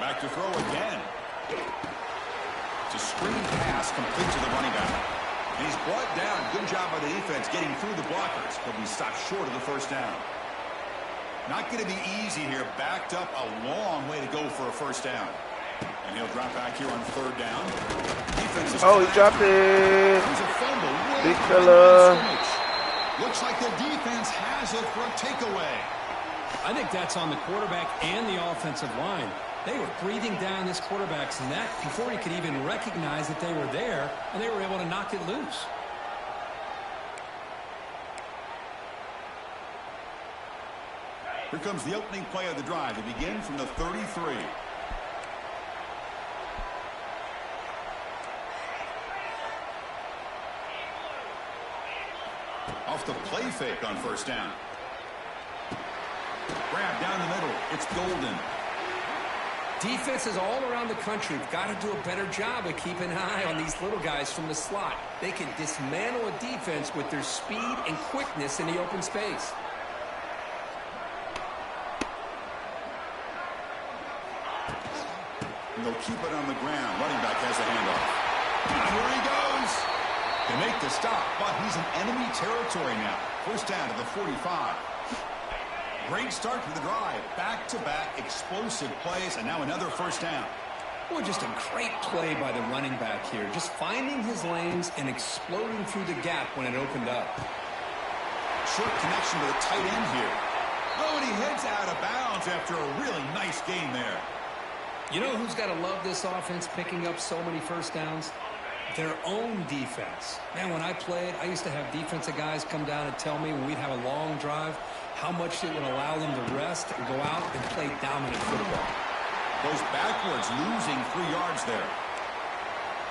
Speaker 2: Back to throw again. It's a screen pass complete to the running back. And he's brought down. Good job by the defense getting through the blockers. But we stopped short of the 1st down. Not going to be easy here. Backed up a long way to go for a 1st down. And he'll drop back here on 3rd down. Defense is
Speaker 1: Oh, he dropped it.
Speaker 2: There's a fumble.
Speaker 1: Big fella.
Speaker 2: Looks like the defense has it for a takeaway.
Speaker 3: I think that's on the quarterback and the offensive line. They were breathing down this quarterback's neck before he could even recognize that they were there, and they were able to knock it loose.
Speaker 2: Here comes the opening play of the drive. It begins from the 33. Off the play fake on 1st down. Grab down the middle. It's Golden.
Speaker 3: Defenses all around the country have got to do a better job of keeping an eye on these little guys from the slot. They can dismantle a defense with their speed and quickness in the open space.
Speaker 2: And they'll keep it on the ground. Running back has a handoff. And here he goes. They make the stop, but he's in enemy territory now. 1st down to the 45. Great start to the drive. Back-to-back explosive plays, and now another 1st down.
Speaker 3: Boy, just a great play by the running back here. Just finding his lanes and exploding through the gap when it opened up.
Speaker 2: Short connection to the tight end here. Oh, and he heads out of bounds after a really nice gain there.
Speaker 3: You know who's got to love this offense picking up so many 1st downs? Their own defense. Man, when I played, I used to have defensive guys come down and tell me when we'd have a long drive how much it would allow them to rest and go out and play dominant football.
Speaker 2: Goes backwards, losing 3 yards there.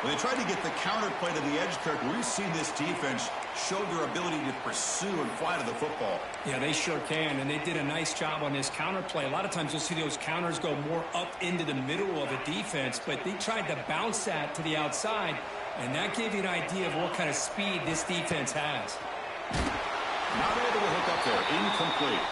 Speaker 2: When they tried to get the counter play to the edge, Kirk, we've seen this defense show their ability to pursue and fly to the football.
Speaker 3: Yeah, they sure can, and they did a nice job on this counter play. A lot of times you'll see those counters go more up into the middle of a defense, but they tried to bounce that to the outside, and that gave you an idea of what kind of speed this defense has.
Speaker 2: Not able to hook up there. Incomplete.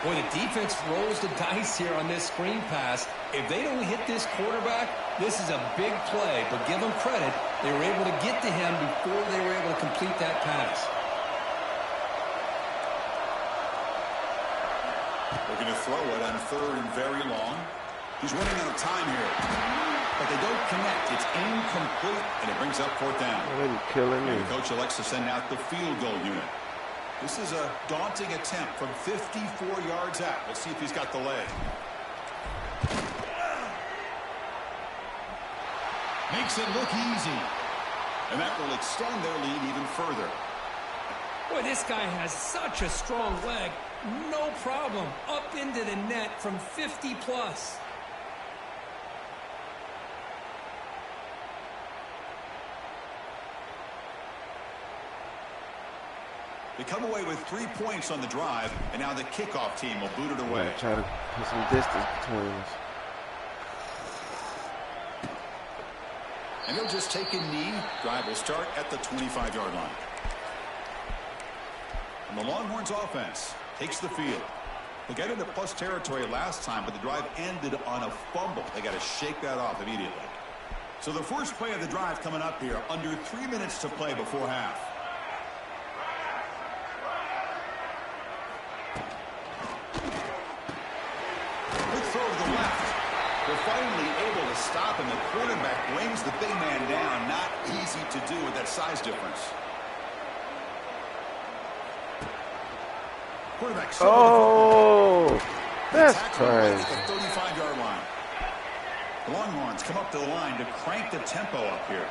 Speaker 3: Boy, the defense rolls the dice here on this screen pass. If they don't hit this quarterback, this is a big play. But give them credit. They were able to get to him before they were able to complete that pass.
Speaker 2: They're going to throw it on 3rd and very long. He's running out of time here. But they don't connect. It's incomplete, and it brings up 4th down.
Speaker 1: They're killing me.
Speaker 2: And the coach elects to send out the field goal unit. This is a daunting attempt from 54 yards out. Let's see if he's got the leg. Makes it look easy. And that will extend their lead even further.
Speaker 3: Boy, this guy has such a strong leg. No problem. Up into the net from 50 plus.
Speaker 2: They come away with 3 points on the drive, and now the kickoff team will boot it away.
Speaker 1: Yeah, try to put some distance between us.
Speaker 2: And he'll just take a knee. Drive will start at the 25-yard line. And the Longhorns offense takes the field. They got into plus territory last time, but the drive ended on a fumble. They got to shake that off immediately. So the first play of the drive coming up here, under 3 minutes to play before half. Good throw to the left. They're finally able to stop him. The quarterback brings the big man down. Not easy to do with that size difference. Quarterback.
Speaker 1: Oh, that's crazy.
Speaker 2: At the 35-yard line. The Longhorns come up to the line to crank the tempo up here.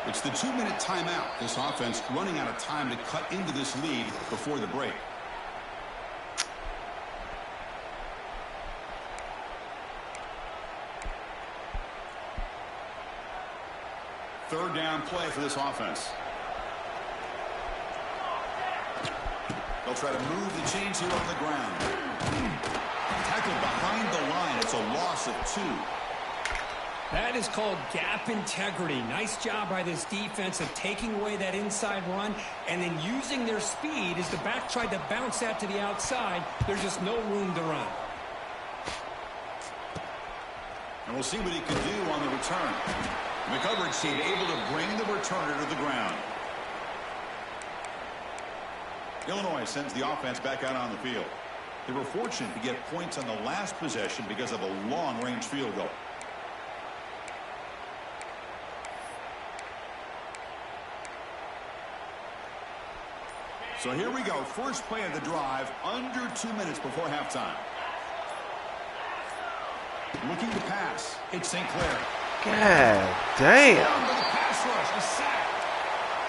Speaker 2: It's the 2-minute timeout. This offense running out of time to cut into this lead before the break. Third down play for this offense. They'll try to move the chains here on the ground. Tackled behind the line. It's a loss of 2.
Speaker 3: That is called gap integrity. Nice job by this defense of taking away that inside run and then using their speed as the back tried to bounce that to the outside. There's just no room to run.
Speaker 2: And we'll see what he can do on the return. The coverage team able to bring the returner to the ground. Illinois sends the offense back out on the field. They were fortunate to get points on the last possession because of a long-range field goal. So here we go. First play of the drive, under 2 minutes before halftime. Looking to pass. It's St. Clair.
Speaker 1: God damn.
Speaker 2: Pass rush, a sack.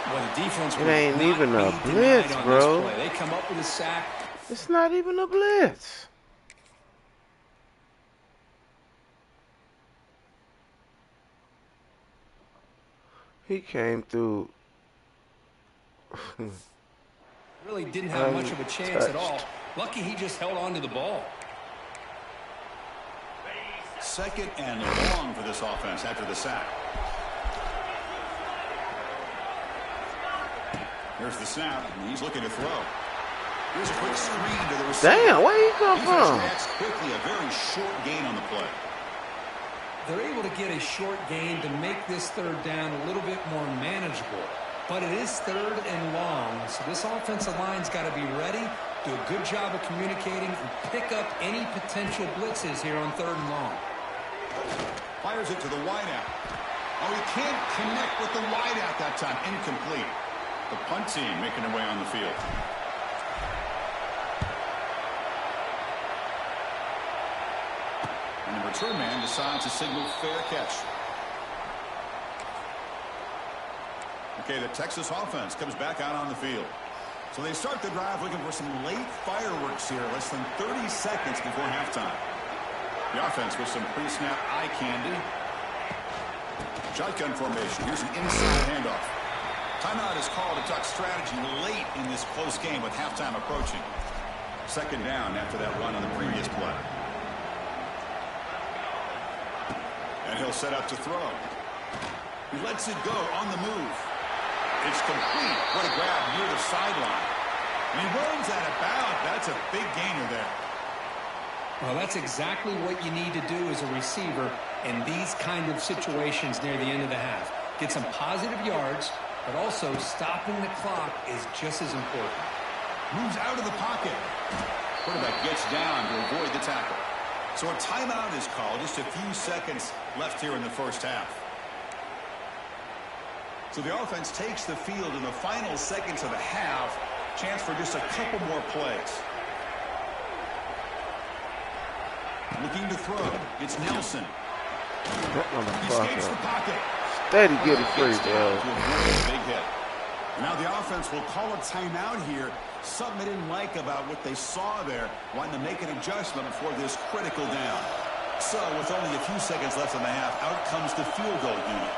Speaker 3: Well, the defense
Speaker 1: It ain't even a blitz, bro.
Speaker 3: They come up with a sack.
Speaker 1: It's not even a blitz. He came through.
Speaker 3: Really didn't have much of a chance at all. Lucky he just held on to the ball.
Speaker 2: Second and long for this offense after the sack. Here's the snap, and he's looking to throw. Here's a quick screen to the receiver.
Speaker 1: Damn, where he come from?
Speaker 2: Reacts quickly, a very short gain on the play.
Speaker 3: They're able to get a short gain to make this third down a little bit more manageable. But it is third and long, so this offensive line's got to be ready, do a good job of communicating, and pick up any potential blitzes here on third and long.
Speaker 2: Fires it to the wideout. Oh, he can't connect with the wideout that time. Incomplete. The punt team making their way on the field. And the return man decides to signal fair catch. Okay, the Texas offense comes back out on the field. So they start the drive looking for some late fireworks here, less than 30 seconds before halftime. The offense with some pre-snap eye candy. Shotgun formation. Here's an inside handoff. Timeout is called to talk strategy late in this close game with halftime approaching. Second down after that run on the previous play. And he'll set up to throw. He lets it go on the move. It's complete. What a grab near the sideline. And he runs out of bounds. That's a big gainer there.
Speaker 3: Well, that's exactly what you need to do as a receiver in these kind of situations near the end of the half. Get some positive yards, but also stopping the clock is just as important.
Speaker 2: Moves out of the pocket. Quarterback gets down to avoid the tackle. So a timeout is called. Just a few seconds left here in the first half. So the offense takes the field in the final seconds of the half. Chance for just a couple more plays. Looking to throw. It's Nelson. He escapes the pocket.
Speaker 1: Steady getting free, bro.
Speaker 2: Big hit. Now the offense will call a timeout here. Something they didn't like about what they saw there. Wanting to make an adjustment before this critical down. So with only a few seconds left in the half, out comes the field goal unit.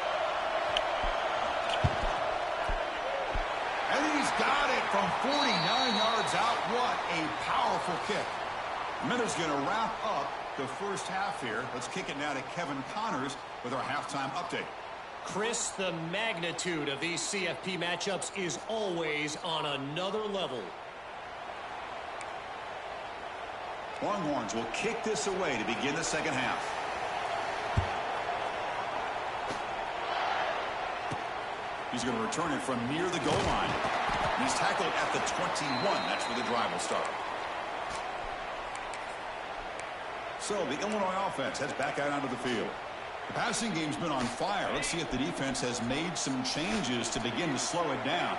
Speaker 2: And he's got it from 49 yards out. What a powerful kick. Miller's going to wrap up the first half here. Let's kick it now to Kevin Connors with our halftime update.
Speaker 4: Chris, the magnitude of these CFP matchups is always on another level.
Speaker 2: Longhorns will kick this away to begin the second half. He's going to return it from near the goal line. And he's tackled at the 21. That's where the drive will start. So the Illinois offense heads back out onto the field. The passing game's been on fire. Let's see if the defense has made some changes to begin to slow it down.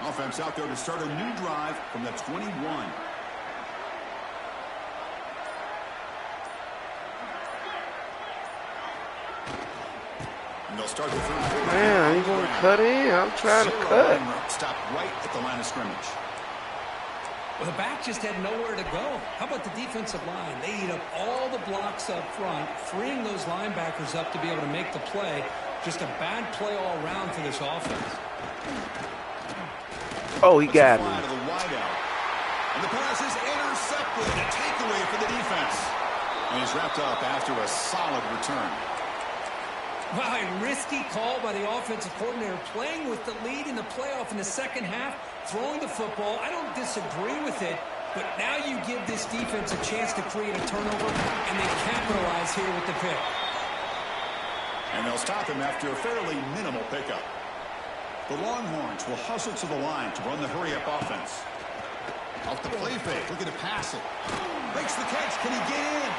Speaker 2: Offense out there to start a new drive from the 21. And they'll start the third quarter.
Speaker 1: Man, you gonna cut in? I'm trying to cut.
Speaker 2: Stop right at the line of scrimmage.
Speaker 3: Well, the back just had nowhere to go. How about the defensive line? They eat up all the blocks up front, freeing those linebackers up to be able to make the play. Just a bad play all around for this offense.
Speaker 1: Oh, he got me.
Speaker 2: To the wideout. And the pass is intercepted. A takeaway for the defense. And he's wrapped up after a solid return.
Speaker 3: Wow, a risky call by the offensive coordinator, playing with the lead in the playoff in the second half, throwing the football. I don't disagree with it, but now you give this defense a chance to create a turnover, and they capitalize here with the pick.
Speaker 2: And they'll stop him after a fairly minimal pickup. The Longhorns will hustle to the line to run the hurry-up offense. Off the play fake, looking to pass it. Makes the catch. Can he get in?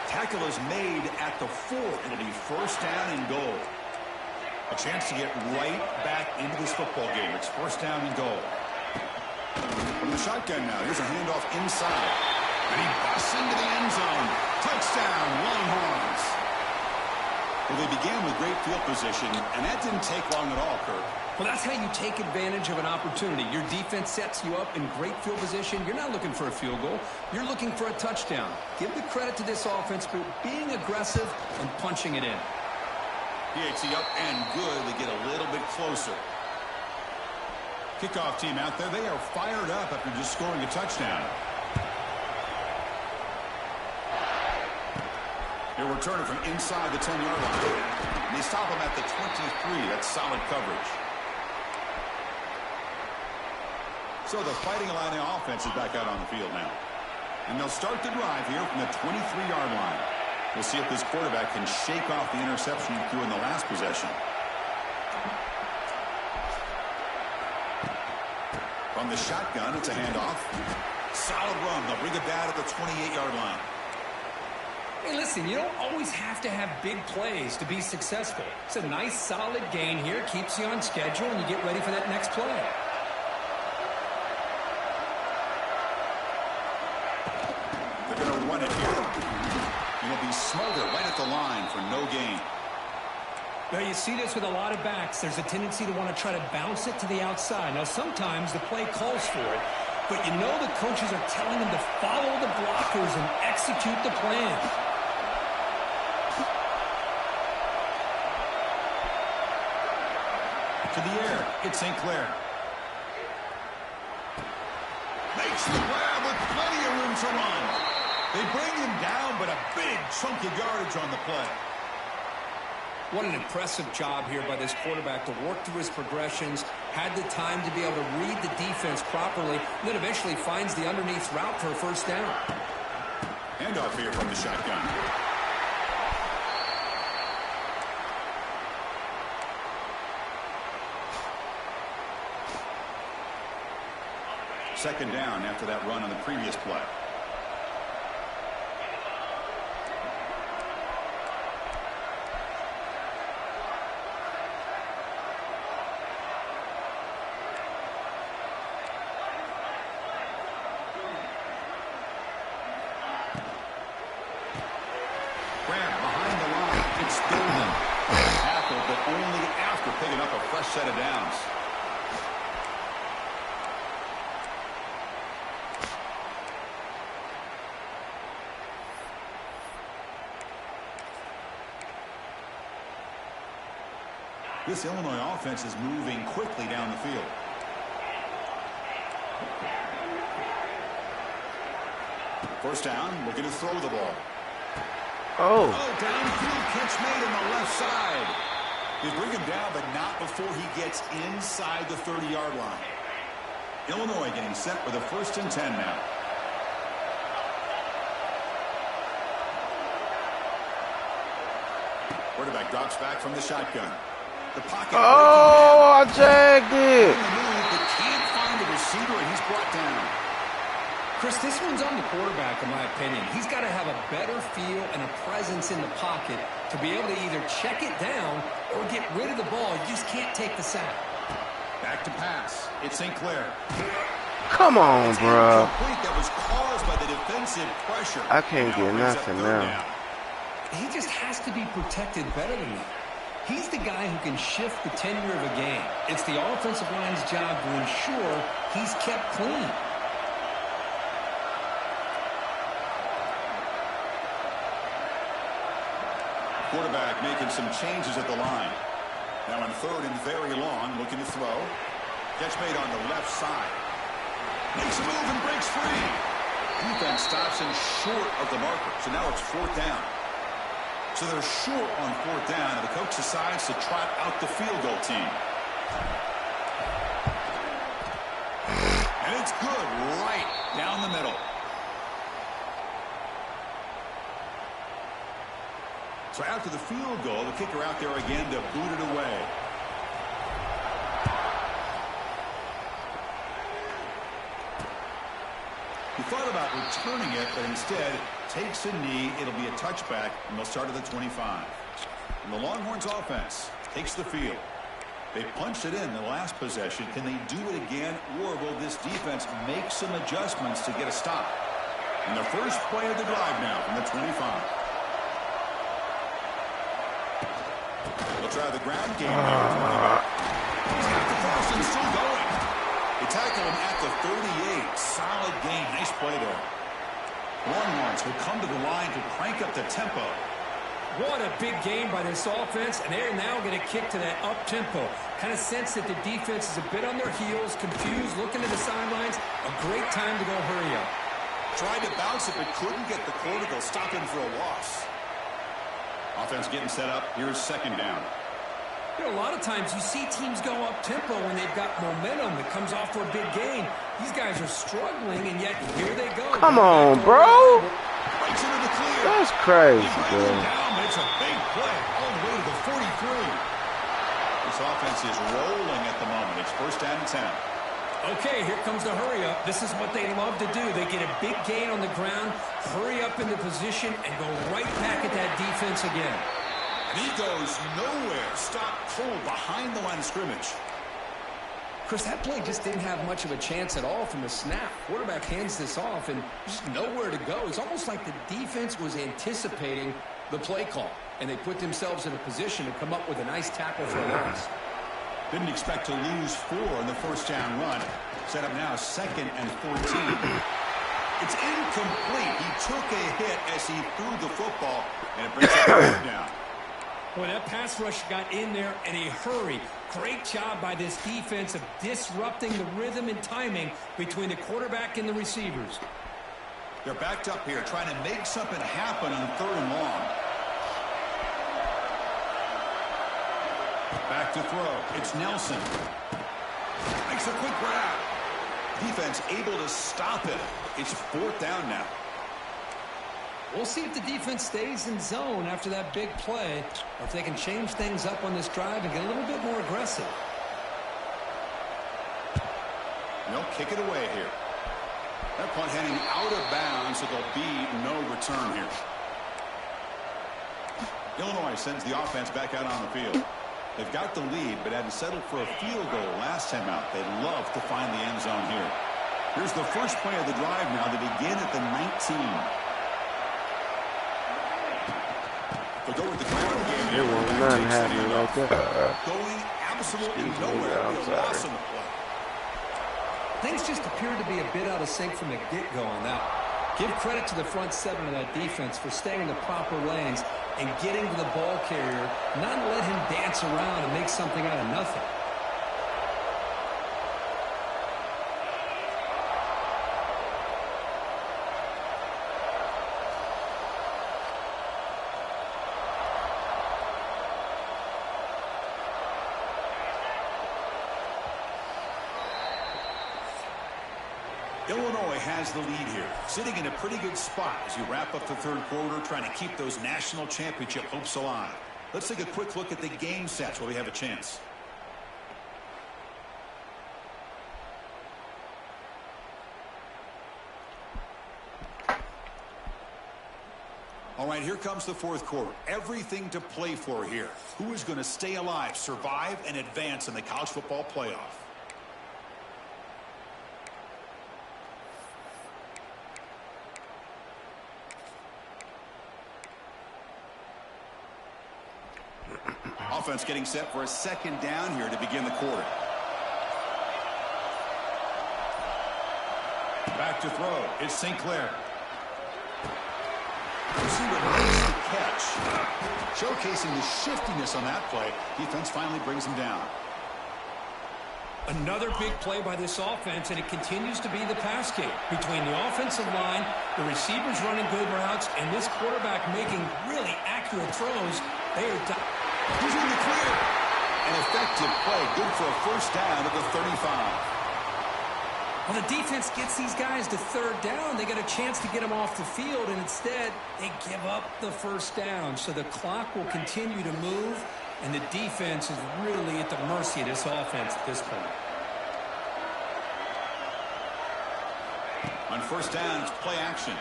Speaker 2: Tackle is made at the 4. It'll be first down and goal. A chance to get right back into this football game. It's first down and goal. From the shotgun now, here's a handoff inside. And he busts into the end zone. Touchdown, Longhorns. Well, they began with great field position, and that didn't take long at all, Kirk.
Speaker 3: Well, that's how you take advantage of an opportunity. Your defense sets you up in great field position. You're not looking for a field goal. You're looking for a touchdown. Give the credit to this offense for being aggressive and punching it in.
Speaker 2: PAT up and good. They get a little bit closer. Kickoff team out there. They are fired up after just scoring a touchdown. They'll return it from inside the 10-yard line. And they stop him at the 23. That's solid coverage. So the Fighting Illini offense is back out on the field now. And they'll start the drive here from the 23-yard line. We'll see if this quarterback can shake off the interception he threw in the last possession. From the shotgun, it's a handoff. Solid run. They'll bring it down at the 28-yard line.
Speaker 3: Hey, listen, you don't always have to have big plays to be successful. It's a nice, solid gain here. Keeps you on schedule, and you get ready for that next play.
Speaker 2: They're going to run it here. It'll be smothered right at the line for no gain.
Speaker 3: Now, you see this with a lot of backs. There's a tendency to want to try to bounce it to the outside. Now, sometimes the play calls for it, but you know the coaches are telling them to follow the blockers and execute the plan.
Speaker 2: To the air, it's St. Clair. Makes the grab with plenty of room to run. They bring him down, but a big chunk of yardage on the play.
Speaker 3: What an impressive job here by this quarterback to work through his progressions, had the time to be able to read the defense properly, and then eventually finds the underneath route for a first down.
Speaker 2: Handoff here from the shotgun. Second down after that run on the previous play. Grab behind the line. It's Stillman. Tackle, but only after picking up a fresh set of downs. This Illinois offense is moving quickly down the field. First down, looking to throw the ball.
Speaker 1: Oh.
Speaker 2: Downfield catch made on the left side. He's bringing him down, but not before he gets inside the 30-yard line. Illinois getting set with a 1st and 10 now. Quarterback drops back from the shotgun. The pocket.
Speaker 1: Oh, I jagged it.
Speaker 2: But can't find the receiver, and he's brought down.
Speaker 3: Chris, this one's on the quarterback, in my opinion. He's got to have a better feel and a presence in the pocket to be able to either check it down or get rid of the ball. You just can't take the sack.
Speaker 2: Back to pass. It's St. Clair.
Speaker 1: Come on, bro.
Speaker 2: That was caused by the defensive pressure.
Speaker 1: I can't get nothing now.
Speaker 3: He just has to be protected better than that. He's the guy who can shift the tenure of a game. It's the offensive line's job to ensure he's kept clean.
Speaker 2: Quarterback making some changes at the line. Now on 3rd and very long, looking to throw. Catch made on the left side. Makes a move and breaks free. Defense stops him short of the marker. So now it's 4th down. So they're short on 4th down, and the coach decides to trot out the field goal team. And it's good right down the middle. So after the field goal, the kicker out there again to boot it away. He thought about returning it, but instead takes a knee. It'll be a touchback, and they'll start at the 25. And the Longhorns offense takes the field. They punched it in the last possession. Can they do it again, or will this defense make some adjustments to get a stop? And the first play of the drive now from the 25. They'll try the ground game here. He's got the cross and still going. They tackle him at the 38. Solid game. Nice play there. Longhorns will come to the line to crank up the tempo.
Speaker 3: What a big game by this offense, and they're now going to kick to that up-tempo. Kind of sense that the defense is a bit on their heels, confused, looking to the sidelines. A great time to go hurry up.
Speaker 2: Tried to bounce it, but couldn't get the quarter to stop him for a loss. Offense getting set up. Here's 2nd down.
Speaker 3: You know, a lot of times you see teams go up-tempo when they've got momentum that comes off for a big gain. These guys are struggling, and yet here they go.
Speaker 1: Come on, bro.
Speaker 2: Right into the clear.
Speaker 1: That's crazy, bro.
Speaker 2: Down, but it's a big play all the way to the 43. This offense is rolling at the moment. It's 1st down and 10.
Speaker 3: Okay, here comes the hurry up. This is what they love to do. They get a big gain on the ground, hurry up into position, and go right back at that defense again.
Speaker 2: And he goes nowhere. Stop cold behind the line of scrimmage.
Speaker 3: Chris, that play just didn't have much of a chance at all from the snap. Quarterback hands this off, and just nowhere to go. It's almost like the defense was anticipating the play call, and they put themselves in a position to come up with a nice tackle for a loss.
Speaker 2: Didn't expect to lose 4 in the 1st down run. Set up now 2nd and 14. It's incomplete. He took a hit as he threw the football, and it brings up 3rd down.
Speaker 3: Boy, that pass rush got in there in a hurry. Great job by this defense of disrupting the rhythm and timing between the quarterback and the receivers.
Speaker 2: They're backed up here trying to make something happen on 3rd and long. Back to throw. It's Nelson. Makes a quick grab. Defense able to stop it. It's 4th down now.
Speaker 3: We'll see if the defense stays in zone after that big play, or if they can change things up on this drive and get a little bit more aggressive.
Speaker 2: They'll kick it away here. That punt heading out of bounds, so there'll be no return here. Illinois sends the offense back out on the field. They've got the lead, but hadn't settled for a field goal last time out. They'd love to find the end zone here. Here's the first play of the drive now. They begin at the 19. They'll go with the ground game.
Speaker 1: There was nothing happening right there.
Speaker 2: Going absolutely nowhere.
Speaker 1: I'm sorry.
Speaker 2: Loss on the play.
Speaker 3: Things just appear to be a bit out of sync from the get-go on that. Give credit to the front 7 of that defense for staying in the proper lanes and getting to the ball carrier, not let him dance around and make something out of nothing.
Speaker 2: Illinois has the lead here, sitting in a pretty good spot as you wrap up the third quarter, trying to keep those national championship hopes alive. Let's take a quick look at the game sets while we have a chance. All right, here comes the fourth quarter. Everything to play for here. Who is going to stay alive, survive, and advance in the college football playoff? Offense getting set for a second down here to begin the quarter. Back to throw. It's St. Clair. Receiver makes the catch. Showcasing the shiftiness on that play. Defense finally brings him down.
Speaker 3: Another big play by this offense, and it continues to be the pass game. Between the offensive line, the receivers running good routes, and this quarterback making really accurate throws, they are...
Speaker 2: He's in the clear. An effective play. Good for a first down at the 35.
Speaker 3: Well, the defense gets these guys to third down. They get a chance to get them off the field, and instead, they give up the first down. So the clock will continue to move, and the defense is really at the mercy of this offense at this point.
Speaker 2: On first down, it's play action.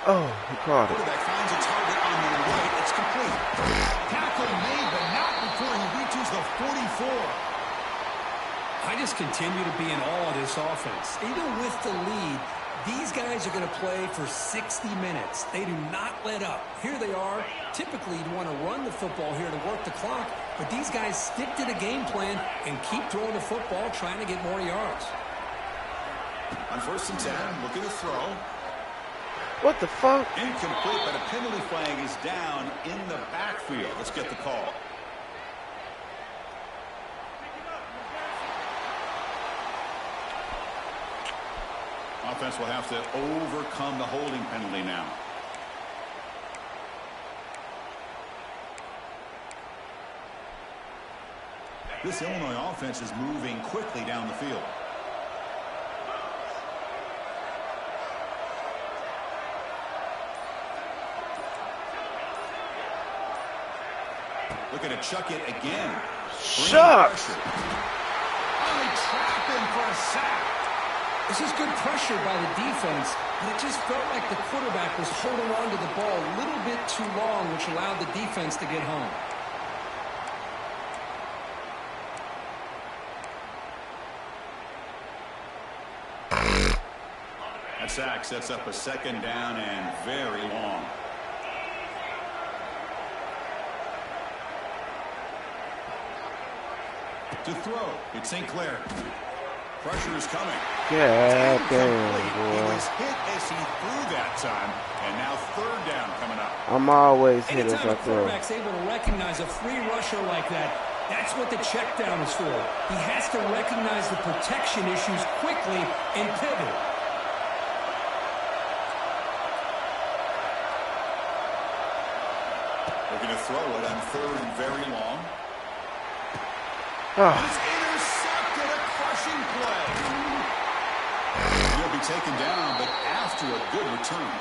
Speaker 1: Oh, he caught it.
Speaker 2: Quarterback finds a target on the right. It's complete. Tackle made, but not before he reaches the 44.
Speaker 3: I just continue to be in awe of this offense. Even with the lead, these guys are going to play for 60 minutes. They do not let up. Here they are. Typically, you'd want to run the football here to work the clock, but these guys stick to the game plan and keep throwing the football, trying to get more yards.
Speaker 2: On first and 10, looking to throw.
Speaker 1: What the fuck?
Speaker 2: Incomplete, but a penalty flag is down in the backfield. Let's get the call. Offense will have to overcome the holding penalty now. This Illinois offense is moving quickly down the field. Looking to chuck it again.
Speaker 1: Shucks.
Speaker 2: Only trap him for a sack.
Speaker 3: This is good pressure by the defense, but it just felt like the quarterback was holding on to the ball a little bit too long, which allowed the defense to get home.
Speaker 2: That sack sets up a second down and very long. To throw, it's St. Clair. Pressure is coming.
Speaker 1: Yeah, damn,
Speaker 2: He
Speaker 1: boy.
Speaker 2: was hit as he threw that time, and now third down coming up.
Speaker 1: I'm always hit as
Speaker 3: Anytime
Speaker 1: I
Speaker 3: a
Speaker 1: throw.
Speaker 3: quarterback's able to recognize a free rusher like that, that's what the check down is for. He has to recognize the protection issues quickly and pivot.
Speaker 2: Looking to throw it on third and very long.
Speaker 1: Oh,
Speaker 2: It's intercepted, a crushing play. He'll be taken down, but after a good return.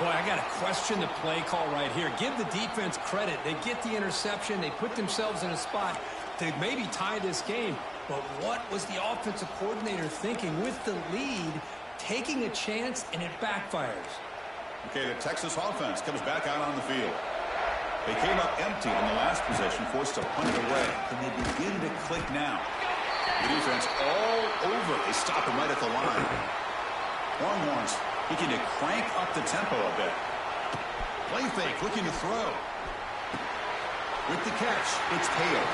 Speaker 3: Boy, I got to question the play call right here. Give the defense credit. They get the interception. They put themselves in a spot to maybe tie this game. But what was the offensive coordinator thinking with the lead, taking a chance, and it backfires?
Speaker 2: Okay, the Texas offense comes back out on the field. They came up empty in the last possession, forced to punt it away. Can they begin to click now? The defense all over. They stop him right at the line. Longhorns looking to crank up the tempo a bit. Play fake, looking to throw. With the catch, it's Hale.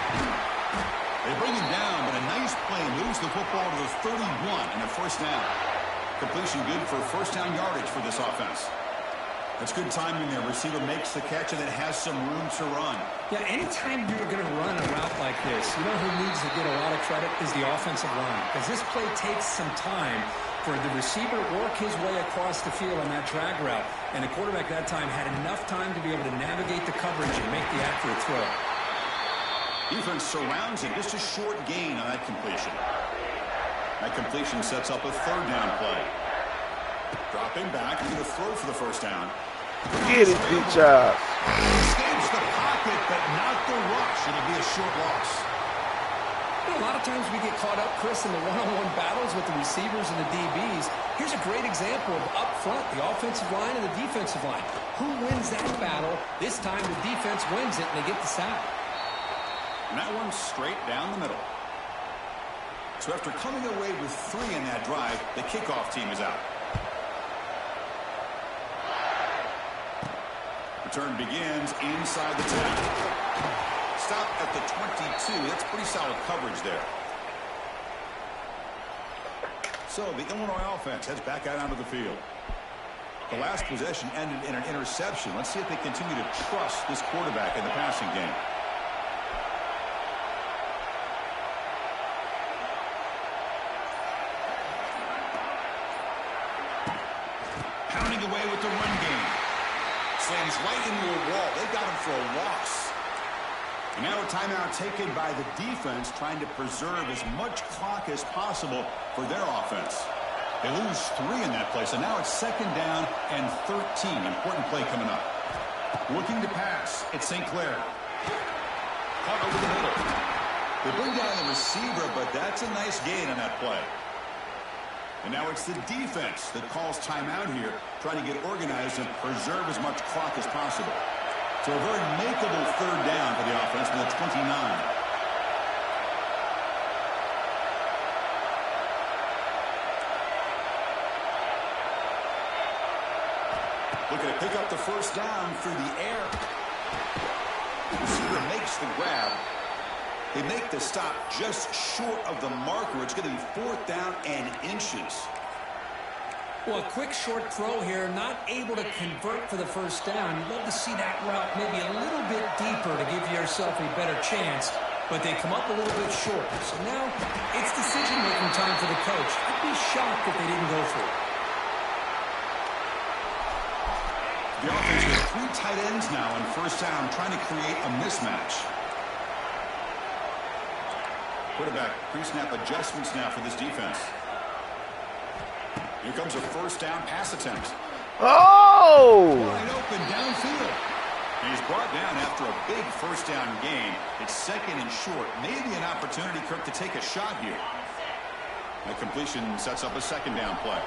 Speaker 2: They bring him down, but a nice play moves the football to the 31 and a first down. Completion good for first down yardage for this offense. That's good timing there. Receiver makes the catch and then has some room to run.
Speaker 3: Yeah, anytime you're going to run a route like this, you know who needs to get a lot of credit is the offensive line. Because this play takes some time for the receiver to work his way across the field on that drag route. And the quarterback that time had enough time to be able to navigate the coverage and make the accurate throw.
Speaker 2: Defense surrounds him. Just a short gain on that completion. That completion sets up a third down play. Dropping back, he's going to throw for the first down.
Speaker 1: Get it, B-Job.
Speaker 2: Escapes the pocket, but not the rush. It'll be a short loss.
Speaker 3: You know, a lot of times we get caught up, Chris, in the one-on-one battles with the receivers and the DBs. Here's a great example of up front, the offensive line and the defensive line. Who wins that battle? This time the defense wins it, and they get the sack.
Speaker 2: And that one's straight down the middle. So after coming away with 3 in that drive, the kickoff team is out. Return begins inside the 10. Stop at the 22. That's pretty solid coverage there. So the Illinois offense heads back out onto the field. The last possession ended in an interception. Let's see if they continue to trust this quarterback in the passing game. Pounding away with the run game. Slams right into a wall. They got him for a loss. And now a timeout taken by the defense, trying to preserve as much clock as possible for their offense. They lose 3 in that play, so now it's second down and 13. Important play coming up. Looking to pass. It's St. Clair. Caught over the middle. They bring down the receiver, but that's a nice gain on that play. And now it's the defense that calls timeout here, trying to get organized and preserve as much clock as possible. So a very makeable third down for the offense from the 29. Looking to pick up the first down through the air. The receiver makes the grab. They make the stop just short of the marker. It's going to be 4th down and inches.
Speaker 3: Well, a quick short throw here, not able to convert for the first down. You'd love to see that route maybe a little bit deeper to give yourself a better chance, but they come up a little bit short. So now it's decision-making time for the coach. I'd be shocked if they didn't go for it.
Speaker 2: The offense with 3 tight ends now on first down, trying to create a mismatch. Quarterback pre-snap adjustments now for this defense. Here comes a first down pass attempt.
Speaker 1: Oh!
Speaker 2: Wide open downfield. And he's brought down after a big first down gain. It's second and short. Maybe an opportunity, Kirk, to take a shot here. The completion sets up a second down play.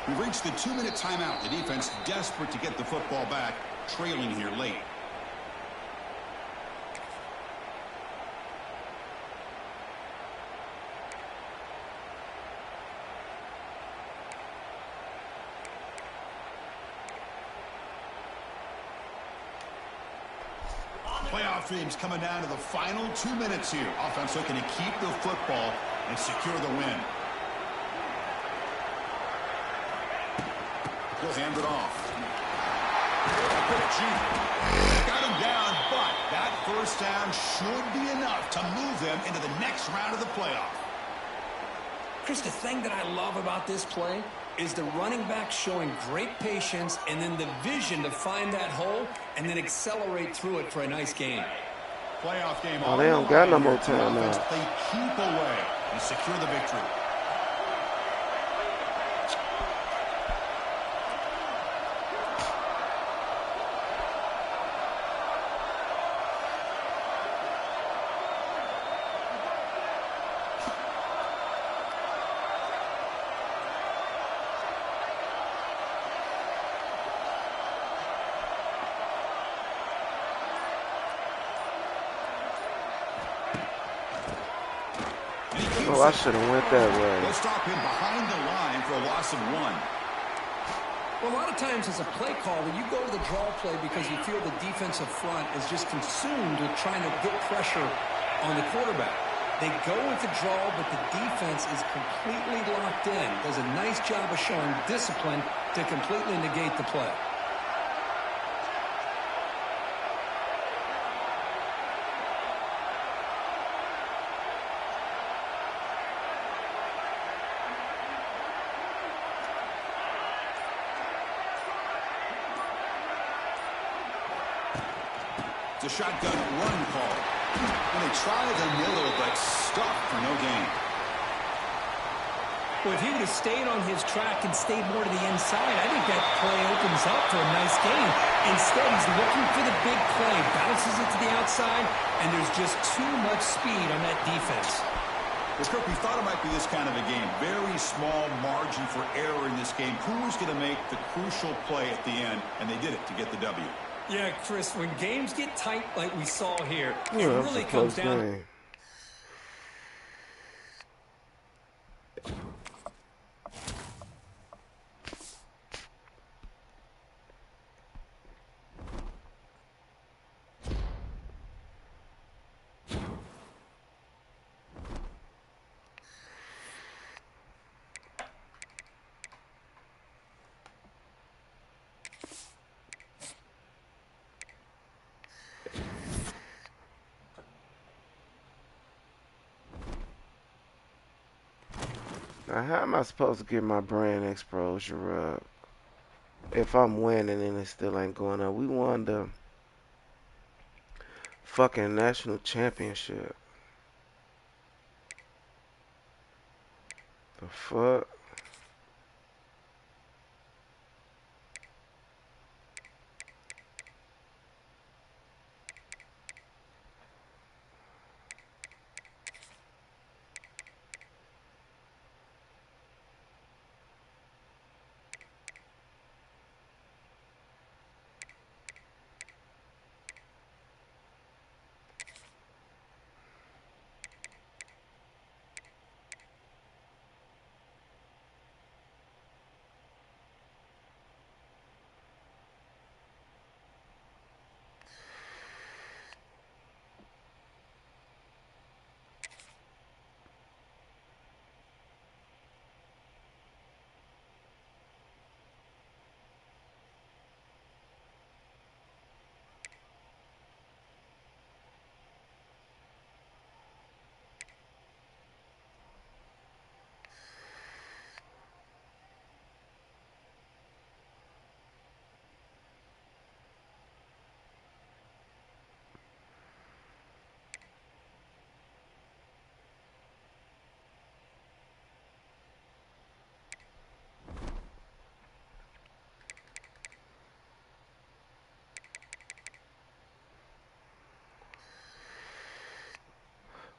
Speaker 2: We've reached the 2-minute timeout. The defense desperate to get the football back, trailing here late. Playoff teams coming down to the final 2 minutes here. Offense looking to keep the football and secure the win. He'll hand it off. Got him down, but that first down should be enough to move them into the next round of the playoff.
Speaker 3: Chris, the thing that I love about this play is the running back showing great patience and then the vision to find that hole and then accelerate through it for a nice gain.
Speaker 2: Playoff game.
Speaker 1: Oh, they don't got no more time now.
Speaker 2: They keep away and secure the victory.
Speaker 1: Oh, I should have went that way.
Speaker 2: They'll stop him behind the line for a loss of 1.
Speaker 3: Well, a lot of times as a play caller, you go to the draw play because you feel the defensive front is just consumed with trying to get pressure on the quarterback. They go with the draw, but the defense is completely locked in. Does a nice job of showing discipline to completely negate the play.
Speaker 2: a shotgun run call. And they try the middle, but stuck for no gain.
Speaker 3: Well, if he would have stayed on his track and stayed more to the inside, I think that play opens up for a nice gain. Instead, he's looking for the big play, bounces it to the outside, and there's just too much speed on that defense.
Speaker 2: Well, Kirk, we thought it might be this kind of a game. Very small margin for error in this game. Who was going to make the crucial play at the end? And they did it to get the W.
Speaker 3: Yeah, Chris, when games get tight like we saw here, it
Speaker 1: Yeah,
Speaker 3: really comes down.
Speaker 1: Now, how am I supposed to get my brand exposure up if I'm winning and it still ain't going up? We won the fucking national championship. The fuck?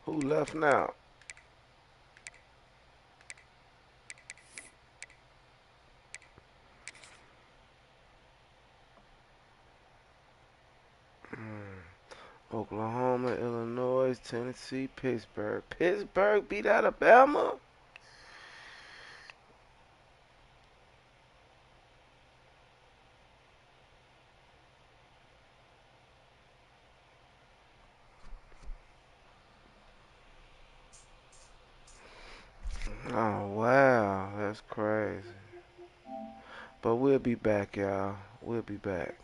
Speaker 1: Who left now? Oklahoma, Illinois, Tennessee, Pittsburgh. Pittsburgh beat Alabama? Oh, wow. That's crazy. But we'll be back, y'all. We'll be back.